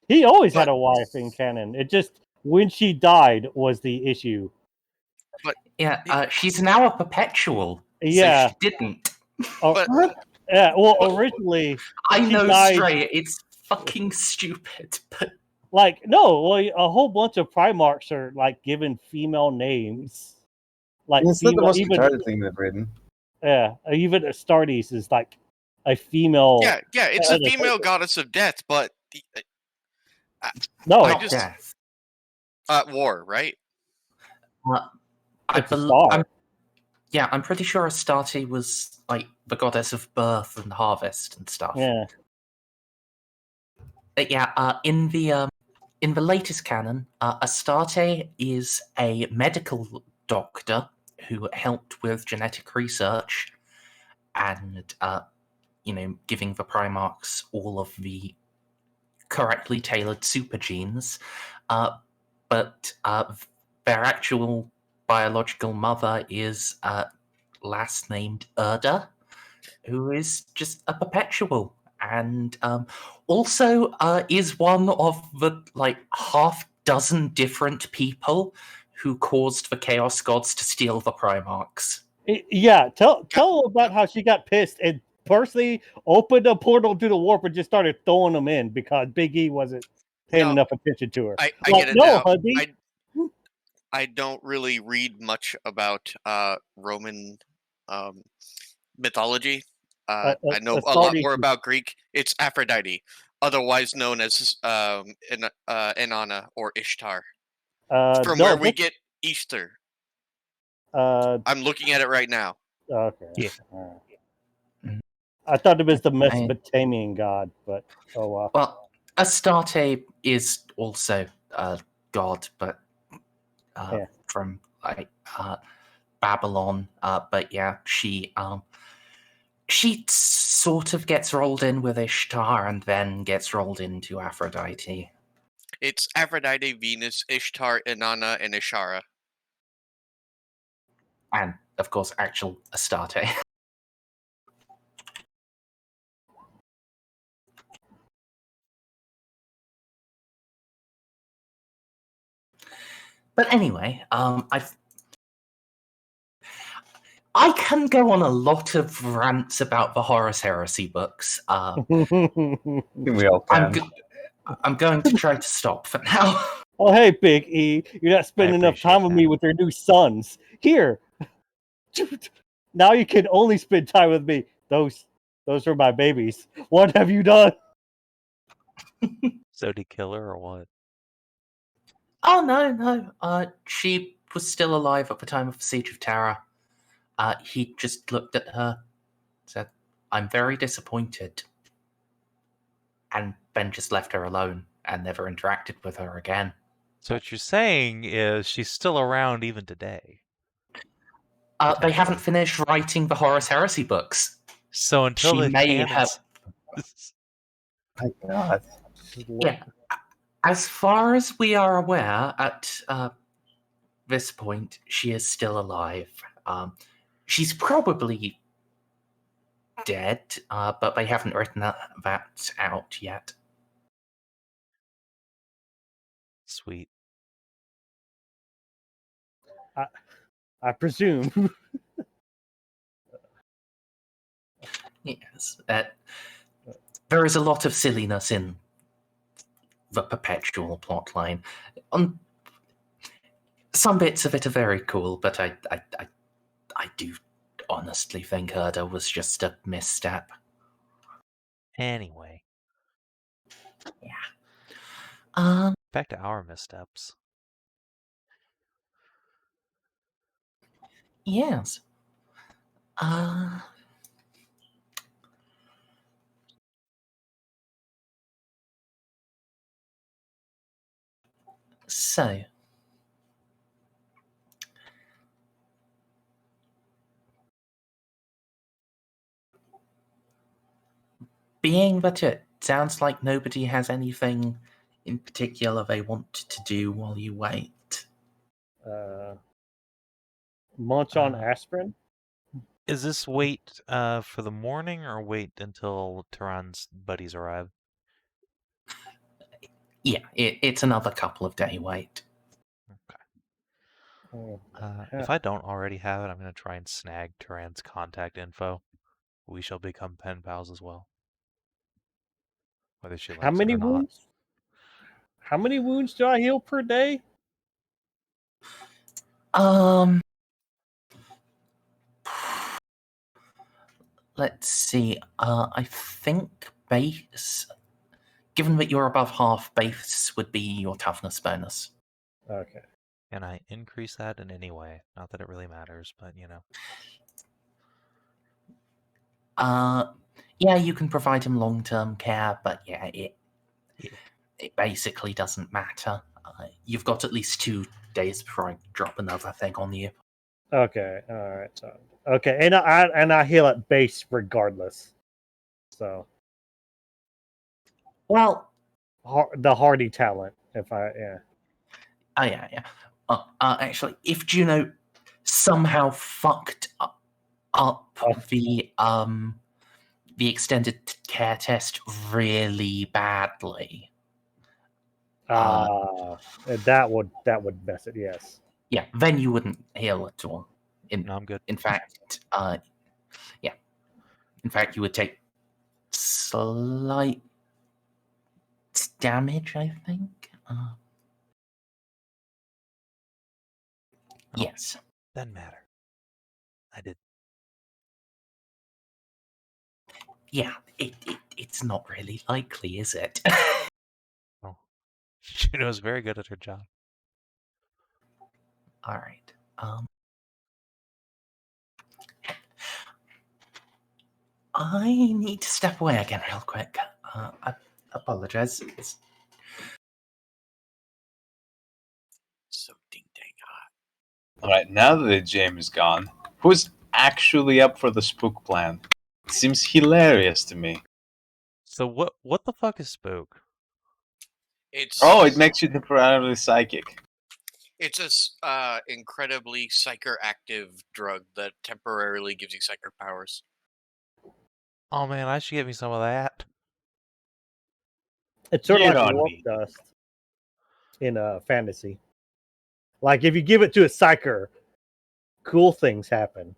[SPEAKER 3] He always had a wife in canon. It just when she died was the issue.
[SPEAKER 1] Yeah, she's now a perpetual.
[SPEAKER 3] Yeah.
[SPEAKER 1] So she didn't.
[SPEAKER 3] Oh,
[SPEAKER 6] But
[SPEAKER 3] yeah. Well, originally,
[SPEAKER 1] I
[SPEAKER 3] she
[SPEAKER 1] know,
[SPEAKER 3] died-
[SPEAKER 1] Stray, it's fucking stupid, but
[SPEAKER 3] like no, well, a whole bunch of Primarchs are like given female names. Like
[SPEAKER 4] It's not the
[SPEAKER 3] female,
[SPEAKER 4] most
[SPEAKER 3] even
[SPEAKER 4] retarded thing they've written.
[SPEAKER 3] yeah, even Astartes is like a female.
[SPEAKER 6] yeah, it's a
[SPEAKER 3] other
[SPEAKER 6] female
[SPEAKER 3] person.
[SPEAKER 6] goddess of death, but
[SPEAKER 3] No,
[SPEAKER 6] I
[SPEAKER 1] not
[SPEAKER 6] just-
[SPEAKER 1] death.
[SPEAKER 6] war, right?
[SPEAKER 3] it's a star.
[SPEAKER 1] I'm pretty sure Astarte was like the goddess of birth and harvest and stuff.
[SPEAKER 3] Yeah.
[SPEAKER 1] But yeah, in the latest canon, Astarte is a medical doctor who helped with genetic research and giving the Primarchs all of the correctly tailored super genes. But their actual biological mother is last named Erda, who is just a perpetual, and also is one of the like half dozen different people who caused the Chaos Gods to steal the Primarchs.
[SPEAKER 3] Yeah, tell about how she got pissed and personally opened a portal to the warp and just started throwing them in because Big E wasn't paying
[SPEAKER 6] No,
[SPEAKER 3] enough attention to her.
[SPEAKER 6] I
[SPEAKER 3] Like,
[SPEAKER 6] get it
[SPEAKER 3] no,
[SPEAKER 6] now.
[SPEAKER 3] honey.
[SPEAKER 6] I don't really read much about Roman mythology. I know a lot more about Greek. It's Aphrodite, otherwise known as Inanna or Ishtar, from where we get Easter. I'm looking at it right now.
[SPEAKER 3] Okay.
[SPEAKER 2] Yeah.
[SPEAKER 3] I thought it was the Mesopotamian god, but oh well.
[SPEAKER 1] Well, Astarte is also a god, but from like Babylon. But yeah, she sort of gets rolled in with Ishtar and then gets rolled into Aphrodite.
[SPEAKER 6] It's Aphrodite, Venus, Ishtar, Inanna, and Ishara.
[SPEAKER 1] And, of course, actual Astarte. But anyway, I can go on a lot of rants about the Horus Heresy books.
[SPEAKER 4] We all can.
[SPEAKER 1] I'm going to try to stop for now.
[SPEAKER 3] Oh, hey, Big E, you're not spending enough time with me with your new sons. Here, now you can only spend time with me. Those are my babies. What have you done?
[SPEAKER 2] So did he kill her or what?
[SPEAKER 1] Oh, no. She was still alive at the time of the Siege of Terra. He just looked at her, said, "I'm very disappointed," and then just left her alone and never interacted with her again.
[SPEAKER 2] So what you're saying is she's still around even today.
[SPEAKER 1] They haven't finished writing the Horus Heresy books.
[SPEAKER 2] So until
[SPEAKER 1] she
[SPEAKER 2] the
[SPEAKER 1] may
[SPEAKER 2] canons...
[SPEAKER 4] My God.
[SPEAKER 1] Yeah. As far as we are aware, at this point, she is still alive. She's probably dead, but they haven't written that out yet.
[SPEAKER 2] Sweet.
[SPEAKER 3] I presume.
[SPEAKER 1] Yes, there is a lot of silliness in the perpetual plotline. Some bits of it are very cool, but I do honestly think Erda was just a misstep.
[SPEAKER 2] Anyway,
[SPEAKER 1] Yeah.
[SPEAKER 2] back to our missteps.
[SPEAKER 1] Yes. So, being that it sounds like nobody has anything in particular they want to do while you wait.
[SPEAKER 3] Munch on aspirin?
[SPEAKER 2] Is this wait for the morning or wait until Tehran's buddies arrive?
[SPEAKER 1] Yeah, it's another couple of day wait.
[SPEAKER 2] If I don't already have it, I'm going to try and snag Tehran's contact info. We shall become pen pals as well. Whether she likes
[SPEAKER 3] How many
[SPEAKER 2] it or not.
[SPEAKER 3] wounds? How many wounds do I heal per day?
[SPEAKER 1] Let's see. I think base, given that you're above half, base would be your toughness bonus.
[SPEAKER 3] Okay.
[SPEAKER 2] Can I increase that in any way? Not that it really matters, but you know.
[SPEAKER 1] Yeah, you can provide him long-term care, but yeah, it basically doesn't matter. You've got at least 2 days before I drop another thing on you.
[SPEAKER 3] Okay. All right. So, okay, and I heal at base regardless. So,
[SPEAKER 1] well,
[SPEAKER 3] the hardy talent. If I
[SPEAKER 1] Oh yeah. Actually, if Juno somehow fucked up the extended care test really badly,
[SPEAKER 3] that would mess it. Yes.
[SPEAKER 1] yeah, then you wouldn't heal at all.
[SPEAKER 2] No, I'm good.
[SPEAKER 1] In fact, yeah. In fact, you would take slight damage, I think. Yes.
[SPEAKER 2] Doesn't matter. I did.
[SPEAKER 1] Yeah, it's not really likely, is it?
[SPEAKER 2] Oh. Juno's very good at her job.
[SPEAKER 1] All right. I need to step away again real quick. I apologize.
[SPEAKER 6] So ding dang hot.
[SPEAKER 4] Alright, now that the jam is gone, who's actually up for the spook plan? It seems hilarious to me.
[SPEAKER 2] So what the fuck is spook?
[SPEAKER 4] It makes you temporarily psychic.
[SPEAKER 6] It's a incredibly psychoactive drug that temporarily gives you psychic powers.
[SPEAKER 2] Oh man, I should get me some of that.
[SPEAKER 3] It's sort of
[SPEAKER 4] Get
[SPEAKER 3] like
[SPEAKER 4] on
[SPEAKER 3] warp
[SPEAKER 4] me.
[SPEAKER 3] dust in fantasy. Like if you give it to a psyker, cool things happen.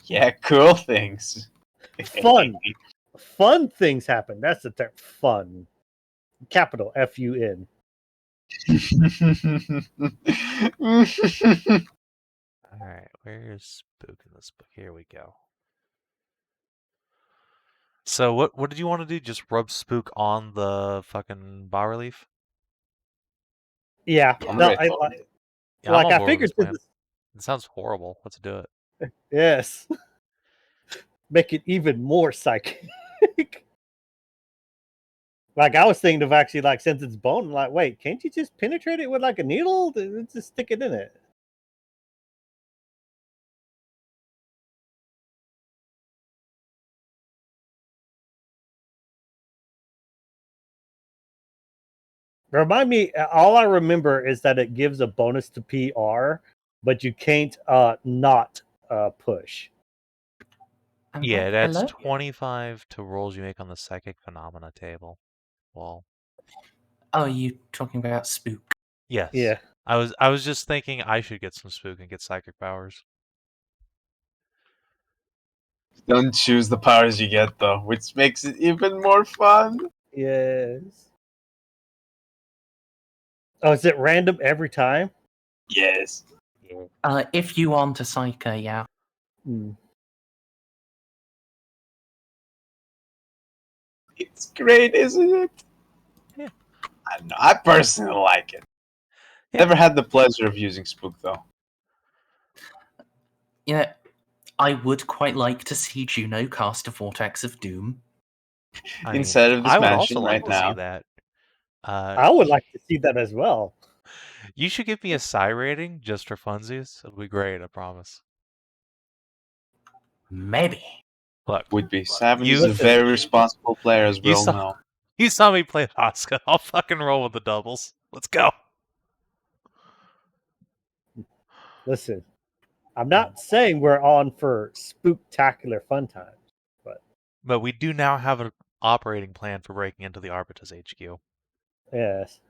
[SPEAKER 4] Yeah, cool things.
[SPEAKER 3] Fun things happen. That's the term. Fun. Capital F-U-N.
[SPEAKER 2] Alright, where's spook in this book? Here we go. So what did you want to do? Just rub spook on the fucking bas-relief?
[SPEAKER 3] Yeah.
[SPEAKER 4] Yeah,
[SPEAKER 3] No,
[SPEAKER 4] right.
[SPEAKER 2] Yeah, I'm on
[SPEAKER 3] I
[SPEAKER 2] board with
[SPEAKER 3] figured
[SPEAKER 2] this plan. It sounds horrible. Let's do it.
[SPEAKER 3] Yes. Make it even more psychic. Like I was thinking of actually like since it's bone, I'm like, wait, can't you just penetrate it with like a needle? Just stick it in it. Remind me, all I remember is that it gives a bonus to PR, but you can't not push.
[SPEAKER 2] Yeah, that's
[SPEAKER 1] Hello?
[SPEAKER 2] 25 to rolls you make on the psychic phenomena table. Well,
[SPEAKER 1] Oh, are you talking about spook?
[SPEAKER 2] yes.
[SPEAKER 3] Yeah.
[SPEAKER 2] I was just thinking I should get some spook and get psychic powers.
[SPEAKER 4] Don't choose the powers you get, though, which makes it even more fun.
[SPEAKER 3] Yes. Oh, is it random every time?
[SPEAKER 4] Yes.
[SPEAKER 1] If you want a Ceiko, yeah.
[SPEAKER 3] Hmm.
[SPEAKER 4] It's great, isn't it?
[SPEAKER 2] Yeah.
[SPEAKER 4] I don't know. I personally like it.
[SPEAKER 2] Yeah.
[SPEAKER 4] Never had the pleasure of using Spook, though.
[SPEAKER 1] You know, I would quite like to see Juno cast a Vortex of Doom.
[SPEAKER 2] I mean,
[SPEAKER 4] Inside of this
[SPEAKER 2] I would
[SPEAKER 4] mansion
[SPEAKER 2] also like
[SPEAKER 4] right
[SPEAKER 2] to
[SPEAKER 4] now.
[SPEAKER 2] see that.
[SPEAKER 3] I would like to see that as well.
[SPEAKER 2] You should give me a psi rating just for funsies. It'll be great, I promise.
[SPEAKER 1] Maybe.
[SPEAKER 2] Look,
[SPEAKER 4] Would be. Savin
[SPEAKER 2] You-
[SPEAKER 4] is a very responsible player, as we
[SPEAKER 2] You
[SPEAKER 4] all
[SPEAKER 2] saw-
[SPEAKER 4] know.
[SPEAKER 2] you saw me play Asuka. I'll fucking roll with the doubles. Let's go.
[SPEAKER 3] Listen, I'm not saying we're on for spooktacular fun times.
[SPEAKER 2] But we do now have an operating plan for breaking into the Arbites HQ.
[SPEAKER 3] Yes.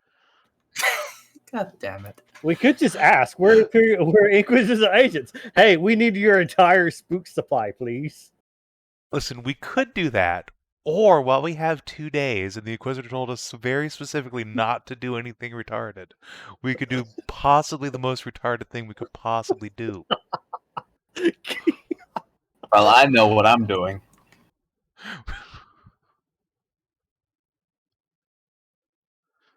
[SPEAKER 1] God damn it.
[SPEAKER 3] We could just ask, we're Inquisitor agents. Hey, we need your entire spook supply, please.
[SPEAKER 2] Listen, we could do that. Or while we have 2 days and the Inquisitor told us very specifically not to do anything retarded, we could do possibly the most retarded thing we could possibly do.
[SPEAKER 4] Well, I know what I'm doing.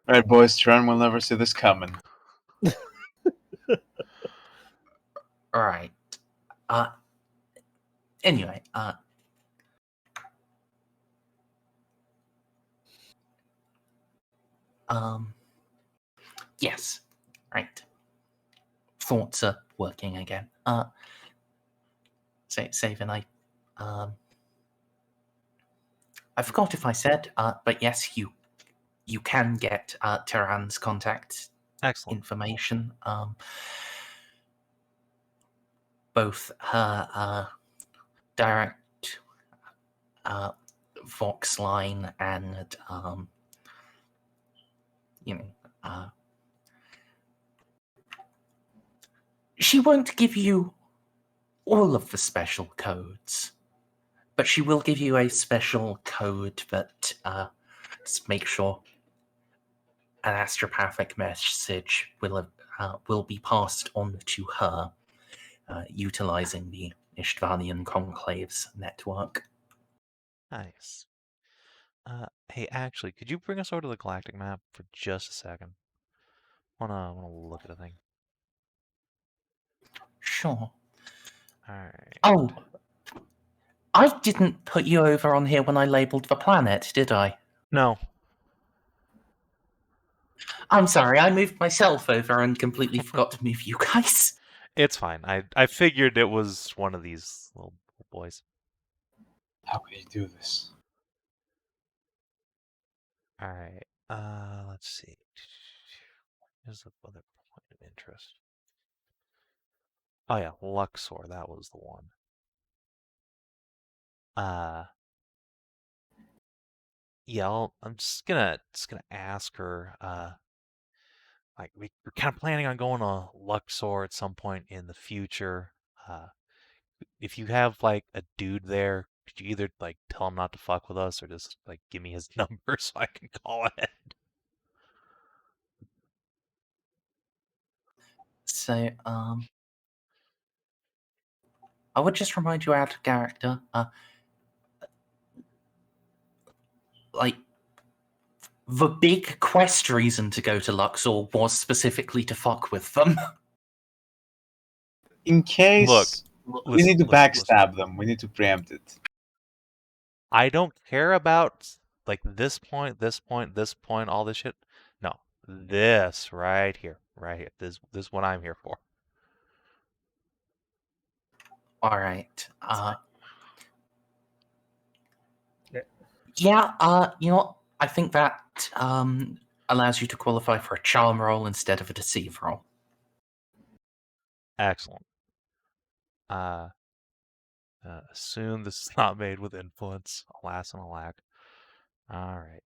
[SPEAKER 4] Alright, boys, Trent will never see this coming.
[SPEAKER 1] Alright. Anyway, yes. Right. Thoughts are working again. Savin, I forgot if I said, but yes, you can get Terran's contact
[SPEAKER 2] Excellent.
[SPEAKER 1] information. Both her direct Vox line and she won't give you all of the special codes, but she will give you a special code that just make sure an astropathic message will be passed on to her, utilizing the Ishtvanian Conclave's network.
[SPEAKER 2] Nice. Hey, actually, could you bring us over to the galactic map for just a second? I wanna look at a thing.
[SPEAKER 1] Sure.
[SPEAKER 2] Alright.
[SPEAKER 1] Oh, I didn't put you over on here when I labeled the planet, did I?
[SPEAKER 2] No.
[SPEAKER 1] I'm sorry, I moved myself over and completely forgot to move you guys.
[SPEAKER 2] It's fine. I figured it was one of these little boys.
[SPEAKER 4] How can you do this?
[SPEAKER 2] Alright. Let's see. Here's the other point of interest. Oh yeah, Luxor, that was the one. Yeah, I'm just gonna ask her, like we're kind of planning on going to Luxor at some point in the future. If you have like a dude there, could you either like tell him not to fuck with us or just like give me his number so I can call ahead?
[SPEAKER 1] So, I would just remind you out of character, like, the big quest reason to go to Luxor was specifically to fuck with them.
[SPEAKER 4] In case we need to backstab them, we need to preempt it.
[SPEAKER 2] I don't care about like this point, all this shit. No, this right here. This is what I'm here for.
[SPEAKER 1] All right. Yeah. You know what? I think that allows you to qualify for a charm roll instead of a deceive roll.
[SPEAKER 2] Excellent. Assume this is not made with influence. Alas and alack. Alright.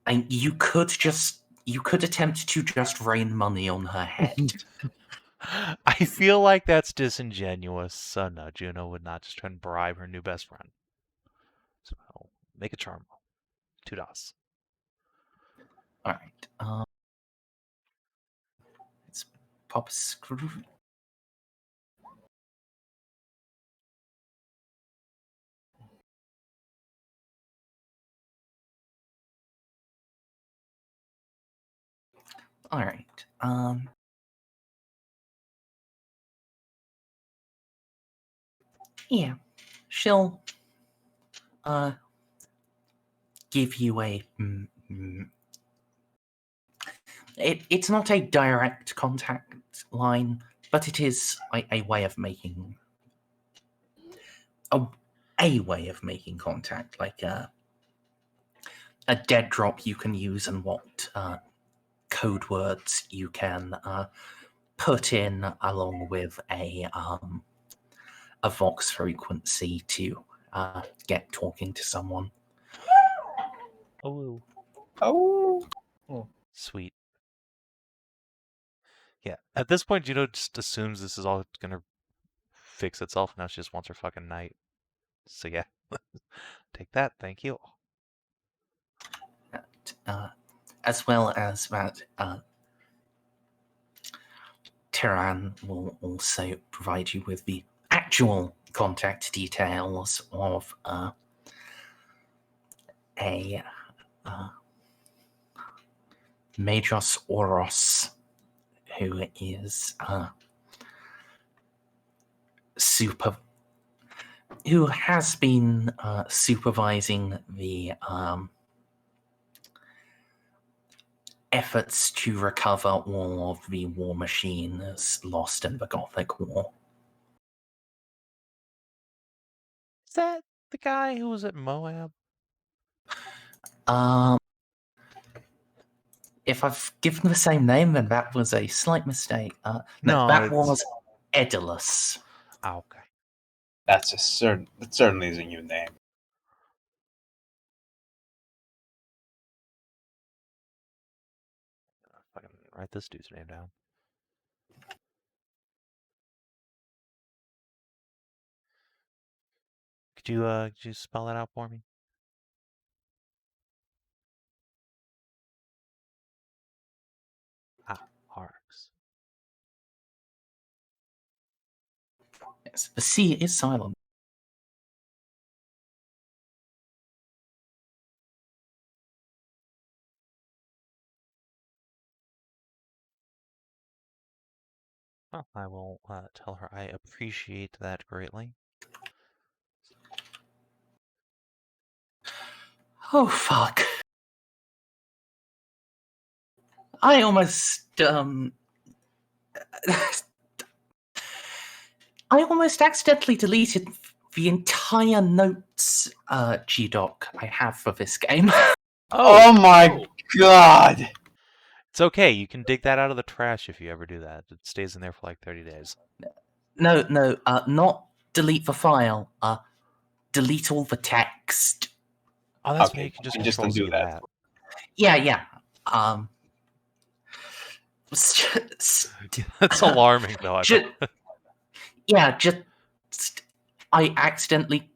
[SPEAKER 1] And you could attempt to just rain money on her head.
[SPEAKER 2] I feel like that's disingenuous, so no, Juno would not just try and bribe her new best friend. So make a charm roll. 2 dots.
[SPEAKER 1] Alright. Let's pop a screw. Alright. Yeah. She'll give you a it's not a direct contact line, but it is a way of making a way of making contact, like a dead drop you can use, and what code words you can put in along with a vox frequency to get talking to someone.
[SPEAKER 2] Oh. Sweet. Yeah. At this point, Juno just assumes this is all gonna fix itself. Now she just wants her fucking knight. So yeah. Take that, thank you.
[SPEAKER 1] As well as that, Tyran will also provide you with the actual contact details of a Magos Oros, who is who has been supervising the efforts to recover all of the war machines lost in the Gothic War.
[SPEAKER 2] Is that the guy who was at Moab?
[SPEAKER 1] If I've given the same name, then that was a slight mistake.
[SPEAKER 2] No,
[SPEAKER 1] that was Edulus.
[SPEAKER 2] Oh, okay.
[SPEAKER 4] That certainly is a new name.
[SPEAKER 2] Fucking write this dude's name down. Could you spell that out for me? Arx.
[SPEAKER 1] Yes, the C is silent.
[SPEAKER 2] Well, I will tell her I appreciate that greatly.
[SPEAKER 1] Oh, fuck. I almost, I almost accidentally deleted the entire notes GDoc I have for this game.
[SPEAKER 4] Oh my god!
[SPEAKER 2] It's okay, you can dig that out of the trash if you ever do that. It stays in there for like 30 days.
[SPEAKER 1] No, not delete the file. Delete all the text.
[SPEAKER 2] Oh, that's
[SPEAKER 4] Okay,
[SPEAKER 2] me. You can just
[SPEAKER 4] you just
[SPEAKER 2] control
[SPEAKER 4] undo
[SPEAKER 2] Z
[SPEAKER 4] that.
[SPEAKER 1] Yeah.
[SPEAKER 2] That's alarming, though.
[SPEAKER 1] I accidentally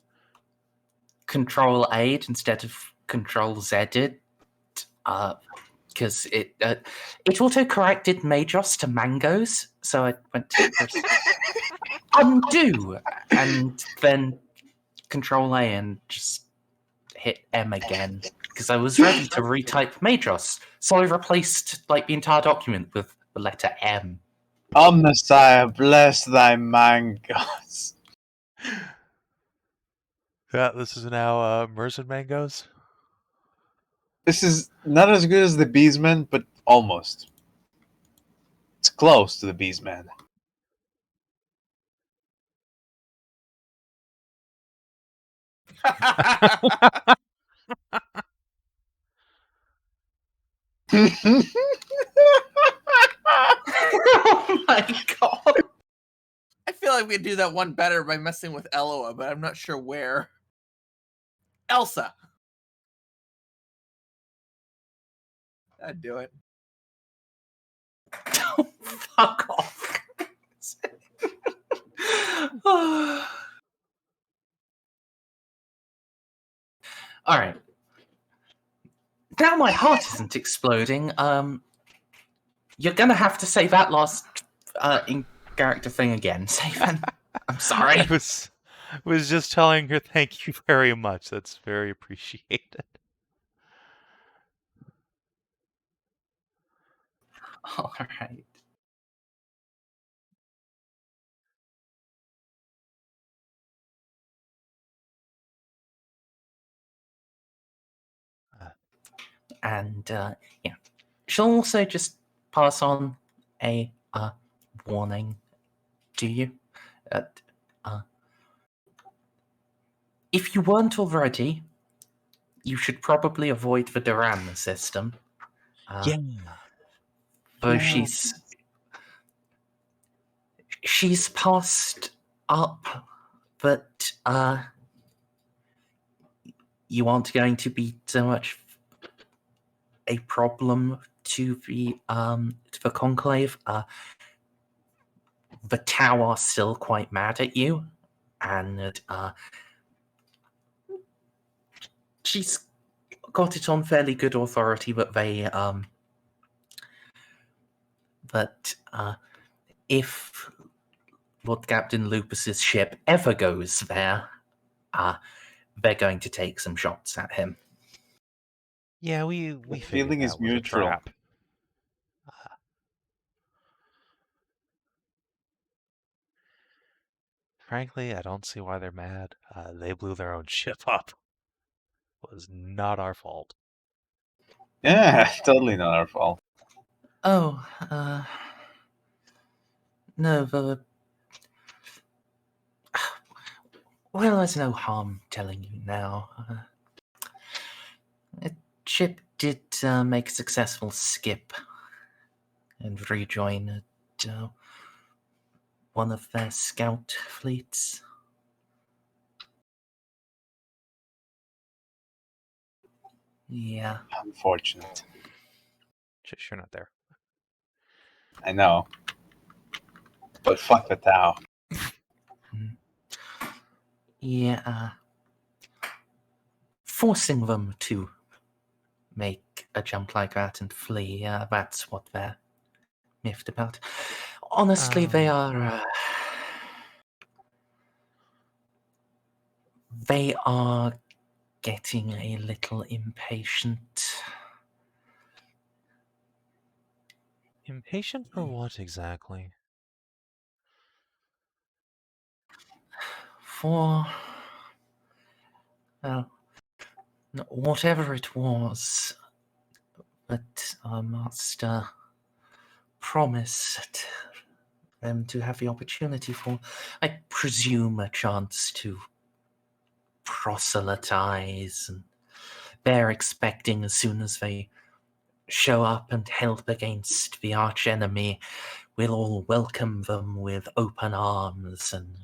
[SPEAKER 1] Control-A instead of Control-Z-ed, because it auto-corrected Magos to mangoes, so I went to press undo, and then Control-A and just hit M again, because I was ready to retype Magos, so I replaced the entire document with the letter M.
[SPEAKER 4] Messiah, bless thy mangoes.
[SPEAKER 2] Yeah, this is now Merz and Mangoes.
[SPEAKER 4] This is not as good as the Beesman, but almost. It's close to the Beesman.
[SPEAKER 1] Oh my god!
[SPEAKER 7] I feel like we could do that one better by messing with Eloa, but I'm not sure where. Elsa. I'd do it.
[SPEAKER 1] Fuck off. All right. Now my heart isn't exploding. You're gonna have to say that last in character thing again, Savin. I'm sorry.
[SPEAKER 2] I was just telling her thank you very much. That's very appreciated.
[SPEAKER 1] All right. And yeah, she'll also just pass on a warning to you. If you weren't already, you should probably avoid the Duran system. Though
[SPEAKER 4] Yeah.
[SPEAKER 1] she's passed up, but you aren't going to be so much a problem to the conclave. The Tau are still quite mad at you, and she's got it on fairly good authority that they if Lord Captain Lupus's ship ever goes there, they're going to take some shots at him.
[SPEAKER 2] Yeah, we
[SPEAKER 4] The
[SPEAKER 2] figured
[SPEAKER 4] feeling
[SPEAKER 2] that
[SPEAKER 4] is
[SPEAKER 2] was a
[SPEAKER 4] mutual.
[SPEAKER 2] trap. Frankly, I don't see why they're mad. They blew their own ship up. It was not our fault.
[SPEAKER 4] Yeah, totally not our fault.
[SPEAKER 1] Oh, no, well, there's no harm telling you now. The ship did make a successful skip and rejoin one of their scout fleets. Yeah.
[SPEAKER 4] Unfortunate.
[SPEAKER 2] Just you're not there.
[SPEAKER 4] I know. But fuck the Tau.
[SPEAKER 1] Yeah. Forcing them to make a jump like that and flee, that's what they're miffed about. Honestly, they are... they are getting a little impatient.
[SPEAKER 2] Impatient for what exactly?
[SPEAKER 1] For... well, whatever it was that our master promised them to have the opportunity for, I presume, a chance to proselytize, and they're expecting as soon as they show up and help against the archenemy, we'll all welcome them with open arms and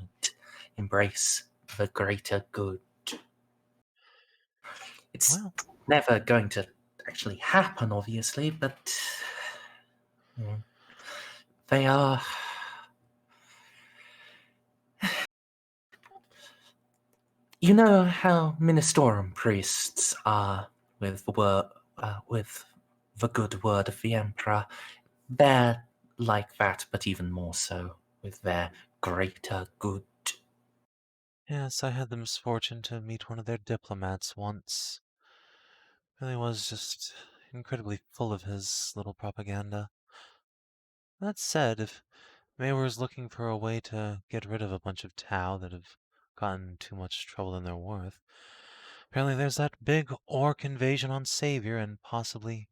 [SPEAKER 1] embrace the greater good. It's never going to actually happen, obviously, but they are... you know how Ministorum priests are with the good word of the Emperor. They're like that, but even more so, with their greater good.
[SPEAKER 2] Yes, I had the misfortune to meet one of their diplomats once. Really was just incredibly full of his little propaganda. That said, if Mayor is looking for a way to get rid of a bunch of Tau that have gotten too much trouble than they're worth, apparently there's that big orc invasion on Savior and possibly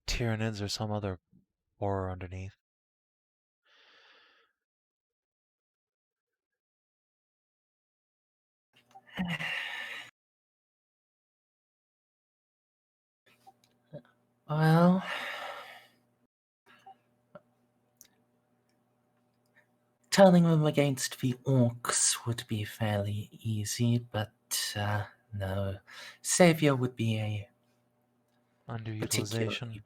[SPEAKER 2] Tyranids or some other horror underneath.
[SPEAKER 1] Well, turning them against the orcs would be fairly easy, but no. Savior would be a
[SPEAKER 2] Underutilization.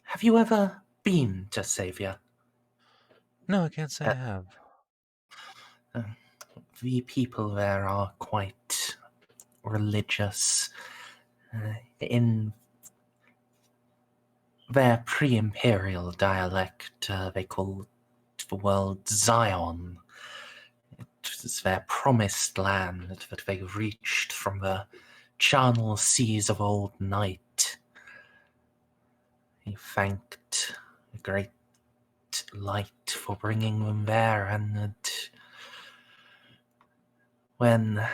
[SPEAKER 1] Have you ever been to Savior?
[SPEAKER 2] No, I can't say I have.
[SPEAKER 1] The people there are quite religious. In their pre-imperial dialect, they call the world Zion. It was their promised land that they reached from the charnel seas of old night. He thanked the great light for bringing them there, and when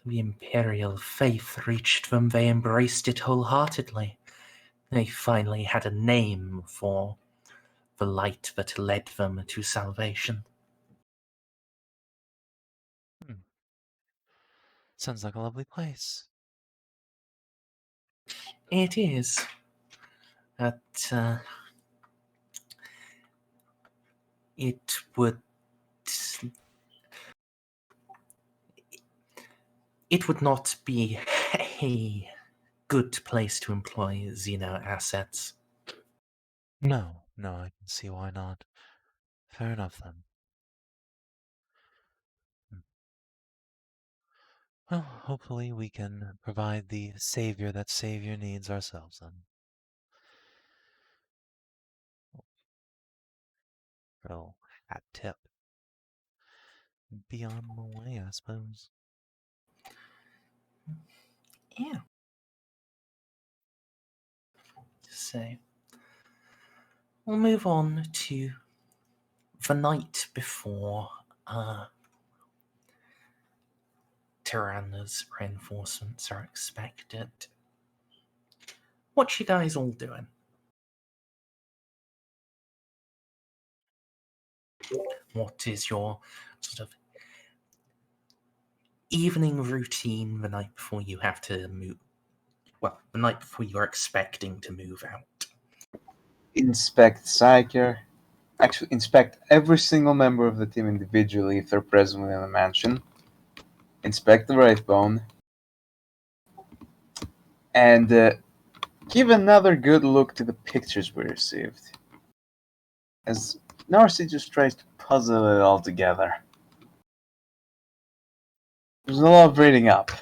[SPEAKER 1] the imperial faith reached them, they embraced it wholeheartedly. They finally had a name for the light that led them to salvation.
[SPEAKER 2] Sounds like a lovely place.
[SPEAKER 1] It is. But it would not be a good place to employ Xeno assets.
[SPEAKER 2] No, I can see why not. Fair enough then. Well, hopefully we can provide the savior that savior needs ourselves then. Real hat tip. Be on my way, I suppose.
[SPEAKER 1] Yeah. So, we'll move on to the night before Tyranna's reinforcements are expected. What you guys all doing? What is your sort of evening routine the night before you have to move? Well, the night before you're expecting to move out.
[SPEAKER 4] Inspect Ceiko. Actually, inspect every single member of the team individually if they're present within the mansion. Inspect the Wraithbone. And give another good look to the pictures we received. As Narcia just tries to puzzle it all together. There's a lot of reading up.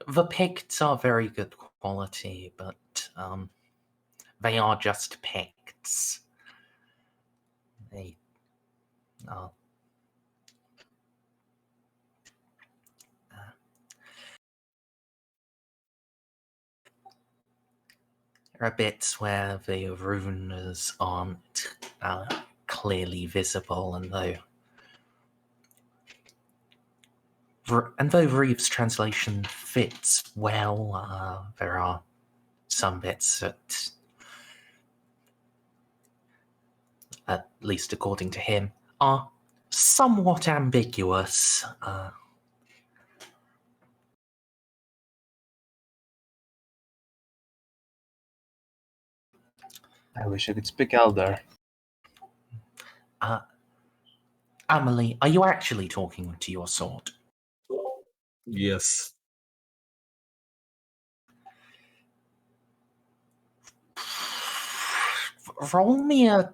[SPEAKER 1] The Picts are very good quality, but they are just Picts. They are. There are bits where the runes aren't clearly visible, and though Reeve's translation fits well, there are some bits that, at least according to him, are somewhat ambiguous.
[SPEAKER 4] I wish I could speak Elder.
[SPEAKER 1] Amelie, are you actually talking to your sword?
[SPEAKER 5] Yes.
[SPEAKER 1] Roll me a...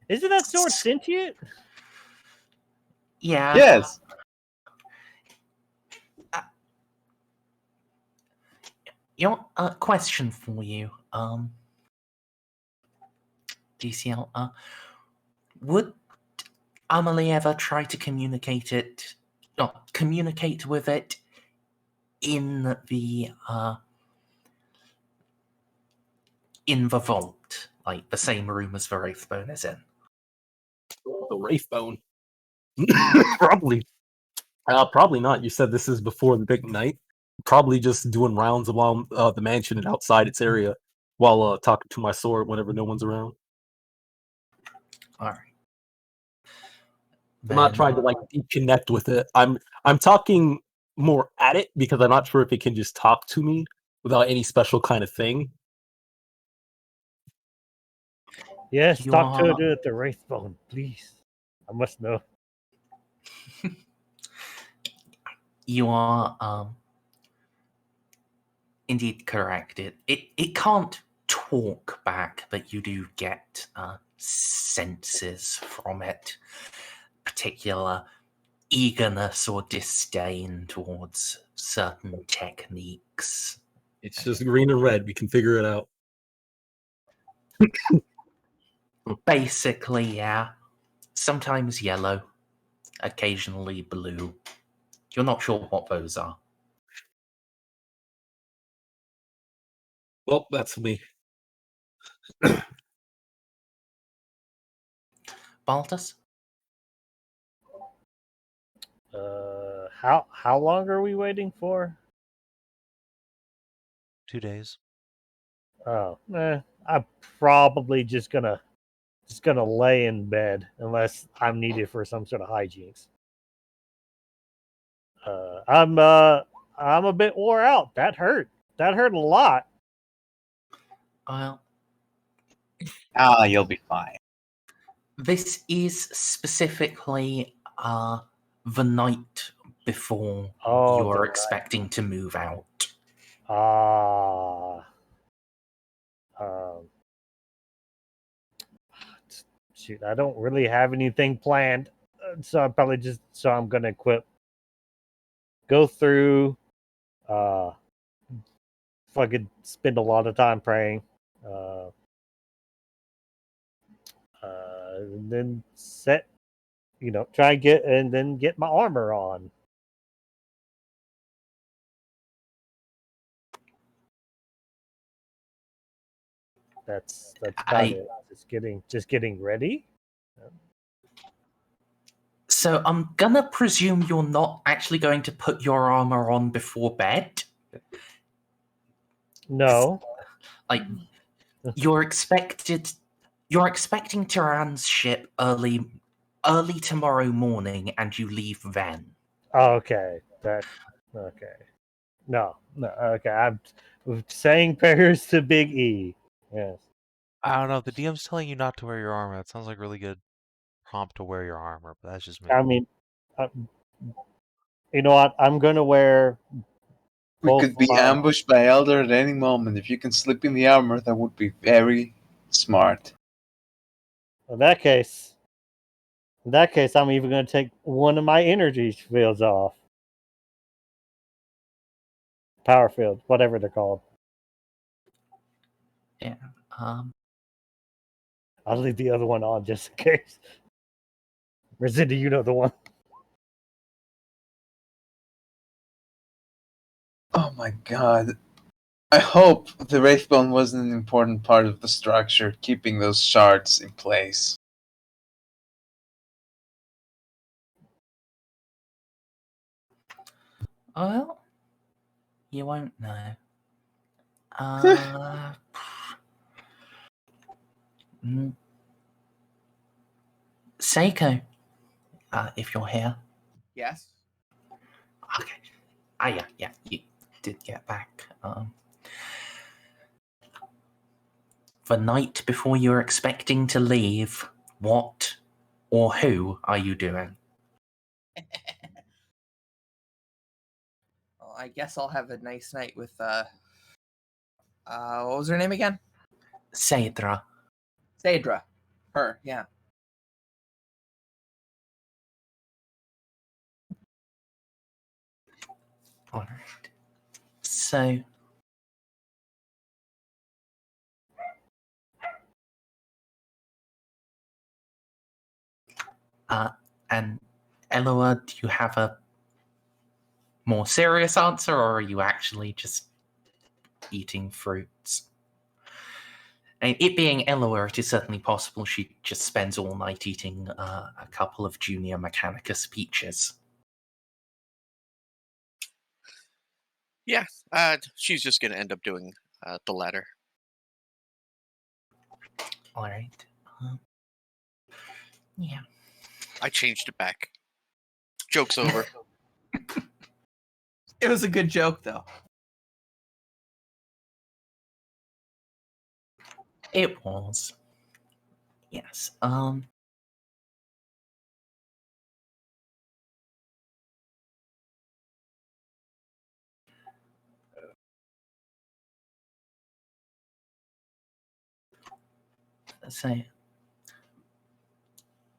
[SPEAKER 3] Isn't that sword sentient?
[SPEAKER 1] Yeah.
[SPEAKER 4] Yes.
[SPEAKER 1] Question for you. DCL, would Amelie ever try to communicate with it in the vault, like the same room as the Wraithbone is in?
[SPEAKER 5] The Wraithbone. Probably. Probably not. You said this is before the big night. Probably just doing rounds along the mansion and outside its area while talking to my sword whenever no one's around.
[SPEAKER 1] All right.
[SPEAKER 5] I'm not trying to like connect with it. I'm talking more at it because I'm not sure if it can just talk to me without any special kind of thing.
[SPEAKER 3] Yes,
[SPEAKER 1] You
[SPEAKER 3] talk to
[SPEAKER 1] are-
[SPEAKER 3] it at the Wraithbone, please. I must know.
[SPEAKER 1] You are indeed correct. It can't talk back, but you do get senses from it, particular eagerness or disdain towards certain techniques.
[SPEAKER 5] It's just green and red. We can figure it out.
[SPEAKER 1] Basically, yeah. Sometimes yellow, occasionally blue. You're not sure what those are.
[SPEAKER 5] Well, that's me.
[SPEAKER 1] Baltus?
[SPEAKER 3] How long are we waiting for?
[SPEAKER 2] 2 days.
[SPEAKER 3] Oh, I'm probably just gonna lay in bed unless I'm needed for some sort of hijinks. I'm a bit wore out. That hurt. That hurt a lot.
[SPEAKER 1] Well,
[SPEAKER 4] You'll be fine.
[SPEAKER 1] this is specifically the night before
[SPEAKER 3] Oh,
[SPEAKER 1] you're
[SPEAKER 3] the
[SPEAKER 1] expecting to move out.
[SPEAKER 3] Um, shoot, I don't really have anything planned, so I'm gonna equip. Go through. Fucking spend a lot of time praying. And then try and then get my armor on. That's about it. Just getting ready.
[SPEAKER 1] So I'm gonna presume you're not actually going to put your armor on before bed.
[SPEAKER 3] No.
[SPEAKER 1] Like you're expecting Tyran's ship early tomorrow morning, and you leave then.
[SPEAKER 3] Okay. Okay. No. Okay. I'm saying prayers to Big E. Yes.
[SPEAKER 2] I don't know. The DM's telling you not to wear your armor. That sounds like a really good prompt to wear your armor, but that's just me.
[SPEAKER 3] I mean, you know what? I'm gonna wear.
[SPEAKER 4] We could be ambushed by Elder at any moment. If you can slip in the armor, that would be very smart.
[SPEAKER 3] In that case, I'm even going to take one of my energy fields off. Power field, whatever they're called.
[SPEAKER 1] Yeah.
[SPEAKER 3] I'll leave the other one on just in case. Merzendi, you know the one.
[SPEAKER 4] Oh my god. I hope the Wraithbone wasn't an important part of the structure, keeping those shards in place.
[SPEAKER 1] Well, you won't know. Ceiko, if you're here.
[SPEAKER 7] Yes.
[SPEAKER 1] Okay. Yeah, you did get back. The night before you're expecting to leave, what or who are you doing?
[SPEAKER 7] Well, I guess I'll have a nice night with what was her name again?
[SPEAKER 1] Cedra.
[SPEAKER 7] Sadra. Her, yeah.
[SPEAKER 1] Alright. So and Eloa, do you have a more serious answer, or are you actually just eating fruits? And it being Eloa, it is certainly possible she just spends all night eating a couple of junior Mechanicus peaches.
[SPEAKER 6] Yeah, she's just going to end up doing the latter.
[SPEAKER 1] All right. Yeah.
[SPEAKER 6] I changed it back. Joke's over.
[SPEAKER 7] It was a good joke, though.
[SPEAKER 1] It was. Yes. So,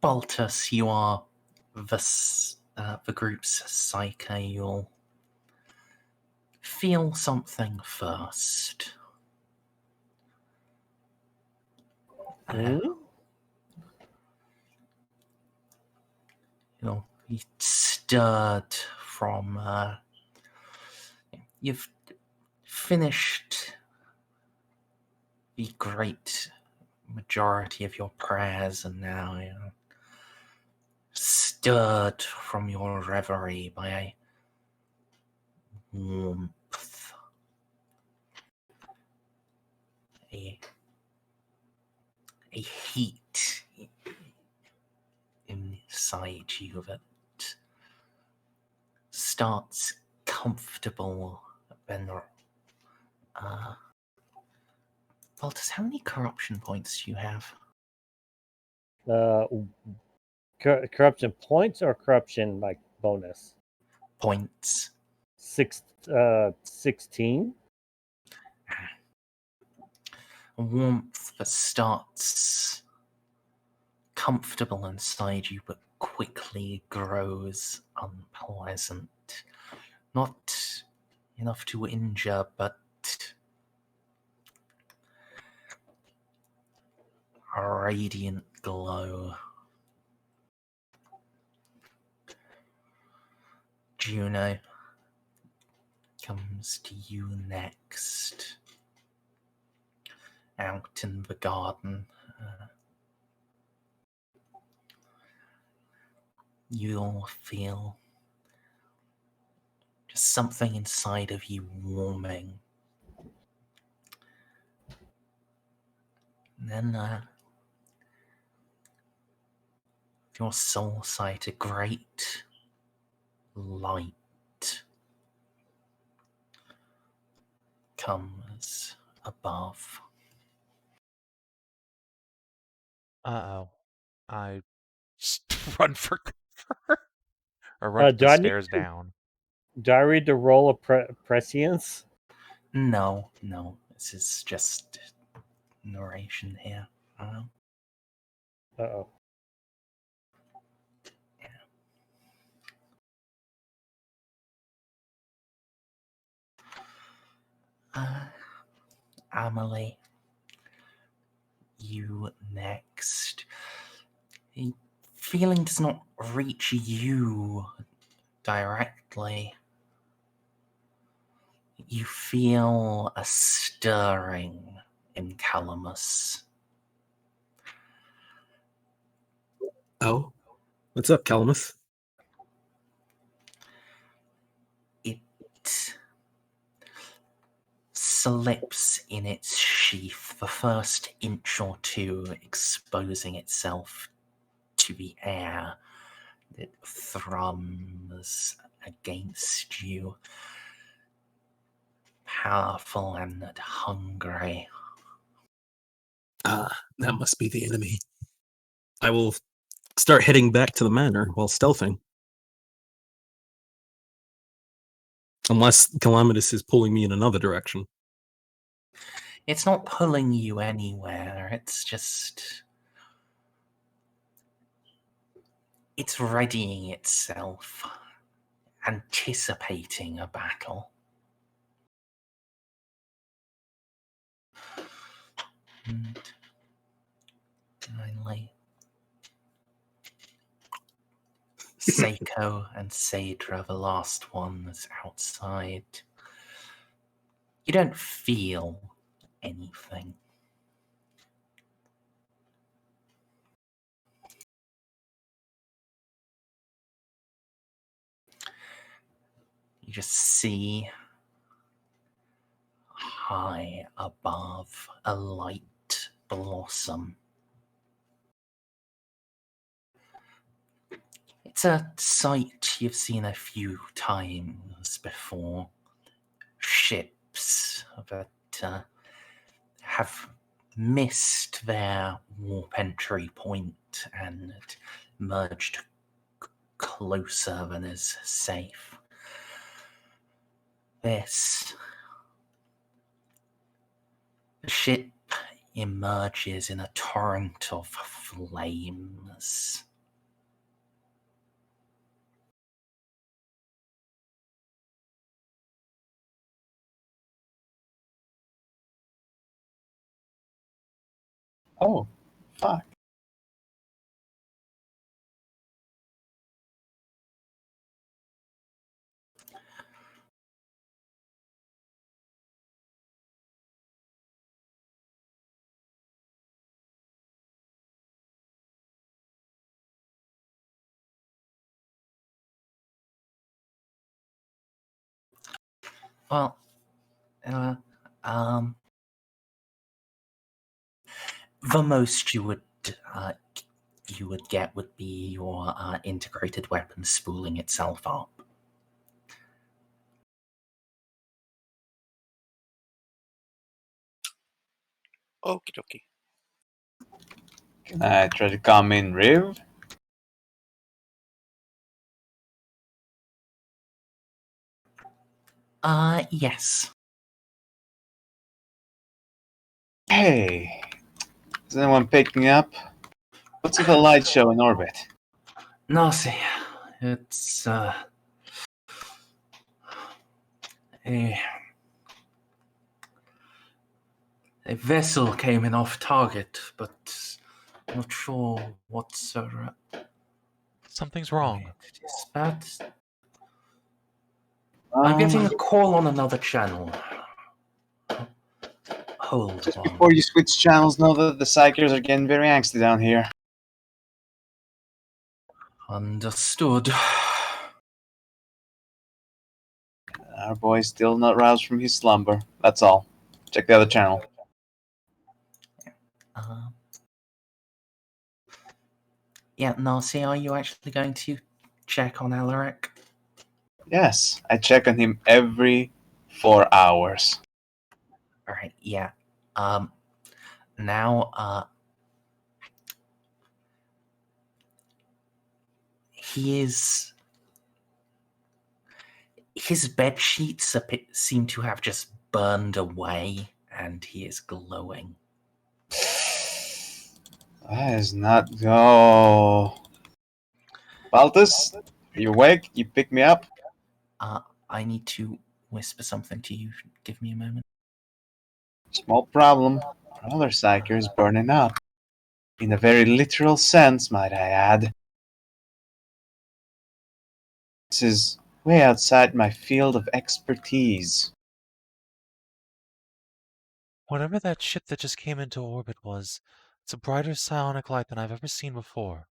[SPEAKER 1] Baltus, you are the group's Ceiko. You'll feel something first. You'll be stirred from. You've finished the great majority of your prayers, and now you're stirred from your reverie by a warmth, a heat inside you that starts comfortable. And Baltus, how many corruption points do you have?
[SPEAKER 3] Corruption points or corruption like bonus?
[SPEAKER 1] Points.
[SPEAKER 3] 16.
[SPEAKER 1] A warmth that starts comfortable inside you but quickly grows unpleasant. Not enough to injure, but a radiant glow. Juno comes to you next. Out in the garden. You'll feel just something inside of you warming. And then your soul sight, a great light comes above.
[SPEAKER 2] Uh-oh. I just run for cover. Or run the stairs down.
[SPEAKER 3] Do I read the roll of prescience?
[SPEAKER 1] No. This is just narration here.
[SPEAKER 3] Uh-oh.
[SPEAKER 1] Amelie, you next. The feeling does not reach you directly. You feel a stirring in Calamus.
[SPEAKER 5] Oh, what's up, Calamus?
[SPEAKER 1] It slips in its sheath, the first inch or two exposing itself to the air. It thrums against you, powerful and hungry.
[SPEAKER 5] Ah, that must be the enemy. I will start heading back to the manor while stealthing. Unless Calamitous is pulling me in another direction.
[SPEAKER 1] It's not pulling you anywhere, it's just... It's readying itself, anticipating a battle. And finally, Ceiko and Sadra, the last ones outside. You don't feel anything. You just see high above a light blossom. It a sight you've seen a few times before. Ships that have missed their warp entry point and merged closer than is safe. This ship emerges in a torrent of flames.
[SPEAKER 4] Oh, fuck.
[SPEAKER 1] Well, the most you would get would be your integrated weapon spooling itself up.
[SPEAKER 6] Okie dokie.
[SPEAKER 4] Can I try to come in, Riv?
[SPEAKER 1] Yes.
[SPEAKER 4] Hey, is anyone picking up? What's with the light show in orbit?
[SPEAKER 1] Narcia, it's a vessel came in off target, but not sure what's
[SPEAKER 2] Something's wrong.
[SPEAKER 1] dispatch. I'm getting a call on another channel. Hold
[SPEAKER 4] Just
[SPEAKER 1] on.
[SPEAKER 4] before you switch channels, know that the Psychers are getting very angsty down here.
[SPEAKER 1] Understood.
[SPEAKER 4] Our boy's still not roused from his slumber. That's all. Check the other channel.
[SPEAKER 1] Yeah, Narcia, are you actually going to check on Alaric?
[SPEAKER 4] Yes, I check on him every 4 hours.
[SPEAKER 1] Alright, yeah. Now, his bed sheets seem to have just burned away, and he is glowing.
[SPEAKER 4] That is not go. Baltus, are you awake? You pick me up?
[SPEAKER 1] I need to whisper something to you. Give me a moment.
[SPEAKER 4] Small problem. Our other Psyker is burning up. In a very literal sense, might I add. This is way outside my field of expertise.
[SPEAKER 2] Whatever that ship that just came into orbit was, it's a brighter psionic light than I've ever seen before.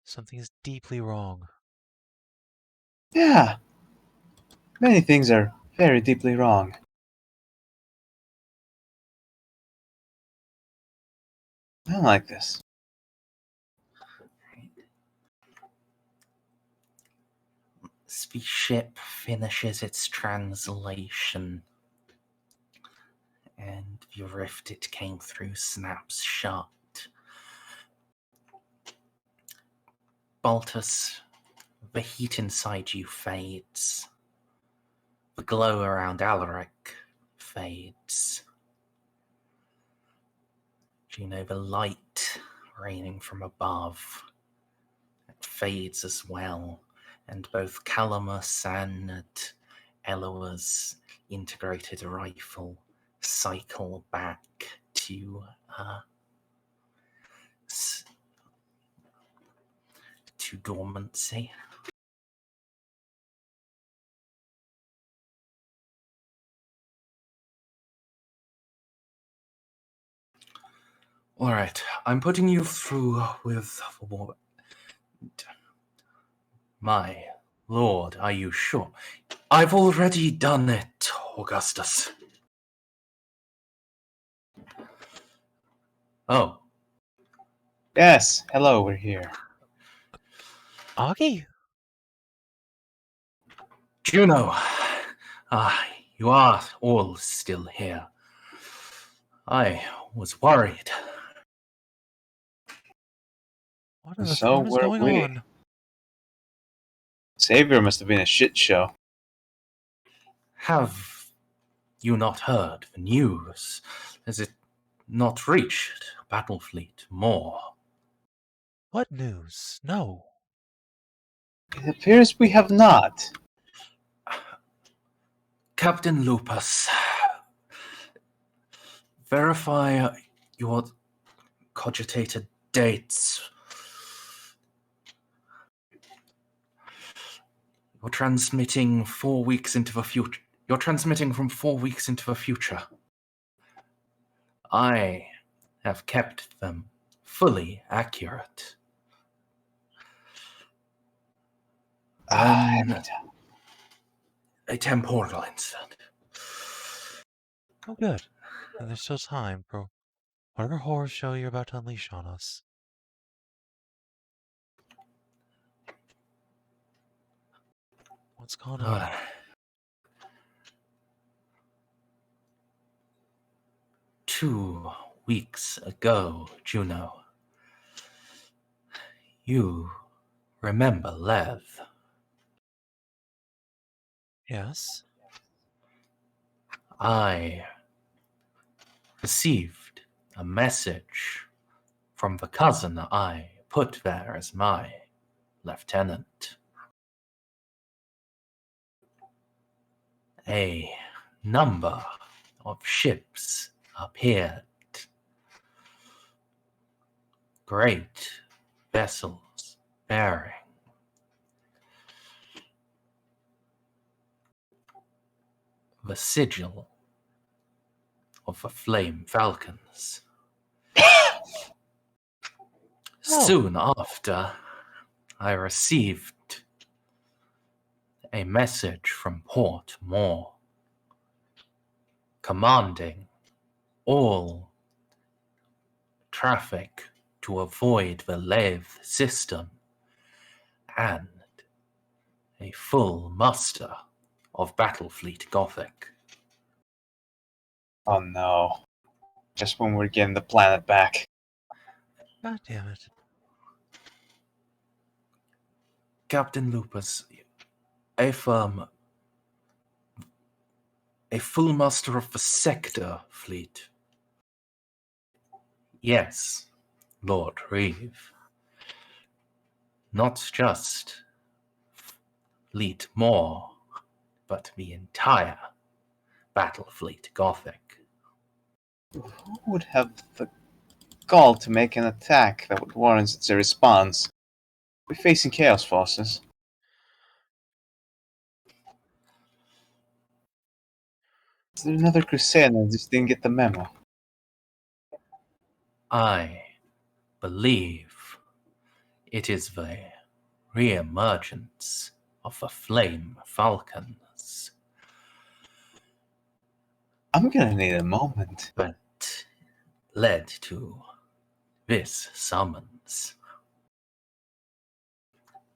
[SPEAKER 2] Something is deeply wrong.
[SPEAKER 4] Yeah, many things are very deeply wrong. I don't like this.
[SPEAKER 1] The ship finishes its translation, and the rift it came through snaps shut. Baltus, the heat inside you fades. The glow around Alaric fades. Juno, the light raining from above, it fades as well, and both Calamus and Eloa's integrated rifle cycle back to dormancy. All right, I'm putting you through with my lord. Are you sure? I've already done it, Augustus. Oh,
[SPEAKER 4] Yes, hello, we're here.
[SPEAKER 2] Augie?
[SPEAKER 1] Juno, you are all still here. I was worried.
[SPEAKER 2] What in the
[SPEAKER 4] So
[SPEAKER 2] thorn is
[SPEAKER 4] were
[SPEAKER 2] going
[SPEAKER 4] we.
[SPEAKER 2] on?
[SPEAKER 4] Savior must have been a shit show.
[SPEAKER 1] Have you not heard the news? Has it not reached Battlefleet more?
[SPEAKER 2] What news? No.
[SPEAKER 4] It appears we have not.
[SPEAKER 1] Captain Lupus, verify your cogitated dates. You're transmitting 4 weeks into the future. You're transmitting from 4 weeks into the future. I have kept them fully accurate. Then a temporal incident.
[SPEAKER 2] Oh, good. And there's still time for whatever horror show you're about to unleash on us. What's going on?
[SPEAKER 1] 2 weeks ago, Juno, you remember Lev?
[SPEAKER 2] Yes?
[SPEAKER 1] I received a message from the cousin I put there as my lieutenant. A number of ships appeared. Great vessels bearing the sigil of the Flame Falcons. Soon after, I received a message from Port Moore commanding all traffic to avoid the Lave system and a full muster of Battlefleet Gothic.
[SPEAKER 4] Oh no. Just when we're getting the planet back.
[SPEAKER 2] God damn it.
[SPEAKER 1] Captain Lupus, a full muster of the Sector fleet. Yes, Lord Reeve. Not just Fleet Moore, but the entire Battlefleet Gothic.
[SPEAKER 4] Who would have the gall to make an attack that would warrant its a response? We're facing Chaos Forces. Is there another Crusader that just didn't get the memo?
[SPEAKER 1] I believe it is the re-emergence of the Flame Falcons
[SPEAKER 4] I'm gonna need a moment.
[SPEAKER 1] that led to this summons.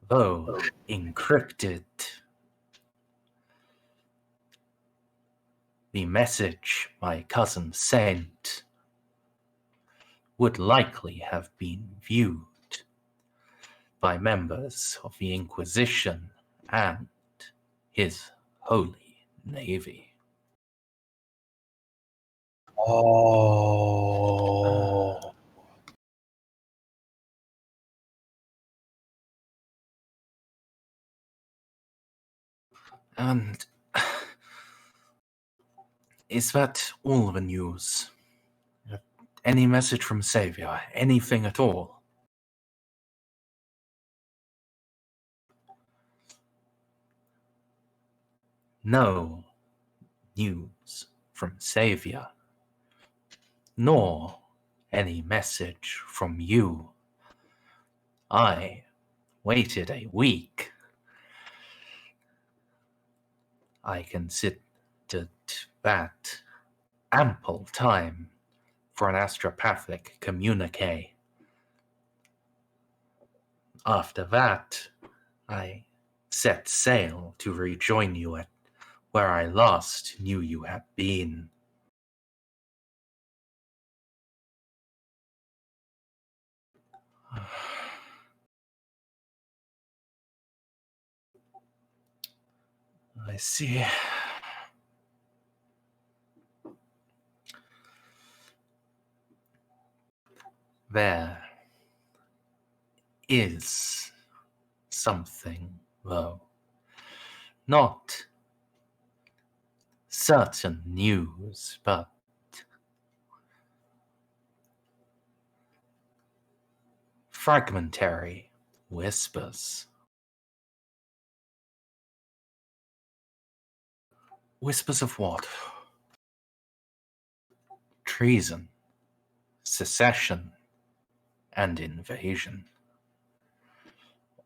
[SPEAKER 1] Though encrypted, the message my cousin sent would likely have been viewed by members of the Inquisition and his Holy Navy.
[SPEAKER 4] Oh.
[SPEAKER 1] And is that all the news? Any message from Savior? Anything at all? No news from Savior, nor any message from you. I waited a week. I considered that ample time for an astropathic communique. After that, I set sail to rejoin you at where I last knew you had been. I see. There is something, though. Not certain news, but fragmentary whispers. Whispers of what? Treason, secession, and invasion.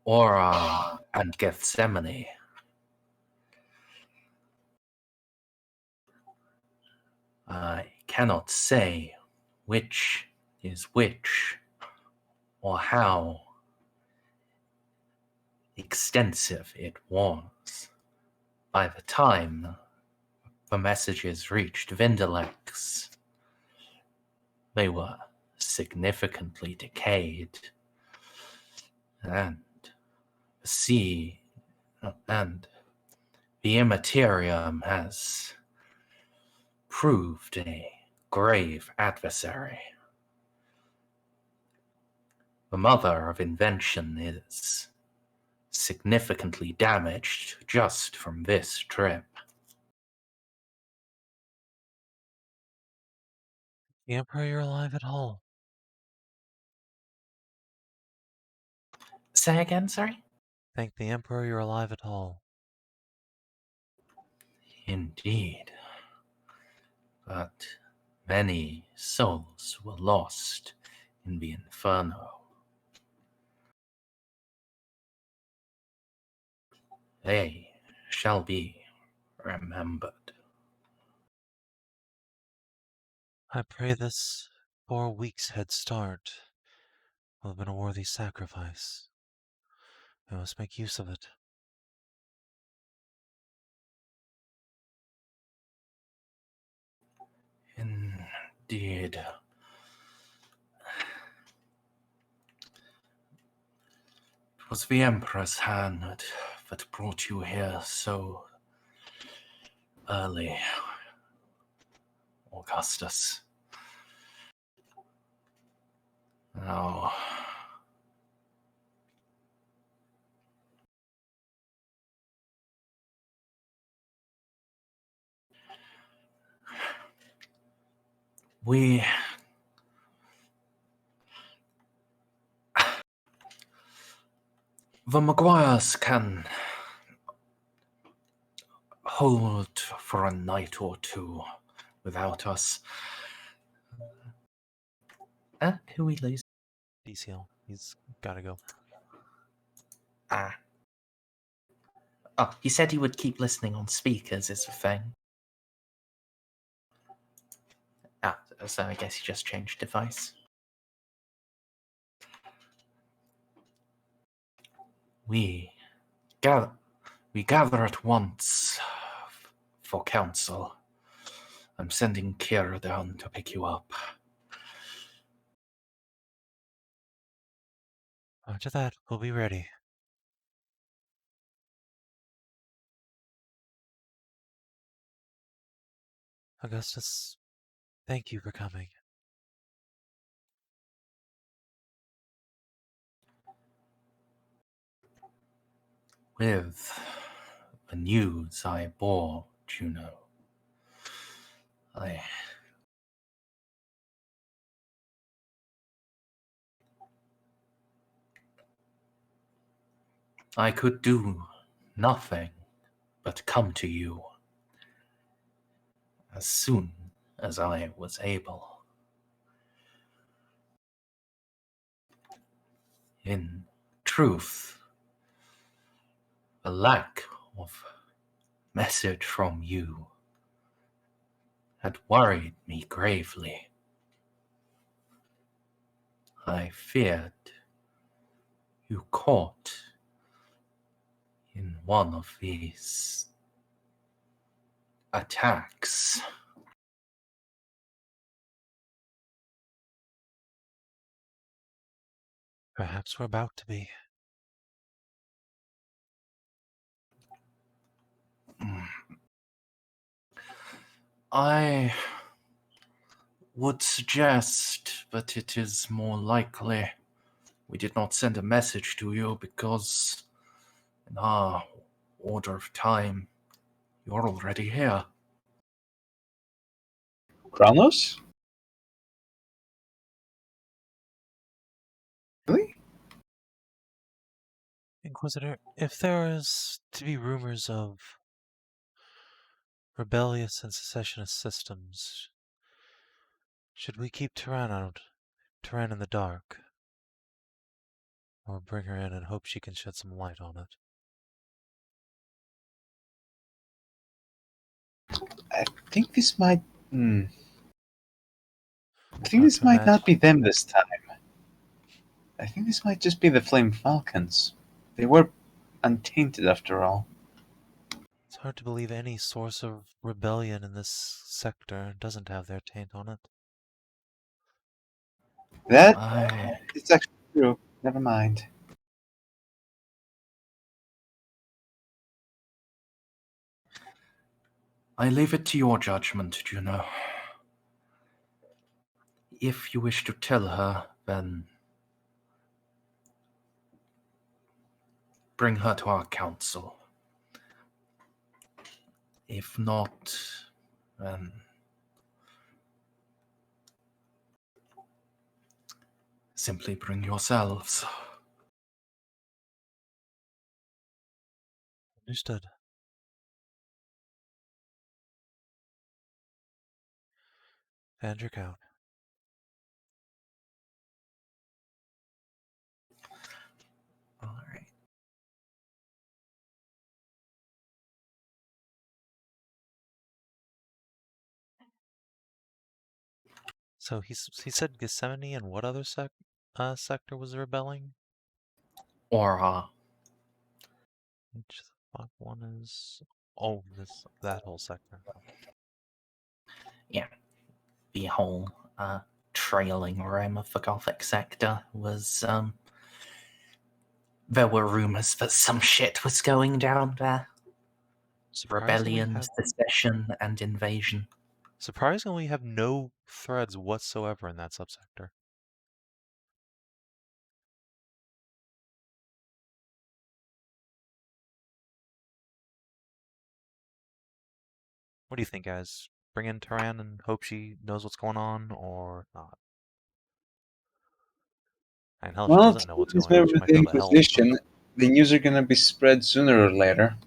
[SPEAKER 1] Aura and Gethsemane. I cannot say which is which, or how extensive it was. By the time the messages reached Vindalex, they were significantly decayed, and the sea and the Immaterium has proved a grave adversary. The mother of invention is significantly damaged just from this trip.
[SPEAKER 2] The Emperor, you're alive at all.
[SPEAKER 1] Say again, sorry?
[SPEAKER 2] Thank the Emperor you're alive at all.
[SPEAKER 1] Indeed. But many souls were lost in the Inferno. They shall be remembered.
[SPEAKER 2] I pray this 4 weeks head start will have been a worthy sacrifice. I must make use of it.
[SPEAKER 1] Indeed. It was the Emperor's hand that brought you here so early, Augustus. Now, the Maguires can hold for a night or two without us. Who we lose?
[SPEAKER 2] DCL, he's gotta go.
[SPEAKER 1] Oh, he said he would keep listening on speakers is the thing. So I guess he just changed device. We gather at once for council. I'm sending Kira down to pick you up.
[SPEAKER 2] After that, we'll be ready. Augustus, thank you for coming.
[SPEAKER 1] With the news I bore, Juno, I could do nothing but come to you as soon as I was able. In truth, the lack of message from you had worried me gravely. I feared you caught in one of these attacks?
[SPEAKER 2] Perhaps we're about to be.
[SPEAKER 1] I would suggest that it is more likely we did not send a message to you because in our order of time, you're already here.
[SPEAKER 4] Kronos? Really?
[SPEAKER 2] Inquisitor, if there is to be rumors of rebellious and secessionist systems, should we keep Tyrann in the dark? Or bring her in and hope she can shed some light on it?
[SPEAKER 4] I think this might. I think this might not be them this time. I think this might just be the Flame Falcons. They were untainted after all.
[SPEAKER 2] It's hard to believe any source of rebellion in this sector doesn't have their taint on it.
[SPEAKER 4] It's actually true. Never mind.
[SPEAKER 1] I leave it to your judgment, Juno. If you wish to tell her, then bring her to our council. If not, then simply bring yourselves.
[SPEAKER 2] Understood. Vandrick out.
[SPEAKER 1] All right.
[SPEAKER 2] So he said Gethsemane, and what other sector was rebelling?
[SPEAKER 1] Aura.
[SPEAKER 2] Which the fuck one is? Oh, that whole sector.
[SPEAKER 1] Yeah. The whole trailing rim of the Gothic sector was there were rumors that some shit was going down there. Rebellion, secession, and invasion.
[SPEAKER 2] Surprisingly, we have no threads whatsoever in that subsector. What do you think, guys? Bring in Tyrann and hope she knows what's going on, or not? And hell, if she doesn't know what's going on, she might be able to help.
[SPEAKER 4] The news are going to be spread sooner or later.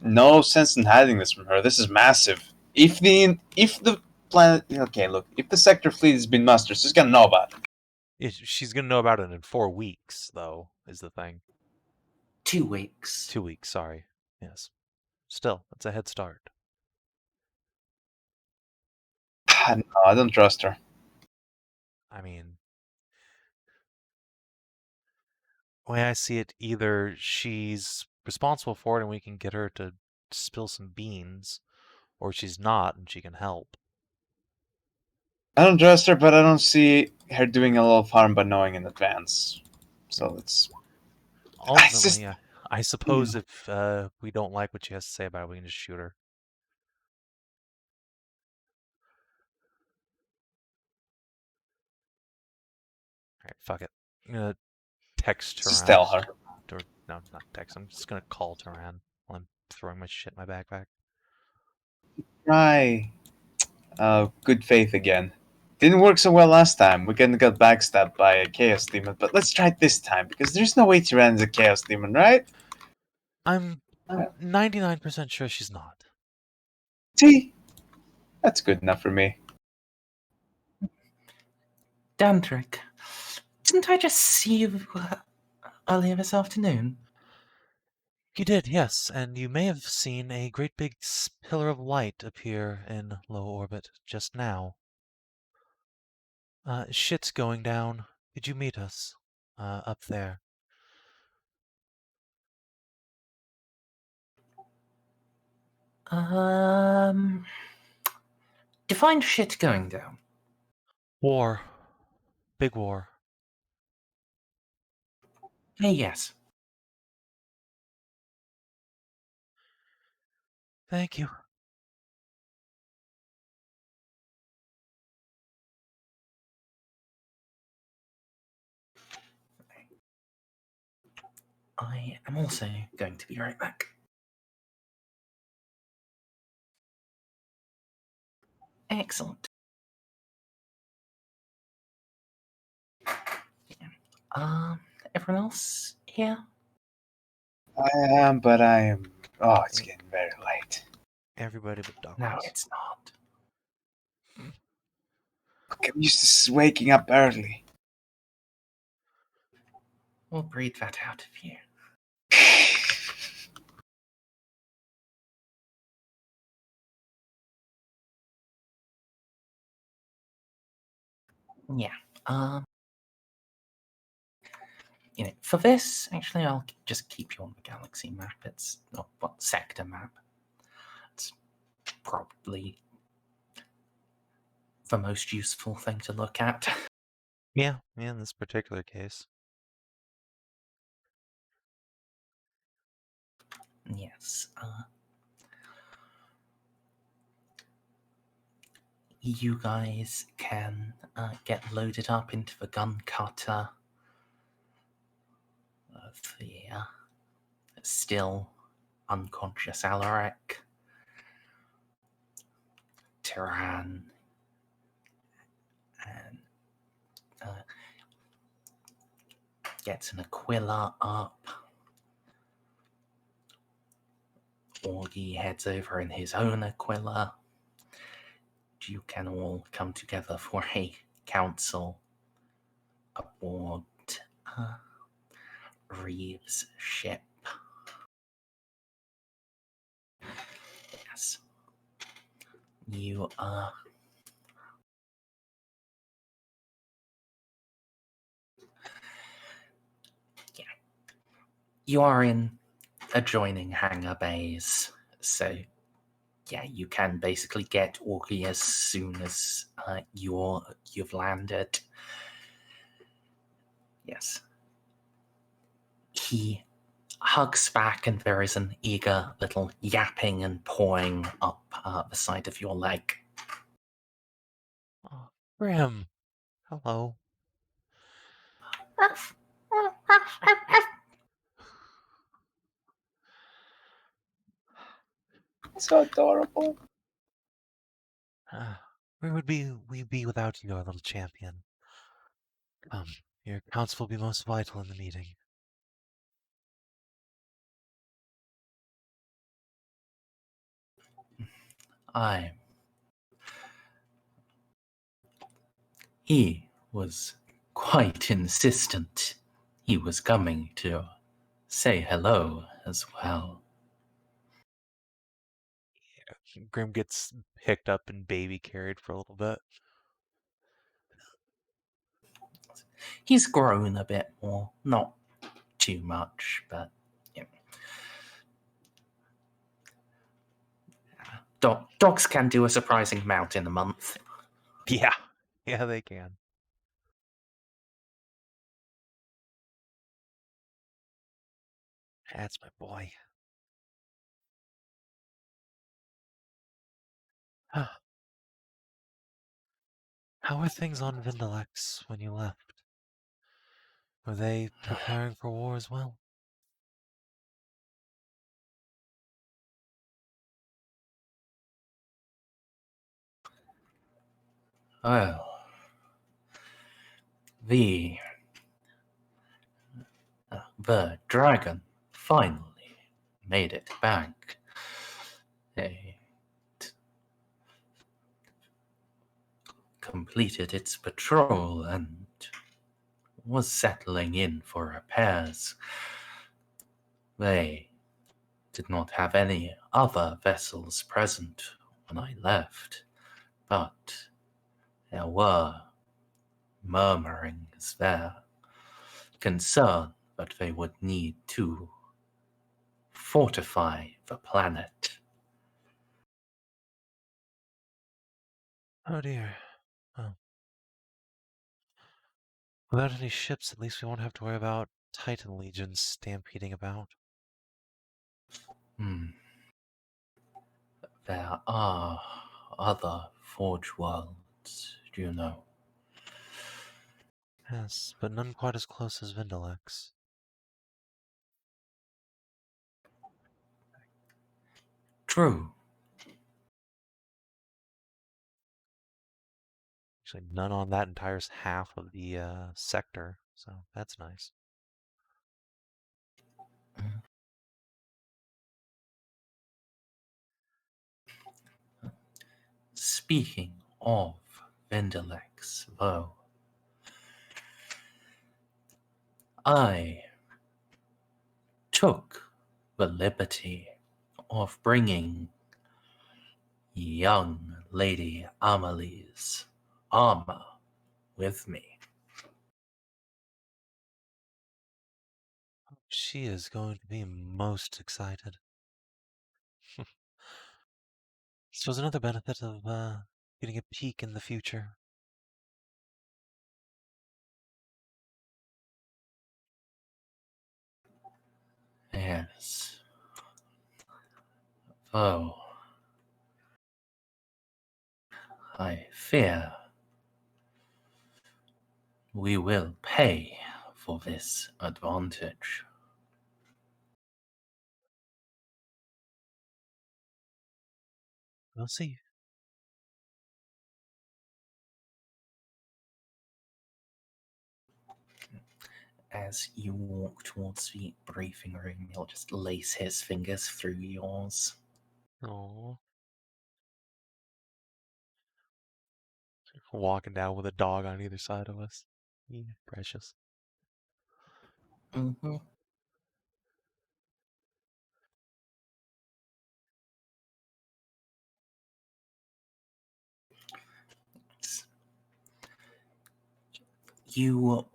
[SPEAKER 4] No sense in hiding this from her. This is massive. If the planet, okay, look, if the sector fleet has been mustered, she's gonna know about it.
[SPEAKER 2] She's gonna know about it in 4 weeks, though, is the thing.
[SPEAKER 1] 2 weeks.
[SPEAKER 2] 2 weeks, sorry. Yes. Still, it's a head start.
[SPEAKER 4] No, I don't trust her.
[SPEAKER 2] I mean, the way I see it, either she's responsible for it and we can get her to spill some beans, or she's not and she can help.
[SPEAKER 4] I don't trust her, but I don't see her doing a lot of harm by knowing in advance. So it's...
[SPEAKER 2] Ultimately, I suppose if we don't like what she has to say about it, we can just shoot her. Alright, fuck it. I'm gonna text Tyrann.
[SPEAKER 4] Just tell her.
[SPEAKER 2] Or, no, not text. I'm just gonna call Tyrann while I'm throwing my shit in my backpack.
[SPEAKER 4] Try good faith again. Didn't work so well last time. We got backstabbed by a Chaos Demon, but let's try it this time, because there's no way Tyrann's a Chaos Demon, right?
[SPEAKER 2] I'm 99% sure she's not.
[SPEAKER 4] See? That's good enough for me.
[SPEAKER 1] Dandrick, didn't I just see you earlier this afternoon?
[SPEAKER 2] You did, yes, and you may have seen a great big pillar of light appear in low orbit just now. Shit's going down. Could you meet us up there?
[SPEAKER 1] Define shit going down.
[SPEAKER 2] War. Big war.
[SPEAKER 1] Hey, yes.
[SPEAKER 2] Thank you.
[SPEAKER 1] I am also going to be right back. Excellent. Everyone else here?
[SPEAKER 4] I am, but I am. Oh, it's getting very late.
[SPEAKER 2] Everybody but Douglas.
[SPEAKER 1] No, it's not.
[SPEAKER 4] Look, I'm used to waking up early.
[SPEAKER 1] We'll breathe that out of you. Yeah. For this, actually, I'll just keep you on the galaxy map. It's not what sector map. It's probably the most useful thing to look at.
[SPEAKER 2] Yeah, in this particular case.
[SPEAKER 1] Yes. You guys can get loaded up into the gun cutter of the still unconscious Alaric, Tyran, and gets an Aquila up. Augie heads over in his own Aquila. You can all come together for a council aboard Reeves' ship. Yes. You you are in adjoining hangar bays, so yeah, you can basically get Augie as soon as you've landed. Yes. He hugs back, and there is an eager little yapping and pawing up the side of your leg.
[SPEAKER 2] Oh, Grim. Hello.
[SPEAKER 4] So adorable.
[SPEAKER 2] Where would we be without you, our little champion? Your counsel will be most vital in the meeting.
[SPEAKER 1] He was quite insistent. He was coming to say hello as well.
[SPEAKER 2] Grim gets picked up and baby carried for a little bit.
[SPEAKER 1] He's grown a bit more, not too much, but dogs can do a surprising amount in a month.
[SPEAKER 2] Yeah, they can. That's my boy. How were things on Vindalex when you left? Were they preparing for war as well?
[SPEAKER 1] Well, the dragon finally made it back. It completed its patrol and was settling in for repairs. They did not have any other vessels present when I left, but there were murmurings there, concern that they would need to fortify the planet.
[SPEAKER 2] Oh dear. Oh. Without any ships, at least we won't have to worry about Titan legions stampeding about.
[SPEAKER 1] There are other Forge worlds, Juno.
[SPEAKER 2] Yes, but none quite as close as Vindalex.
[SPEAKER 1] True.
[SPEAKER 2] Actually, none on that entire half of the sector, so that's nice.
[SPEAKER 1] Speaking of Vindalex, though, I took the liberty of bringing young Lady Amelie's armor with me.
[SPEAKER 2] She is going to be most excited. So it's another benefit of getting a peek in the future.
[SPEAKER 1] Yes. Though, I fear we will pay for this advantage.
[SPEAKER 2] We'll see.
[SPEAKER 1] As you walk towards the briefing room, he'll just lace his fingers through yours.
[SPEAKER 2] Oh. Walking down with a dog on either side of us. Yeah, precious.
[SPEAKER 1] Mm-hmm. You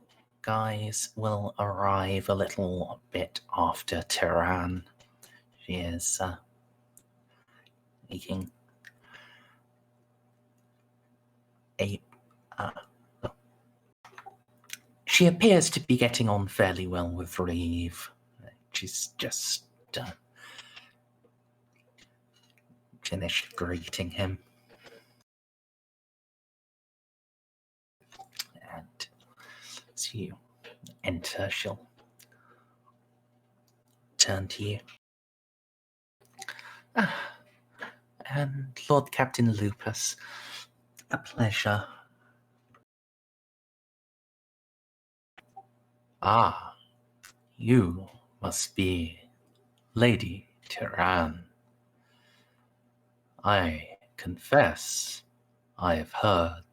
[SPEAKER 1] guys will arrive a little bit after Tehran. She is making a... she appears to be getting on fairly well with Reeve. She's just finished greeting him. And as you enter, she'll turn to you. And Lord Captain Lupus, a pleasure. Ah, you must be Lady Tehran. I confess I have heard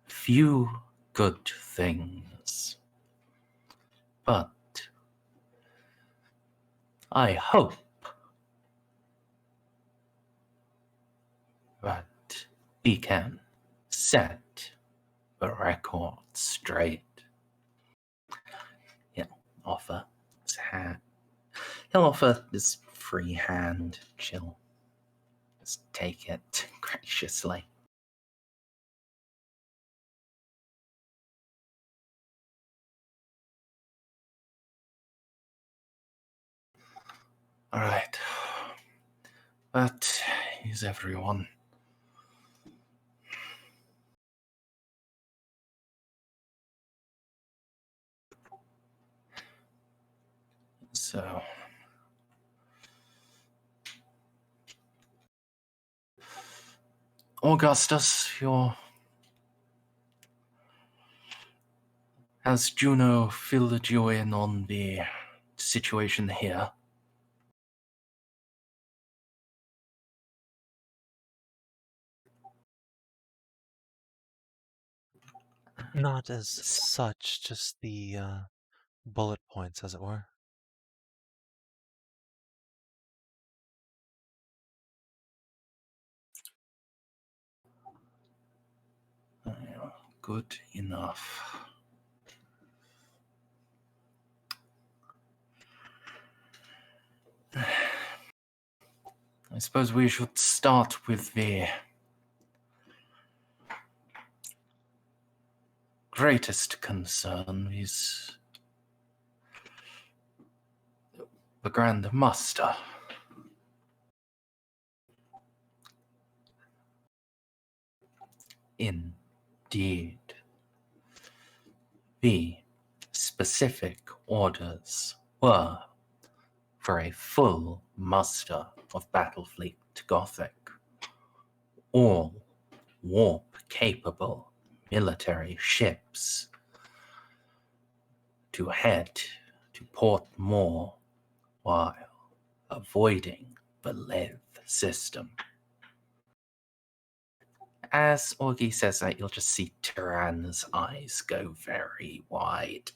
[SPEAKER 1] few good things, but I hope that we can set the record straight. He'll offer his hand. He'll offer this free hand. She'll just take it graciously. All right. That is everyone. So, Augustus, has Juno filled you in on the situation here?
[SPEAKER 2] Not as such, just the bullet points, as it were.
[SPEAKER 1] Good enough. I suppose we should start with the greatest concern is the Grand Master. Indeed. The specific orders were for a full muster of Battlefleet Gothic, all warp-capable military ships to head to Port Moore while avoiding the Leth system. As Augie says that, you'll just see Tyran's eyes go very wide.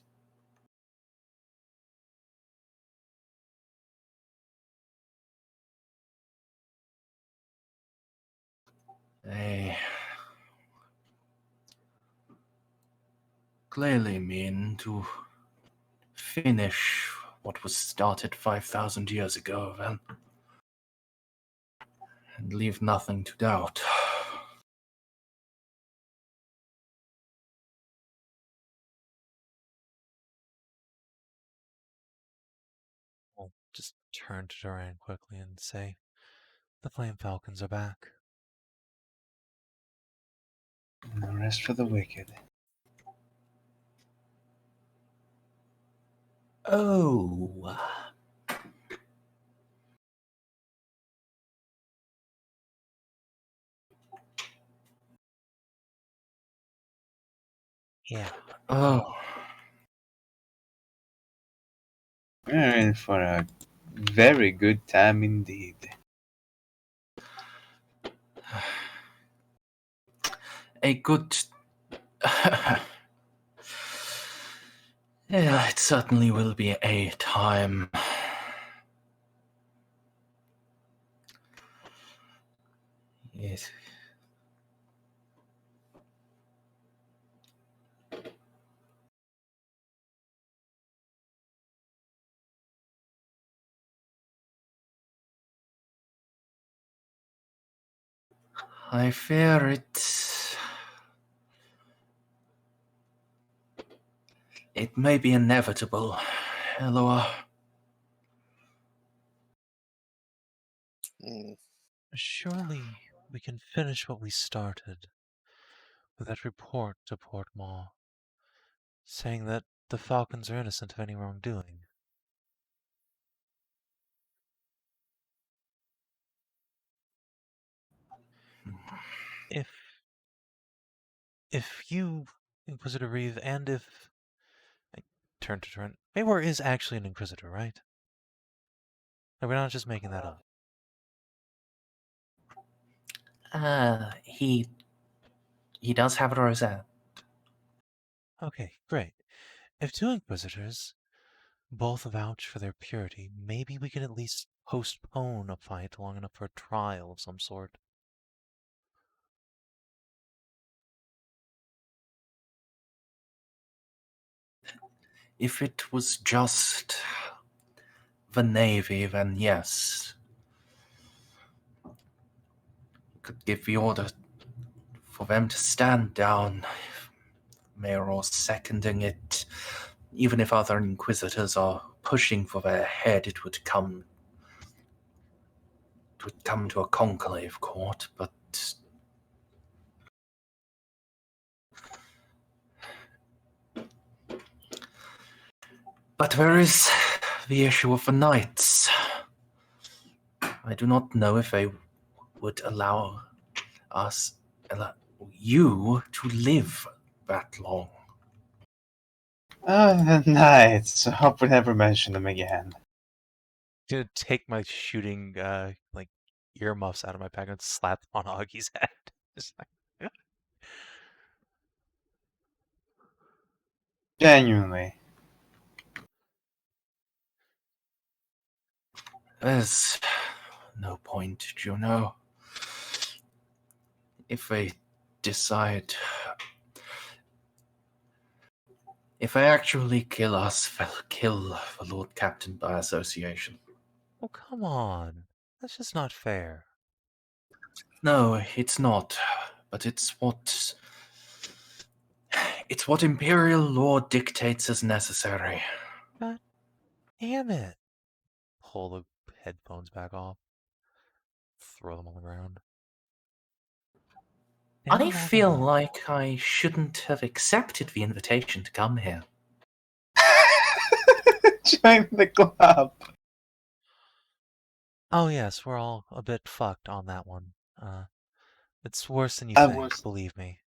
[SPEAKER 1] They clearly mean to finish what was started 5,000 years ago, then, and leave nothing to doubt.
[SPEAKER 2] I'll just turn to Duran quickly and say, the Flame Falcons are back.
[SPEAKER 4] No rest for the wicked.
[SPEAKER 1] Oh.
[SPEAKER 2] Yeah.
[SPEAKER 1] Oh.
[SPEAKER 4] We're in for a very good time indeed.
[SPEAKER 1] A good... Yeah, it certainly will be a time. Yes. I fear it. It may be inevitable, Eloa.
[SPEAKER 2] Surely we can finish what we started with that report to Port Maw, saying that the Falcons are innocent of any wrongdoing. If you, Inquisitor Reeve, and if... I turn to Trent. Maywar is actually an Inquisitor, right? No, we're not just making that up.
[SPEAKER 1] He does have a rosette.
[SPEAKER 2] Okay, great. If two Inquisitors both vouch for their purity, maybe we can at least postpone a fight long enough for a trial of some sort.
[SPEAKER 1] If it was just the Navy, then yes. Could give the order for them to stand down. Mayor seconding it. Even if other Inquisitors are pushing for their head, it would come to a conclave court, but there is the issue of the Knights. I do not know if they would allow you to live that long.
[SPEAKER 4] Oh, the Knights. I hope we never mention them again.
[SPEAKER 2] I'm gonna take my shooting earmuffs out of my pack and slap on Augie's head. Just like,
[SPEAKER 4] Genuinely.
[SPEAKER 1] There's no point, Juno. If they decide... If they actually kill us, they'll kill the Lord Captain by association.
[SPEAKER 2] oh, come on. That's just not fair.
[SPEAKER 1] No, it's not. But it's It's what Imperial law dictates as necessary.
[SPEAKER 2] God damn it. Pull the headphones back off. Throw them on the ground.
[SPEAKER 1] I feel like I shouldn't have accepted the invitation to come here.
[SPEAKER 4] Join the club.
[SPEAKER 2] Oh yes, we're all a bit fucked on that one. It's worse than you
[SPEAKER 4] I
[SPEAKER 2] think,
[SPEAKER 4] was-
[SPEAKER 2] believe me.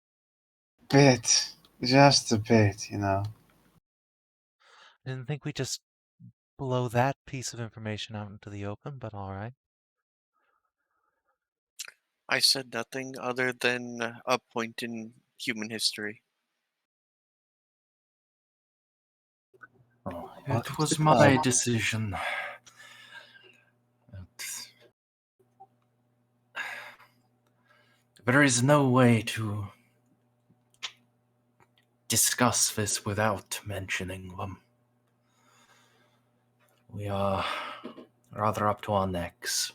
[SPEAKER 4] Bit. Just a bit, you know.
[SPEAKER 2] I didn't think we'd just blow that piece of information out into the open, but alright.
[SPEAKER 6] I said nothing other than a point in human history.
[SPEAKER 1] Oh,
[SPEAKER 4] Welcome
[SPEAKER 1] it
[SPEAKER 4] to
[SPEAKER 1] was
[SPEAKER 4] the
[SPEAKER 1] my
[SPEAKER 4] club.
[SPEAKER 1] decision. There is no way to discuss this without mentioning them. We are rather up to our necks.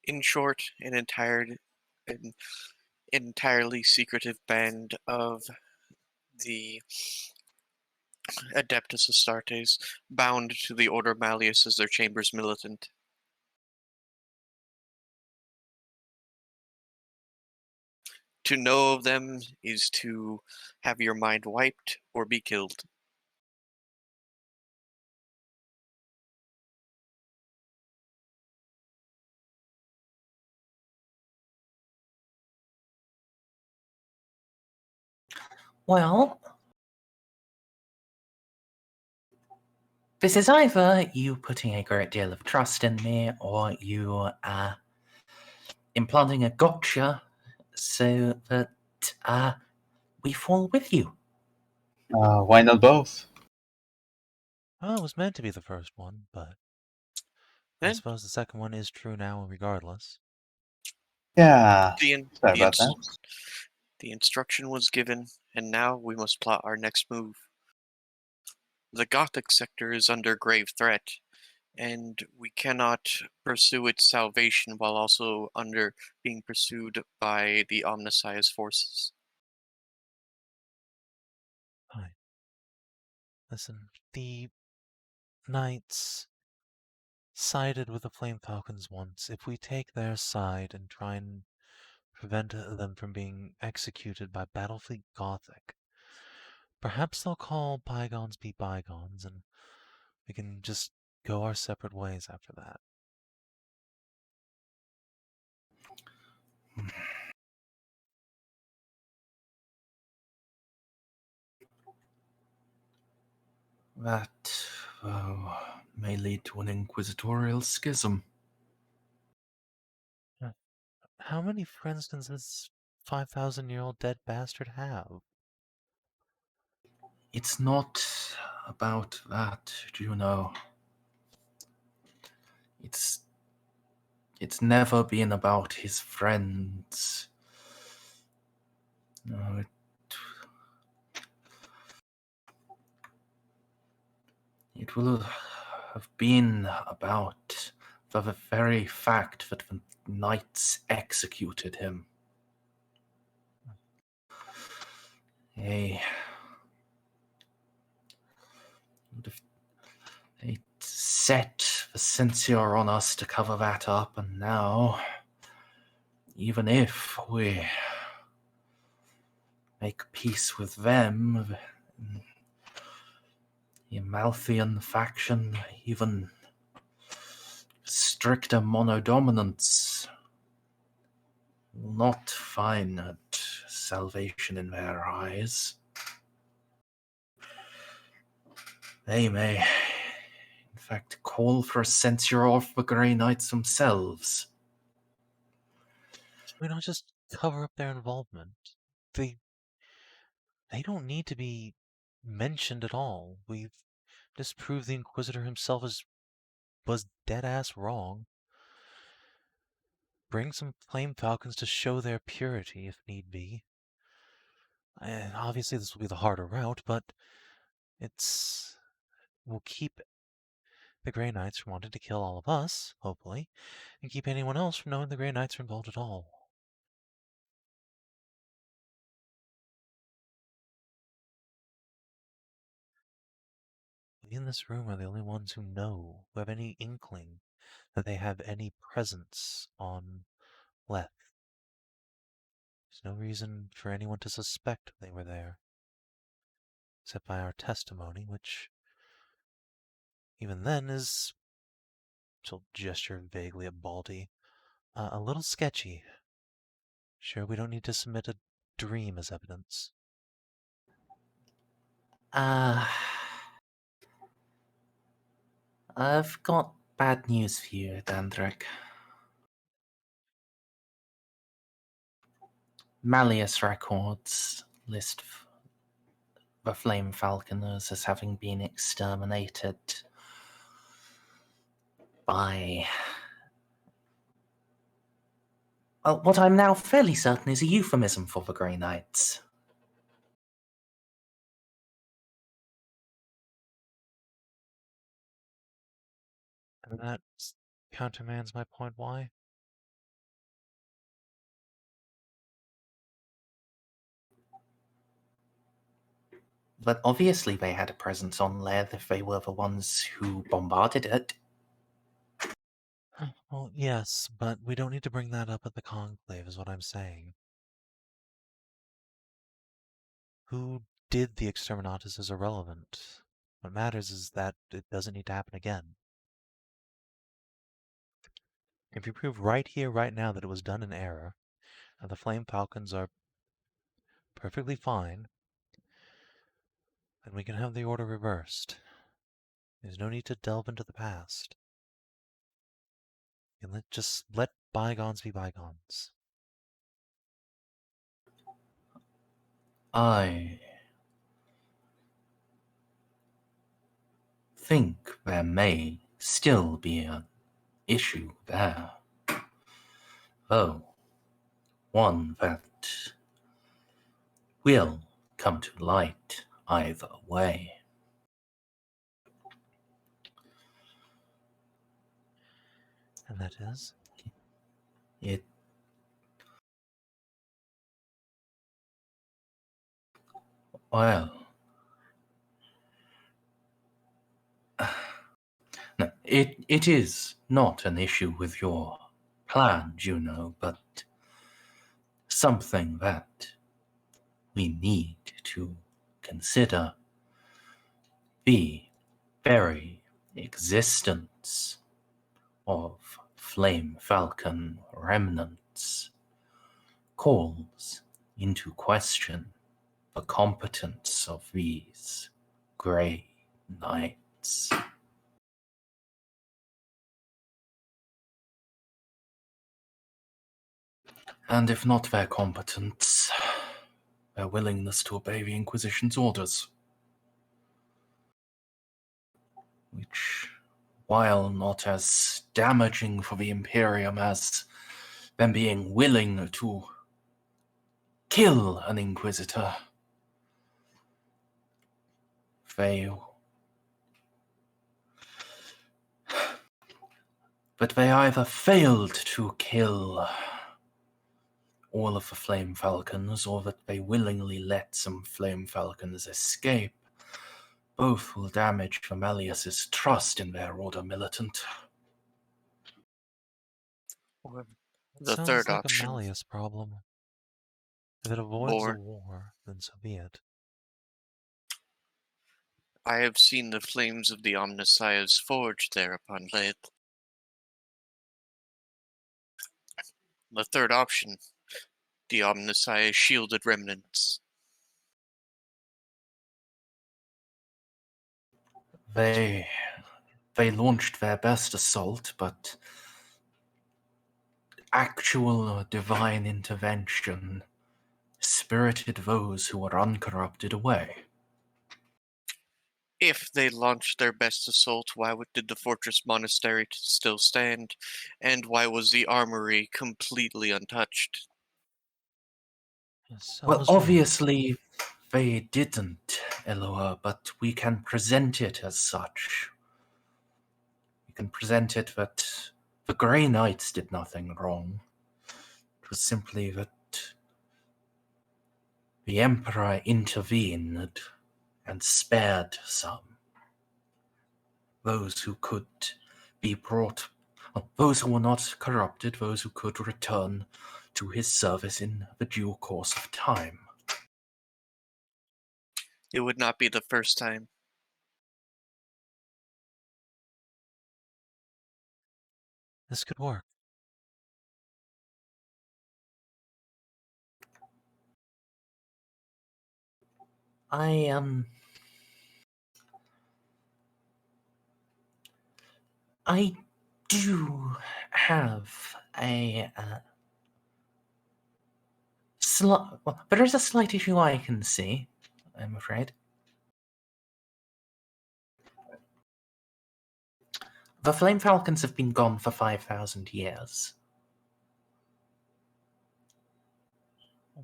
[SPEAKER 6] In short, an entirely secretive band of the Adeptus Astartes, bound to the Order Malleus as their chamber's militant. To know of them is to have your mind wiped or be killed.
[SPEAKER 1] Well, this is either you putting a great deal of trust in me or you implanting a gotcha so that we fall with you.
[SPEAKER 4] Why not both?
[SPEAKER 2] Well, it was meant to be the first one, but I
[SPEAKER 6] Then
[SPEAKER 2] suppose the second one is true now regardless.
[SPEAKER 4] Yeah.
[SPEAKER 6] the,
[SPEAKER 4] Sorry
[SPEAKER 6] the,
[SPEAKER 4] about that.
[SPEAKER 6] the instruction was given, and now we must plot our next move. The Gothic sector is under grave threat, and we cannot pursue its salvation while also under being pursued by the Omnissiah's forces.
[SPEAKER 2] Fine. Listen, the Knights sided with the Flame Falcons once. If we take their side and try and prevent them from being executed by Battlefleet Gothic, perhaps they'll call bygones be bygones, and we can just go our separate ways after that.
[SPEAKER 1] That may lead to an inquisitorial schism.
[SPEAKER 2] How many friends does this 5,000-year-old dead bastard have?
[SPEAKER 1] It's not about that, Juno. It's never been about his friends. No, it will have been about the very fact that the knights executed him. They set the censure on us to cover that up, and now, even if we make peace with them, the Amalthean faction, even stricter monodominance, will not find salvation in their eyes. They may, in fact, call for a censure of the Grey Knights themselves.
[SPEAKER 2] We don't just cover up their involvement. They don't need to be mentioned at all. We've disproved the Inquisitor himself was dead-ass wrong. Bring some Flame Falcons to show their purity, if need be. And obviously this will be the harder route, but will keep the Grey Knights from wanting to kill all of us, hopefully, and keep anyone else from knowing the Grey Knights are involved at all. in this room are the only ones who know, who have any inkling that they have any presence on Leth. There's no reason for anyone to suspect they were there, except by our testimony, which, even then, is, she'll gesture vaguely at Baldy, a little sketchy. Sure, we don't need to submit a dream as evidence.
[SPEAKER 1] I've got bad news for you, Dandrick. Malleus records list the Flame Falconers as having been exterminated by... well, what I'm now fairly certain is a euphemism for the Grey Knights.
[SPEAKER 2] And that countermands my point why?
[SPEAKER 1] But obviously they had a presence on Leth if they were the ones who bombarded it.
[SPEAKER 2] Well, yes, but we don't need to bring that up at the Conclave, is what I'm saying. Who did the exterminatus is irrelevant. What matters is that it doesn't need to happen again. If you prove right here, right now, that it was done in error, and the Flame Falcons are perfectly fine, then we can have the order reversed. There's no need to delve into the past. And just let bygones be bygones.
[SPEAKER 1] I think there may still be an issue there. Though, one that will come to light either way.
[SPEAKER 2] And that is?
[SPEAKER 1] It... well... no, it is not an issue with your plan, Juno, but something that we need to consider. The very existence of Flame Falcon remnants calls into question the competence of these Grey Knights. And if not their competence, their willingness to obey the Inquisition's orders. Which, while not as damaging for the Imperium as them being willing to kill an Inquisitor, but they either failed to kill all of the Flame Falcons, or that they willingly let some Flame Falcons escape. Both will damage the Malleus's trust in their order militant.
[SPEAKER 6] The
[SPEAKER 2] Sounds
[SPEAKER 6] third
[SPEAKER 2] like
[SPEAKER 6] option.
[SPEAKER 2] a Malleus problem. If it avoids a war, then so be it.
[SPEAKER 6] I have seen the flames of the Omnissiahs forged there upon Leth. The third option. The Omnissiah shielded remnants.
[SPEAKER 1] They launched their best assault, but actual divine intervention spirited those who were uncorrupted away.
[SPEAKER 6] If they launched their best assault, why did the fortress monastery still stand? And why was the armory completely untouched?
[SPEAKER 2] Yes,
[SPEAKER 1] Well,
[SPEAKER 2] Ella's
[SPEAKER 1] obviously they didn't, Eloa, but we can present it as such. We can present it that the Grey Knights did nothing wrong. It was simply that the Emperor intervened and spared some. those who could be brought, those who were not corrupted, those who could return to his service in the due course of time.
[SPEAKER 6] It would not be the first time.
[SPEAKER 2] This could work.
[SPEAKER 1] I do have a there is a slight issue I can see, I'm afraid. The Flame Falcons have been gone for 5,000 years.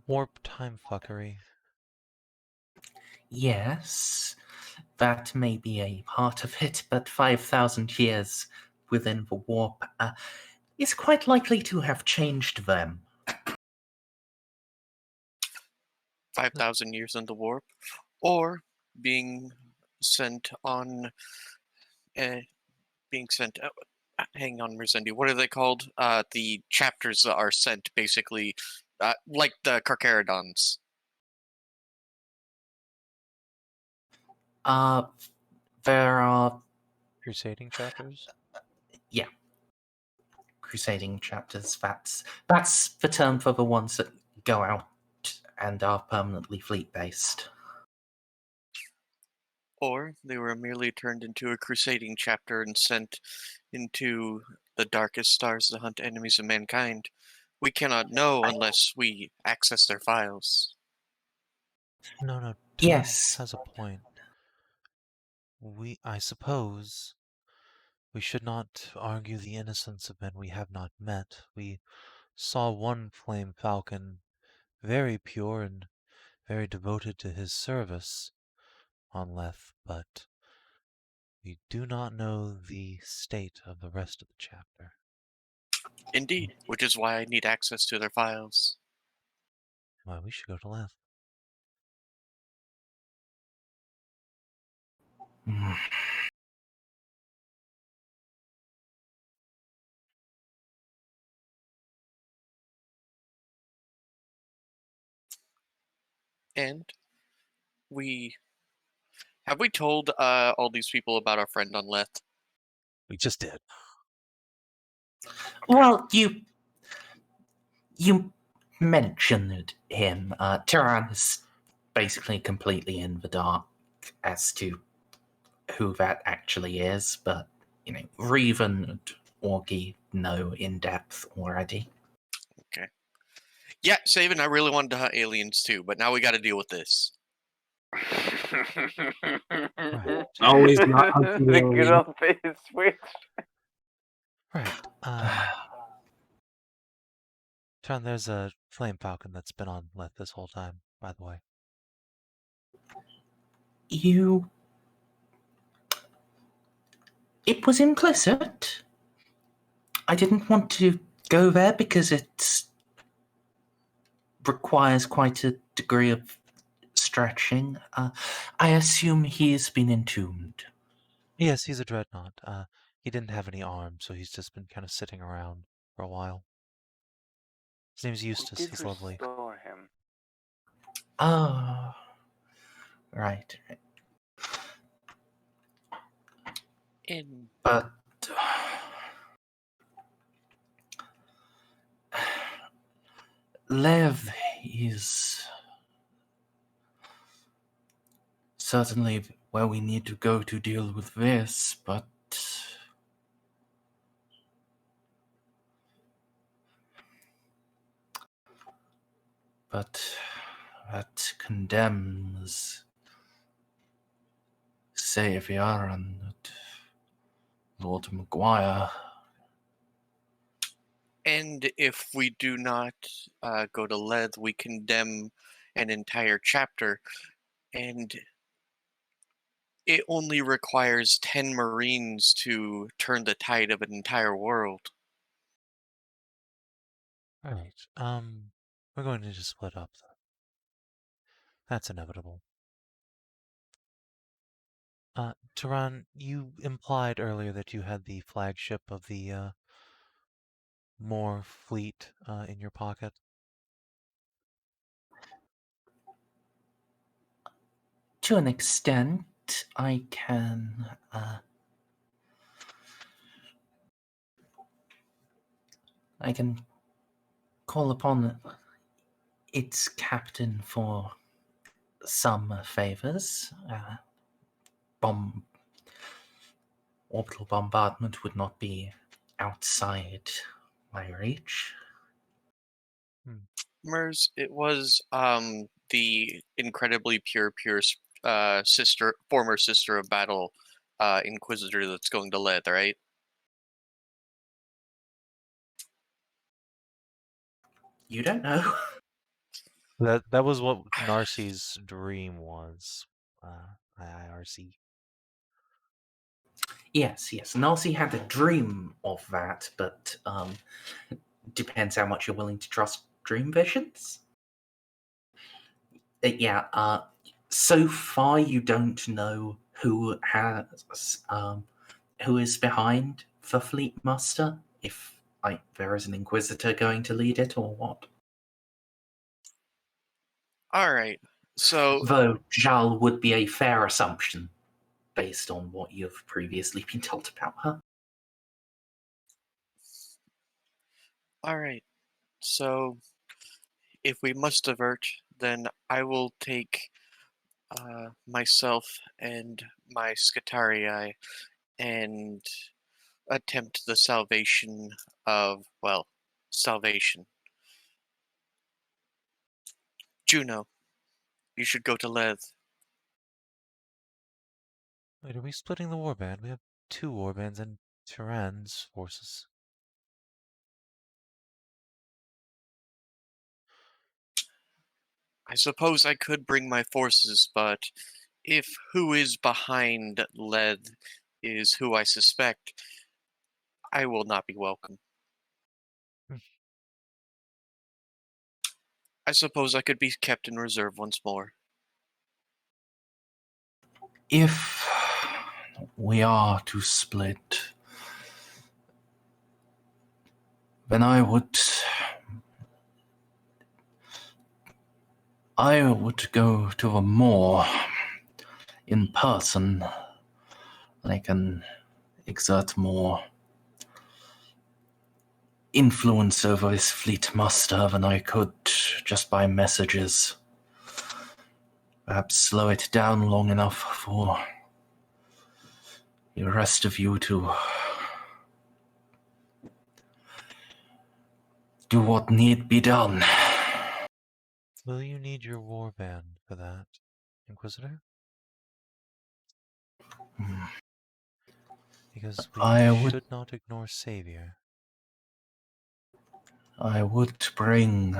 [SPEAKER 2] Warp time fuckery.
[SPEAKER 1] Yes, that may be a part of it, but 5,000 years within the warp is quite likely to have changed them.
[SPEAKER 6] 5,000 years in the warp, or being sent on, hang on, Merzendi, what are they called? The chapters that are sent, basically, like the Carcharodons.
[SPEAKER 1] There are...
[SPEAKER 2] Crusading chapters?
[SPEAKER 1] Yeah. Crusading chapters, that's the term for the ones that go out and are permanently fleet-based.
[SPEAKER 6] Or they were merely turned into a crusading chapter and sent into the darkest stars to hunt enemies of mankind. We cannot know unless we access their files.
[SPEAKER 2] No,
[SPEAKER 1] Yes.
[SPEAKER 2] has a point. I suppose we should not argue the innocence of men we have not met. We saw one flame falcon, very pure and very devoted to his service on Leth, but we do not know the state of the rest of the chapter.
[SPEAKER 6] Indeed, which is why I need access to their files.
[SPEAKER 2] Well, we should go to Leth.
[SPEAKER 6] And have we told all these people about our friend on Leth?
[SPEAKER 2] We just did.
[SPEAKER 1] Well, you mentioned him. Tyran is basically completely in the dark as to who that actually is, but, Reven and Augie know in depth already.
[SPEAKER 6] Okay. Yeah, Savin, I really wanted to hunt aliens too, but now we got to deal with this.
[SPEAKER 2] Right.
[SPEAKER 5] Always not hunting
[SPEAKER 8] The
[SPEAKER 5] aliens.
[SPEAKER 8] good old face switch.
[SPEAKER 2] Right. Tron, there's a flame falcon that's been on Leth this whole time, by the way.
[SPEAKER 1] It was implicit. I didn't want to go there because it requires quite a degree of stretching. I assume he's been entombed.
[SPEAKER 2] Yes, he's a dreadnought. He didn't have any arms, so he's just been kind of sitting around for a while. His name's Eustace.
[SPEAKER 8] Did
[SPEAKER 2] He's lovely.
[SPEAKER 8] restore him.
[SPEAKER 1] Oh, right. But Lev is certainly where we need to go to deal with this, but that condemns Saviour and Lord Maguire.
[SPEAKER 6] And if we do not go to Leth, we condemn an entire chapter, and it only requires 10 Marines to turn the tide of an entire world.
[SPEAKER 2] Right. We're going to just split up, though. That's inevitable. Turan, you implied earlier that you had the flagship of the Moor fleet in your pocket.
[SPEAKER 1] To an extent, I can call upon its captain for some favors. Orbital bombardment would not be outside my reach.
[SPEAKER 6] Merz, it was the incredibly pure former sister of battle Inquisitor that's going to Leth, right?
[SPEAKER 1] You don't know.
[SPEAKER 2] That was what Narcia's dream was. IRC.
[SPEAKER 1] Yes. Narcia had a dream of that, but depends how much you're willing to trust dream visions. So far you don't know who is behind the Fleet Muster, if there is an Inquisitor going to lead it or what.
[SPEAKER 6] Alright, so...
[SPEAKER 1] Though Jal would be a fair assumption, based on what you've previously been told about her.
[SPEAKER 6] Alright, so if we must divert, then I will take myself and my Scutarii and attempt the salvation. Juno, you should go to Leth.
[SPEAKER 2] Wait, are we splitting the warband? We have 2 warbands and Turan's forces.
[SPEAKER 6] I suppose I could bring my forces, but if who is behind Leth is who I suspect, I will not be welcome. I suppose I could be kept in reserve once more.
[SPEAKER 1] If we are to split, then I would go to the Moor in person. I can exert more influence over this Fleet Muster than I could just by messages. Perhaps slow it down long enough for the rest of you to do what need be done.
[SPEAKER 2] Will you need your warband for that, Inquisitor? Because we should not ignore Savior.
[SPEAKER 1] I would bring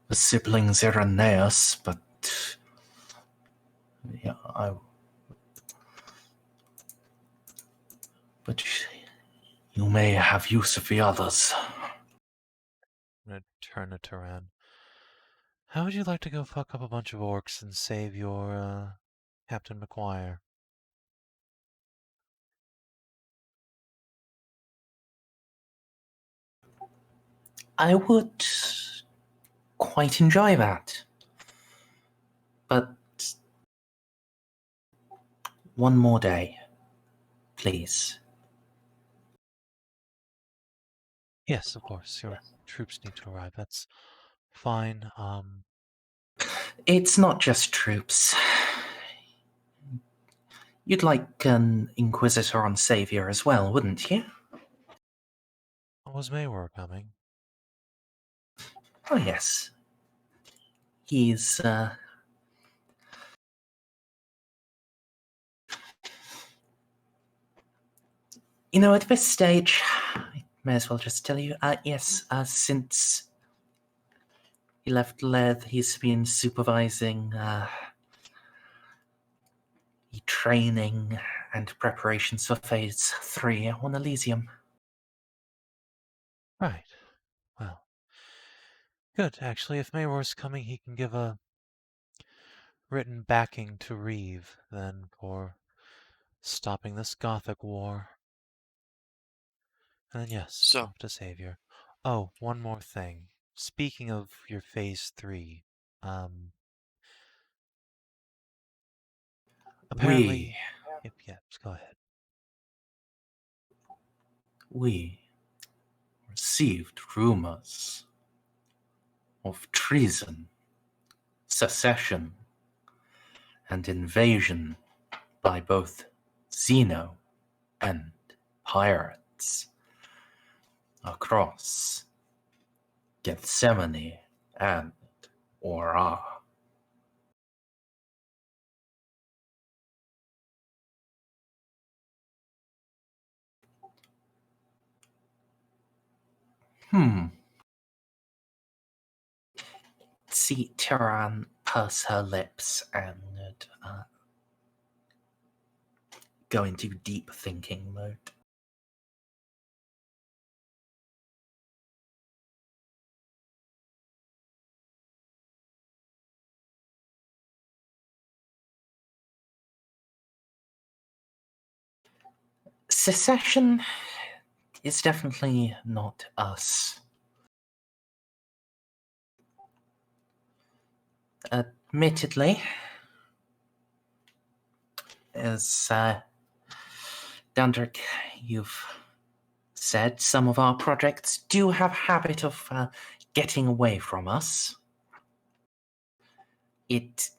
[SPEAKER 1] the siblings Irenaeus, but but you may have use of the others.
[SPEAKER 2] I'm gonna turn to Turan. How would you like to go fuck up a bunch of orcs and save your, Captain McGuire?
[SPEAKER 1] I would quite enjoy that. But one more day, please.
[SPEAKER 2] Yes, of course. Your troops need to arrive. That's fine.
[SPEAKER 1] It's not just troops. You'd like an Inquisitor on Savior as well, wouldn't you?
[SPEAKER 2] Was Maywar coming?
[SPEAKER 1] Oh, yes. He's, at this stage, I may as well just tell you, yes, since he left Leth, he's been supervising the training and preparations for Phase 3 on Elysium.
[SPEAKER 2] Right. Well, good. Actually, if Maywar's coming, he can give a written backing to Reeve, then, for stopping this Gothic war. And then, yes,
[SPEAKER 6] So-
[SPEAKER 2] off to Savior. Oh, one more thing. Speaking of your Phase 3, apparently... Yep, go ahead.
[SPEAKER 1] We received rumors of treason, secession, and invasion by both Xeno and pirates across Gethsemane and Ora. See Tyran purse her lips and go into deep thinking mode. Secession is definitely not us. Admittedly, as Dandrick, you've said, some of our projects do have a habit of getting away from us. It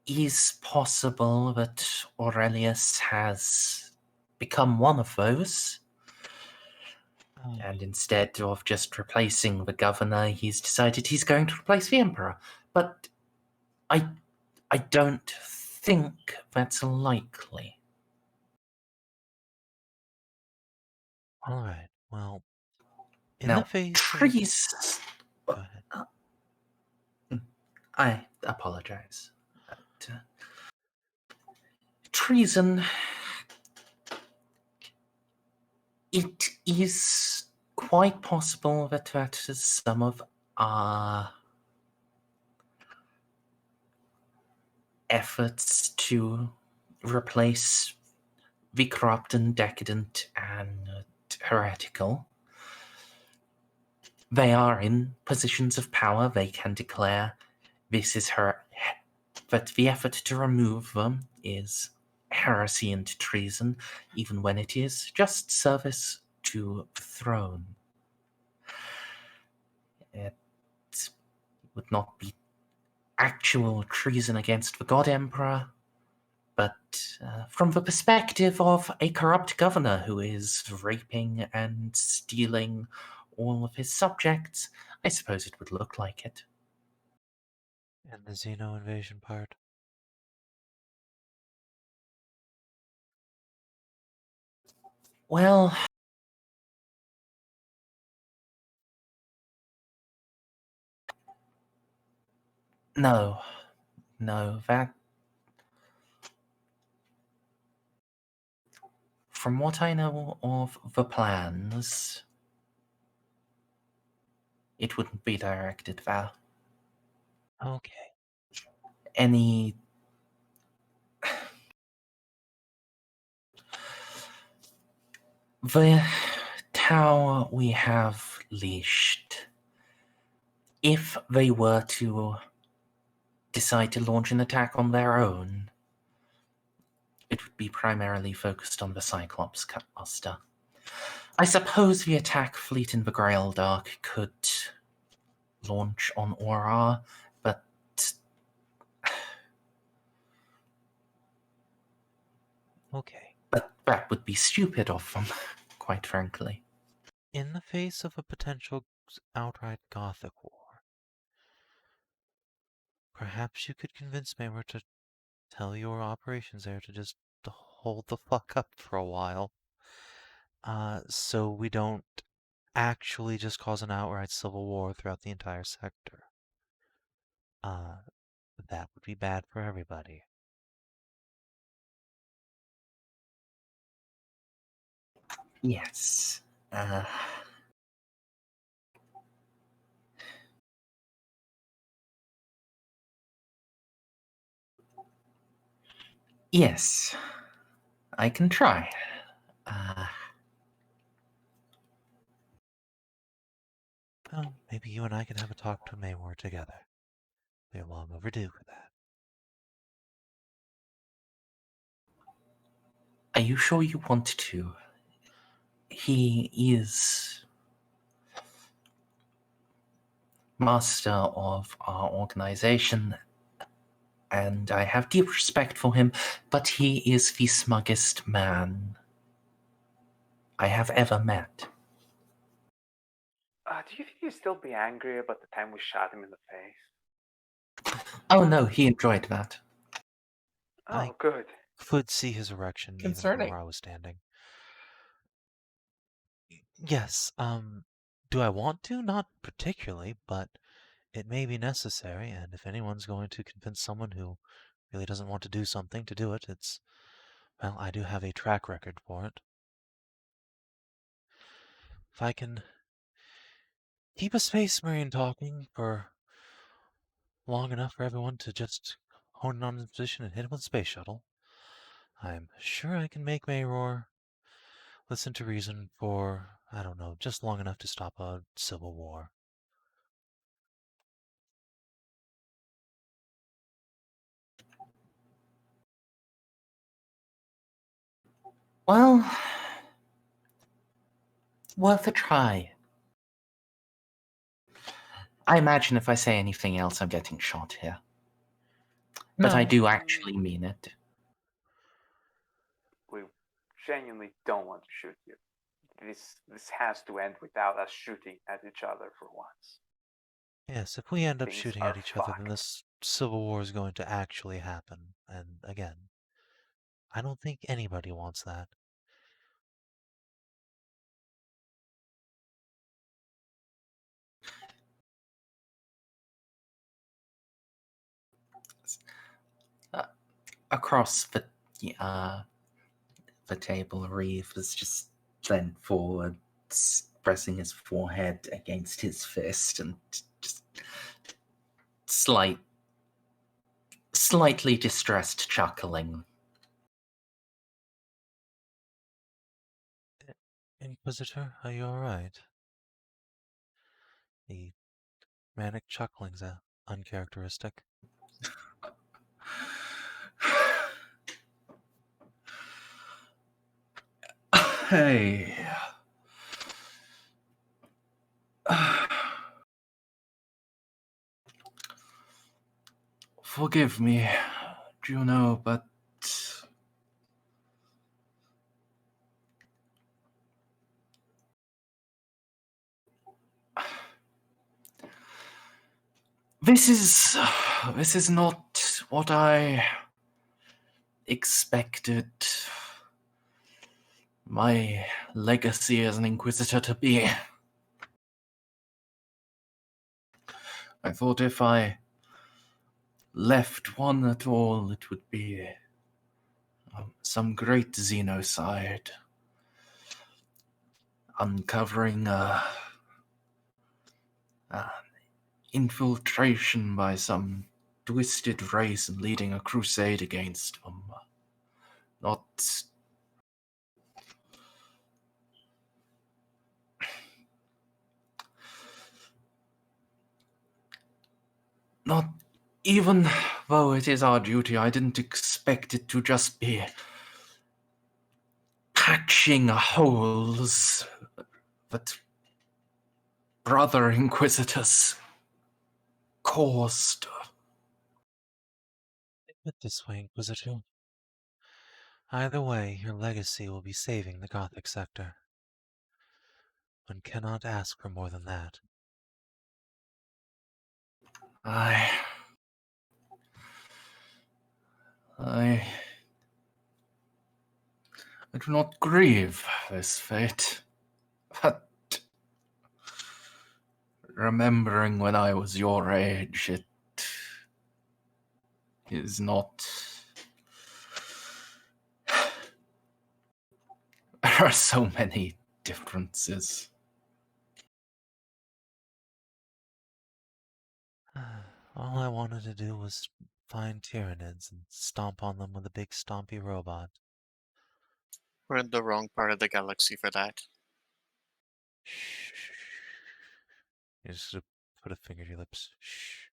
[SPEAKER 1] is possible that Aurelius has become one of those, and instead of just replacing the governor, he's decided he's going to replace the emperor. But I don't think that's likely.
[SPEAKER 2] Alright, well, in
[SPEAKER 1] Now,
[SPEAKER 2] the face
[SPEAKER 1] trees.
[SPEAKER 2] Go ahead.
[SPEAKER 1] I apologize. Treason. It is quite possible that that is some of our efforts to replace the corrupt and decadent and heretical. They are in positions of power. They can declare this is that the effort to remove them is heresy and treason, even when it is just service to the throne. It would not be actual treason against the God Emperor, but from the perspective of a corrupt governor who is raping and stealing all of his subjects, I suppose it would look like it.
[SPEAKER 2] And the Xeno invasion part.
[SPEAKER 1] Well, no, that... From what I know of the plans, it wouldn't be directed there.
[SPEAKER 2] Okay.
[SPEAKER 1] Any... The tower we have leashed, if they were to decide to launch an attack on their own, it would be primarily focused on the Cyclops cluster. I suppose the attack fleet in the Grail Dark could launch on Aura, but...
[SPEAKER 2] Okay.
[SPEAKER 1] But that would be stupid of them, quite frankly.
[SPEAKER 2] In the face of a potential outright Gothic war, perhaps you could convince Maywer to tell your operations there to just hold the fuck up for a while. So we don't actually just cause an outright civil war throughout the entire sector. That would be bad for everybody.
[SPEAKER 1] Yes. Yes, I can try.
[SPEAKER 2] Well, maybe you and I can have a talk to Maywar together. We're long overdue for that.
[SPEAKER 1] Are you sure you want to? He is master of our organization, and I have deep respect for him, but he is the smuggest man I have ever met.
[SPEAKER 8] Do you think he'd still be angry about the time we shot him in the face?
[SPEAKER 1] Oh no, he enjoyed that.
[SPEAKER 8] Oh, good.
[SPEAKER 2] Could see his erection even from
[SPEAKER 7] Concerning.
[SPEAKER 2] where I was standing. Yes, do I want to? Not particularly, but it may be necessary, and if anyone's going to convince someone who really doesn't want to do something to do it, well, I do have a track record for it. If I can keep a Space Marine talking for long enough for everyone to just hone in on his position and hit him with a space shuttle, I'm sure I can make Mayror listen to reason for, I don't know, just long enough to stop a civil war.
[SPEAKER 1] Well, worth a try. I imagine if I say anything else, I'm getting shot here. But I do actually mean it.
[SPEAKER 8] We genuinely don't want to shoot you. This has to end without us shooting at each other for once.
[SPEAKER 2] Yes, if we end up
[SPEAKER 8] Things
[SPEAKER 2] shooting
[SPEAKER 8] are
[SPEAKER 2] at each other, then
[SPEAKER 8] fucked.
[SPEAKER 2] this civil war is going to actually happen. And again, I don't think anybody wants that.
[SPEAKER 1] Across the table, Reeve was just bent forward, pressing his forehead against his fist, and just slightly distressed chuckling.
[SPEAKER 2] Inquisitor, are you alright? The manic chuckling's uncharacteristic.
[SPEAKER 1] Hey. Forgive me, Juno, but this is not what I expected my legacy as an Inquisitor to be. I thought if I left one at all, it would be some great xenocide, uncovering infiltration by some twisted race and leading a crusade against them. Not even though it is our duty, I didn't expect it to just be patching holes that brother Inquisitors caused.
[SPEAKER 2] Think of it this way, Inquisitor. Either way, your legacy will be saving the Gothic sector. One cannot ask for more than that.
[SPEAKER 1] I do not grieve this fate, but remembering when I was your age, it is not. There are so many differences.
[SPEAKER 2] All I wanted to do was find Tyranids and stomp on them with a big stompy robot.
[SPEAKER 6] We're in the wrong part of the galaxy for that.
[SPEAKER 2] Shh. You just put a finger to your lips. Shh.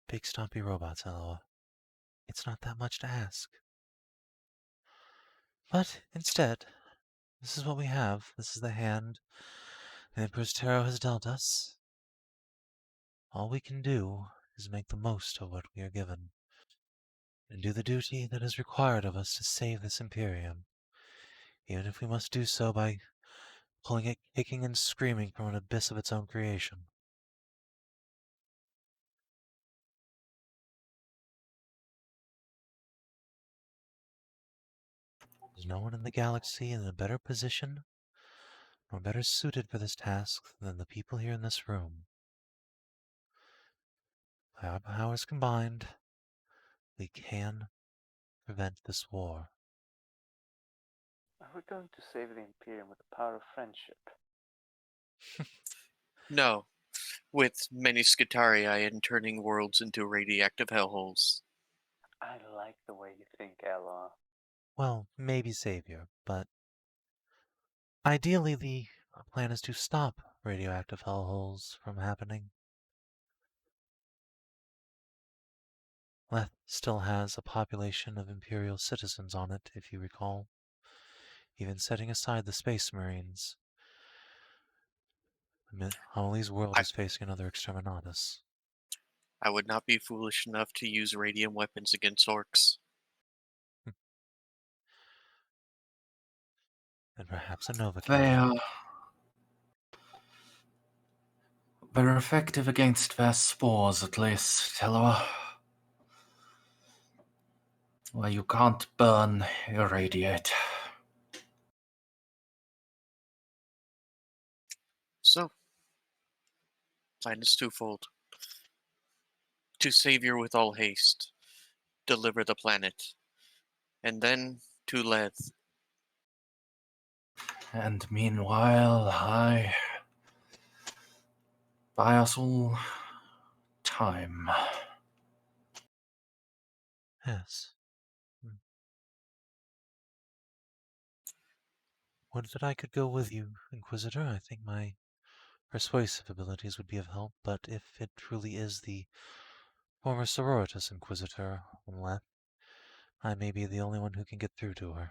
[SPEAKER 2] Big stompy robots, Eloa. It's not that much to ask. But instead, this is what we have. This is the hand the Emperor's Tarot has dealt us. All we can do is make the most of what we are given, and do the duty that is required of us to save this Imperium, even if we must do so by pulling it kicking and screaming from an abyss of its own creation. There's no one in the galaxy in a better position, nor better suited for this task than the people here in this room. By our powers combined, we can prevent this war.
[SPEAKER 8] Are we going to save the Imperium with the power of friendship?
[SPEAKER 6] No, with many Scutarii and turning worlds into radioactive hellholes.
[SPEAKER 8] I like the way you think, Eloa.
[SPEAKER 2] Well, maybe savior, but ideally the plan is to stop radioactive hellholes from happening. Leth still has a population of Imperial citizens on it, if you recall, even setting aside the Space Marines. Amelie's world is facing another exterminatus.
[SPEAKER 6] I would not be foolish enough to use radium weapons against orcs.
[SPEAKER 2] And perhaps a Nova
[SPEAKER 1] They're effective against their spores, at least, Eloa. Well, you can't burn, irradiate.
[SPEAKER 6] So, plan is twofold. To savior with all haste, deliver the planet, and then to Leth.
[SPEAKER 1] And meanwhile, I buy us all time.
[SPEAKER 2] Yes. Would that I could go with you, Inquisitor. I think my persuasive abilities would be of help, but if it truly is the former Sororitas Inquisitor on Leth, I may be the only one who can get through to her.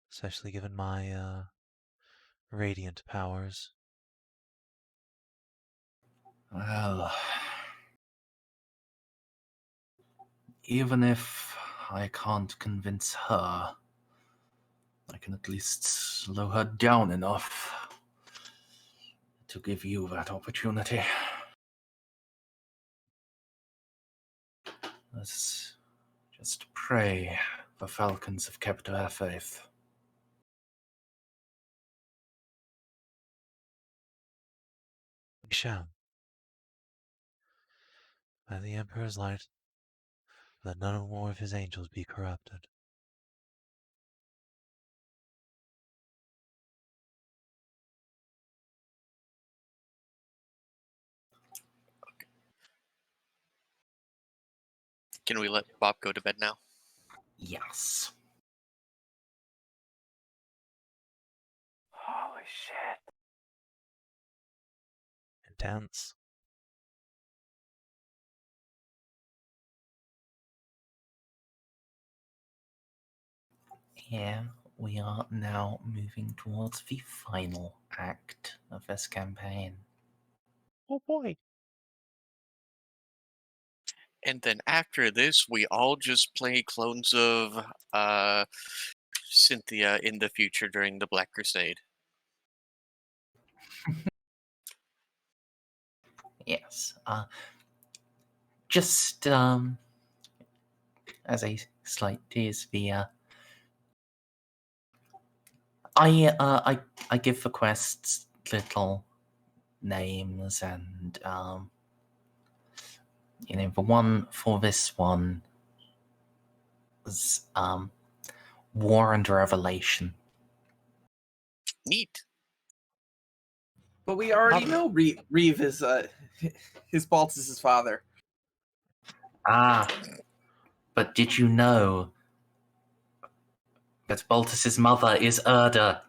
[SPEAKER 2] Especially given my, radiant powers.
[SPEAKER 1] Well, even if I can't convince her, I can at least slow her down enough to give you that opportunity. Let's just pray the Falcons have kept their faith.
[SPEAKER 2] We shall. By the Emperor's light, let none more of his angels be corrupted.
[SPEAKER 6] Can we let Bob go to bed now?
[SPEAKER 1] Yes.
[SPEAKER 8] Holy shit.
[SPEAKER 2] Intense.
[SPEAKER 1] Here we are now moving towards the final act of this campaign.
[SPEAKER 2] Oh boy.
[SPEAKER 6] And then after this, we all just play clones of Scythia in the future during the Black Crusade.
[SPEAKER 1] Yes. Just as a slight tease, I give the quests little names, and the one for this one was War and Revelation.
[SPEAKER 6] Neat.
[SPEAKER 7] But we already know Reeve is his Baltus' father.
[SPEAKER 1] Ah, but did you know that Baltus' mother is Urda?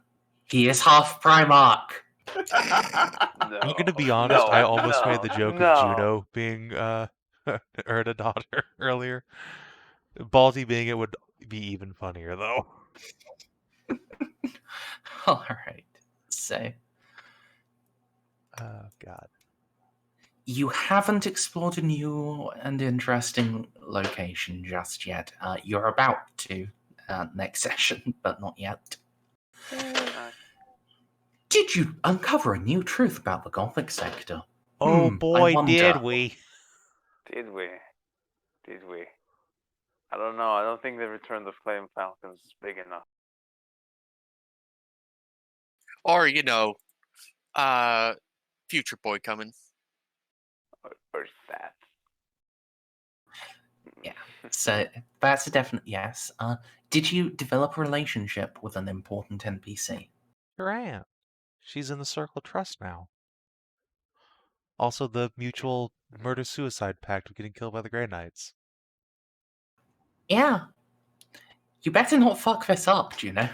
[SPEAKER 1] He is half Primarch.
[SPEAKER 8] No,
[SPEAKER 2] I'm gonna be honest, I almost made the joke of Juno being Erda daughter earlier. Balti being it would be even funnier though.
[SPEAKER 1] Alright, so
[SPEAKER 2] Oh god.
[SPEAKER 1] you haven't explored a new and interesting location just yet. You're about to next session, but not yet. Did you uncover a new truth about the Gothic sector?
[SPEAKER 2] Oh
[SPEAKER 1] I
[SPEAKER 2] boy,
[SPEAKER 1] wonder.
[SPEAKER 2] did we.
[SPEAKER 8] Did we? I don't know. I don't think the Return of the Flame Falcons is big enough.
[SPEAKER 6] Or, future boy coming.
[SPEAKER 8] Or that.
[SPEAKER 1] Yeah. So that's a definite yes. Did you develop a relationship with an important NPC?
[SPEAKER 2] Sure am. She's in the Circle of Trust now. Also, the mutual murder-suicide pact of getting killed by the Grey Knights.
[SPEAKER 1] Yeah. You better not fuck this up, Juno.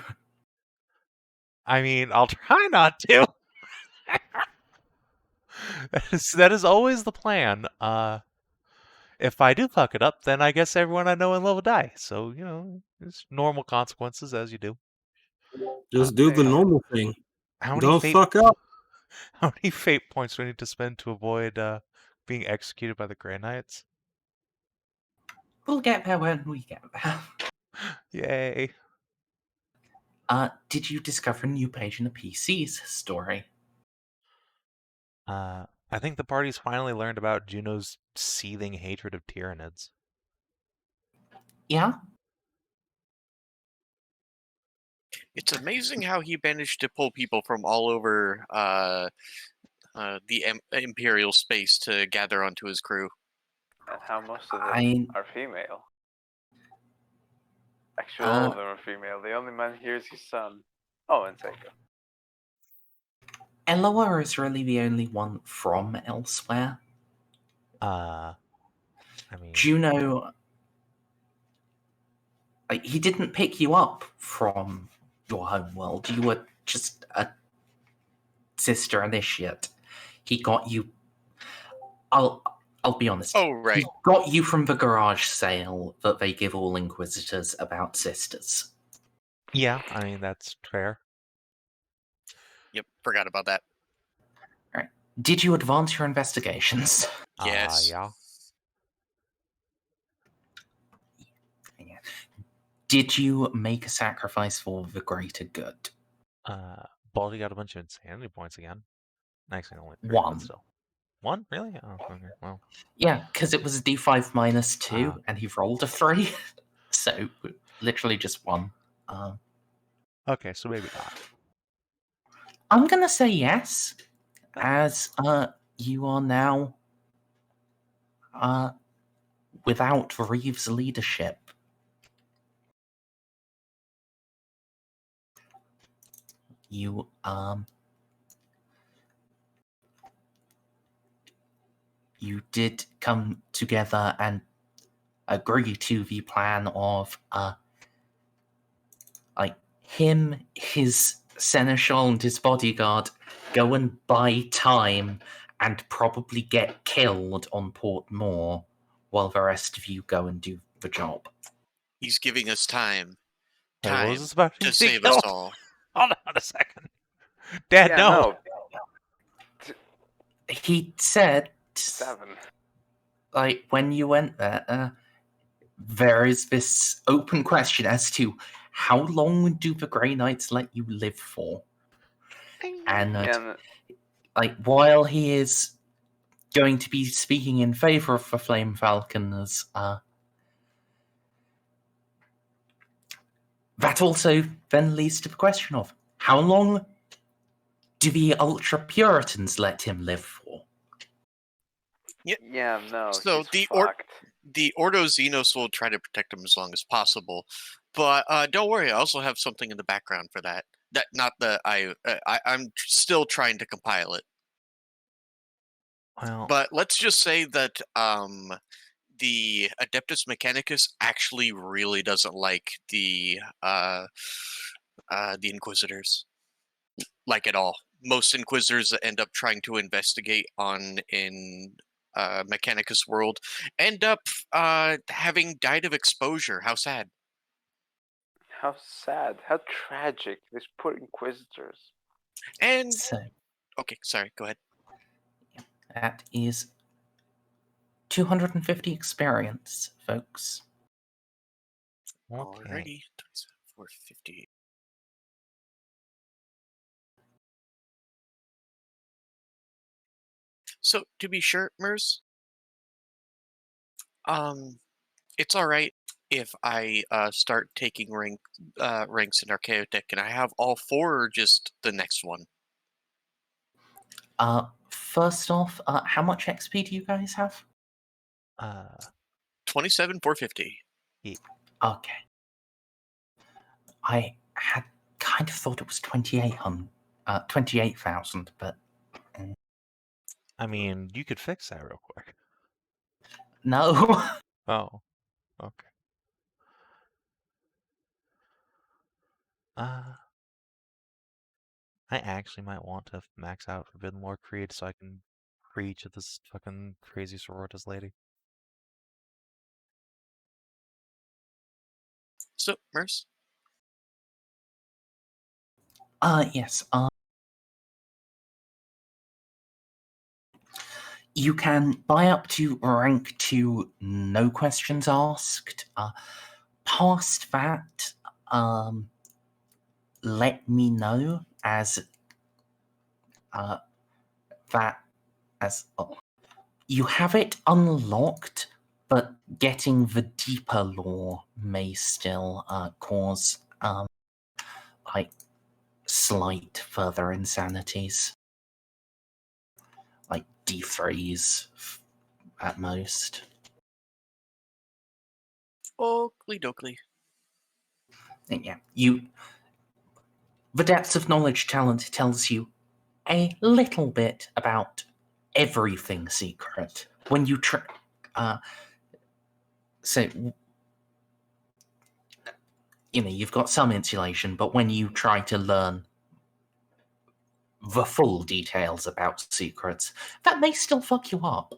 [SPEAKER 2] I mean, I'll try not to. that is always the plan. If I do fuck it up, then I guess everyone I know and love will die. So, it's normal consequences as you do.
[SPEAKER 5] Just do the normal thing. Don't fuck up.
[SPEAKER 2] How many fate points do I need to spend to avoid being executed by the Grey Knights?
[SPEAKER 1] We'll get there when we get there.
[SPEAKER 2] Yay.
[SPEAKER 1] Did you discover a new page in the PC's story?
[SPEAKER 2] I think the party's finally learned about Juno's seething hatred of Tyranids.
[SPEAKER 1] Yeah?
[SPEAKER 6] It's amazing how he managed to pull people from all over the Imperial space to gather onto his crew.
[SPEAKER 8] And how most of them are female. Actually, all of them are female. The only man here is his son. Oh, and Ceiko.
[SPEAKER 1] Eloa is really the only one from elsewhere.
[SPEAKER 2] I mean...
[SPEAKER 1] Juno... he didn't pick you up from your home world. You were just a sister initiate. He got you... I'll be honest.
[SPEAKER 6] Oh, right.
[SPEAKER 1] He got you from the garage sale that they give all Inquisitors about sisters.
[SPEAKER 2] Yeah, I mean, that's fair.
[SPEAKER 6] Yep, forgot about that.
[SPEAKER 1] Right. Did you advance your investigations?
[SPEAKER 6] Yes.
[SPEAKER 2] Yeah.
[SPEAKER 1] Did you make a sacrifice for the greater good?
[SPEAKER 2] Baldy got a bunch of insanity points again. Actually, only 3,
[SPEAKER 1] One.
[SPEAKER 2] but still. 1? Really? Oh, okay, well.
[SPEAKER 1] Yeah, because it was a d5 minus 2, and he rolled a 3. So, literally just 1.
[SPEAKER 2] Okay, so maybe not.
[SPEAKER 1] I'm going to say yes, as you are now without Reeve's leadership. You did come together and agree to the plan of him, his seneschal, and his bodyguard go and buy time and probably get killed on Port Moor while the rest of you go and do the job.
[SPEAKER 6] He's giving us time.
[SPEAKER 2] Hey, what was this about
[SPEAKER 6] to save us all.
[SPEAKER 2] Hold on a second. Dad, no.
[SPEAKER 1] He said,
[SPEAKER 8] 7.
[SPEAKER 1] When you went there, there is this open question as to how long do the Grey Knights let you live for? And while he is going to be speaking in favor of the Flame Falcons, that also then leads to the question of how long do the Ultra Puritans let him live for?
[SPEAKER 8] Yeah, no.
[SPEAKER 6] So the Ordo Xenos will try to protect him as long as possible, but don't worry. I also have something in the background for that. I'm still trying to compile it.
[SPEAKER 2] Well,
[SPEAKER 6] But let's just say that the Adeptus Mechanicus actually really doesn't like the Inquisitors, like at all. Most Inquisitors that end up trying to investigate in Mechanicus world end up having died of exposure. How sad.
[SPEAKER 8] How sad. How tragic. These poor Inquisitors.
[SPEAKER 6] And
[SPEAKER 1] So
[SPEAKER 6] okay, sorry, go ahead.
[SPEAKER 1] that is 250 experience, folks.
[SPEAKER 2] okay.
[SPEAKER 6] Alrighty, 450. So to be sure, Merz, it's all right if I start taking ranks in Archaeotech, and I have all four, or just the next one.
[SPEAKER 1] First off, how much XP do you guys have?
[SPEAKER 6] 27,450.
[SPEAKER 1] Okay. I had kind of thought it was 28,000, but
[SPEAKER 2] I mean, you could fix that real quick.
[SPEAKER 1] no.
[SPEAKER 2] Oh, okay. I actually might want to max out Forbidden Lore Creed so I can preach at this fucking crazy Sororitas lady.
[SPEAKER 6] So, Merz?
[SPEAKER 1] Yes. You can buy up to rank 2, no questions asked. Past that, let me know you have it unlocked, but getting the deeper lore may still cause like slight further insanities, like D3s at most.
[SPEAKER 6] Oakley dokley.
[SPEAKER 1] Yeah, the depths of knowledge talent tells you a little bit about everything secret. When you so you've got some insulation, but when you try to learn the full details about secrets, that may still fuck you up.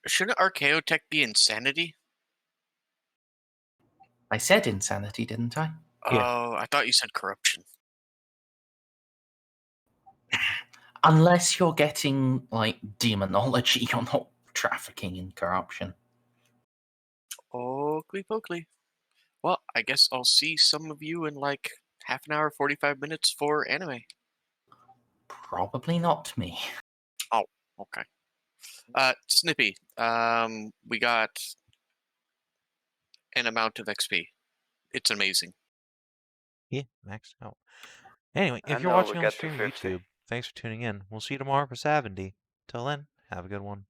[SPEAKER 6] Shouldn't Archaeotech be insanity?
[SPEAKER 1] I said insanity, didn't I?
[SPEAKER 2] Yeah.
[SPEAKER 6] Oh, I thought you said corruption.
[SPEAKER 1] Unless you're getting, like, demonology, you're not trafficking in corruption.
[SPEAKER 6] Oakley pokley. Well, I guess I'll see some of you in like half an hour, 45 minutes for anime.
[SPEAKER 1] Probably not me.
[SPEAKER 6] Oh, okay. Snippy, we got an amount of XP. It's amazing.
[SPEAKER 2] Yeah, max out. Anyway, if
[SPEAKER 8] I
[SPEAKER 2] you're
[SPEAKER 8] know,
[SPEAKER 2] watching
[SPEAKER 8] we
[SPEAKER 2] on the
[SPEAKER 8] got
[SPEAKER 2] stream or
[SPEAKER 8] 250.
[SPEAKER 2] YouTube, thanks for tuning in. We'll see you tomorrow for 70. Till then, have a good one.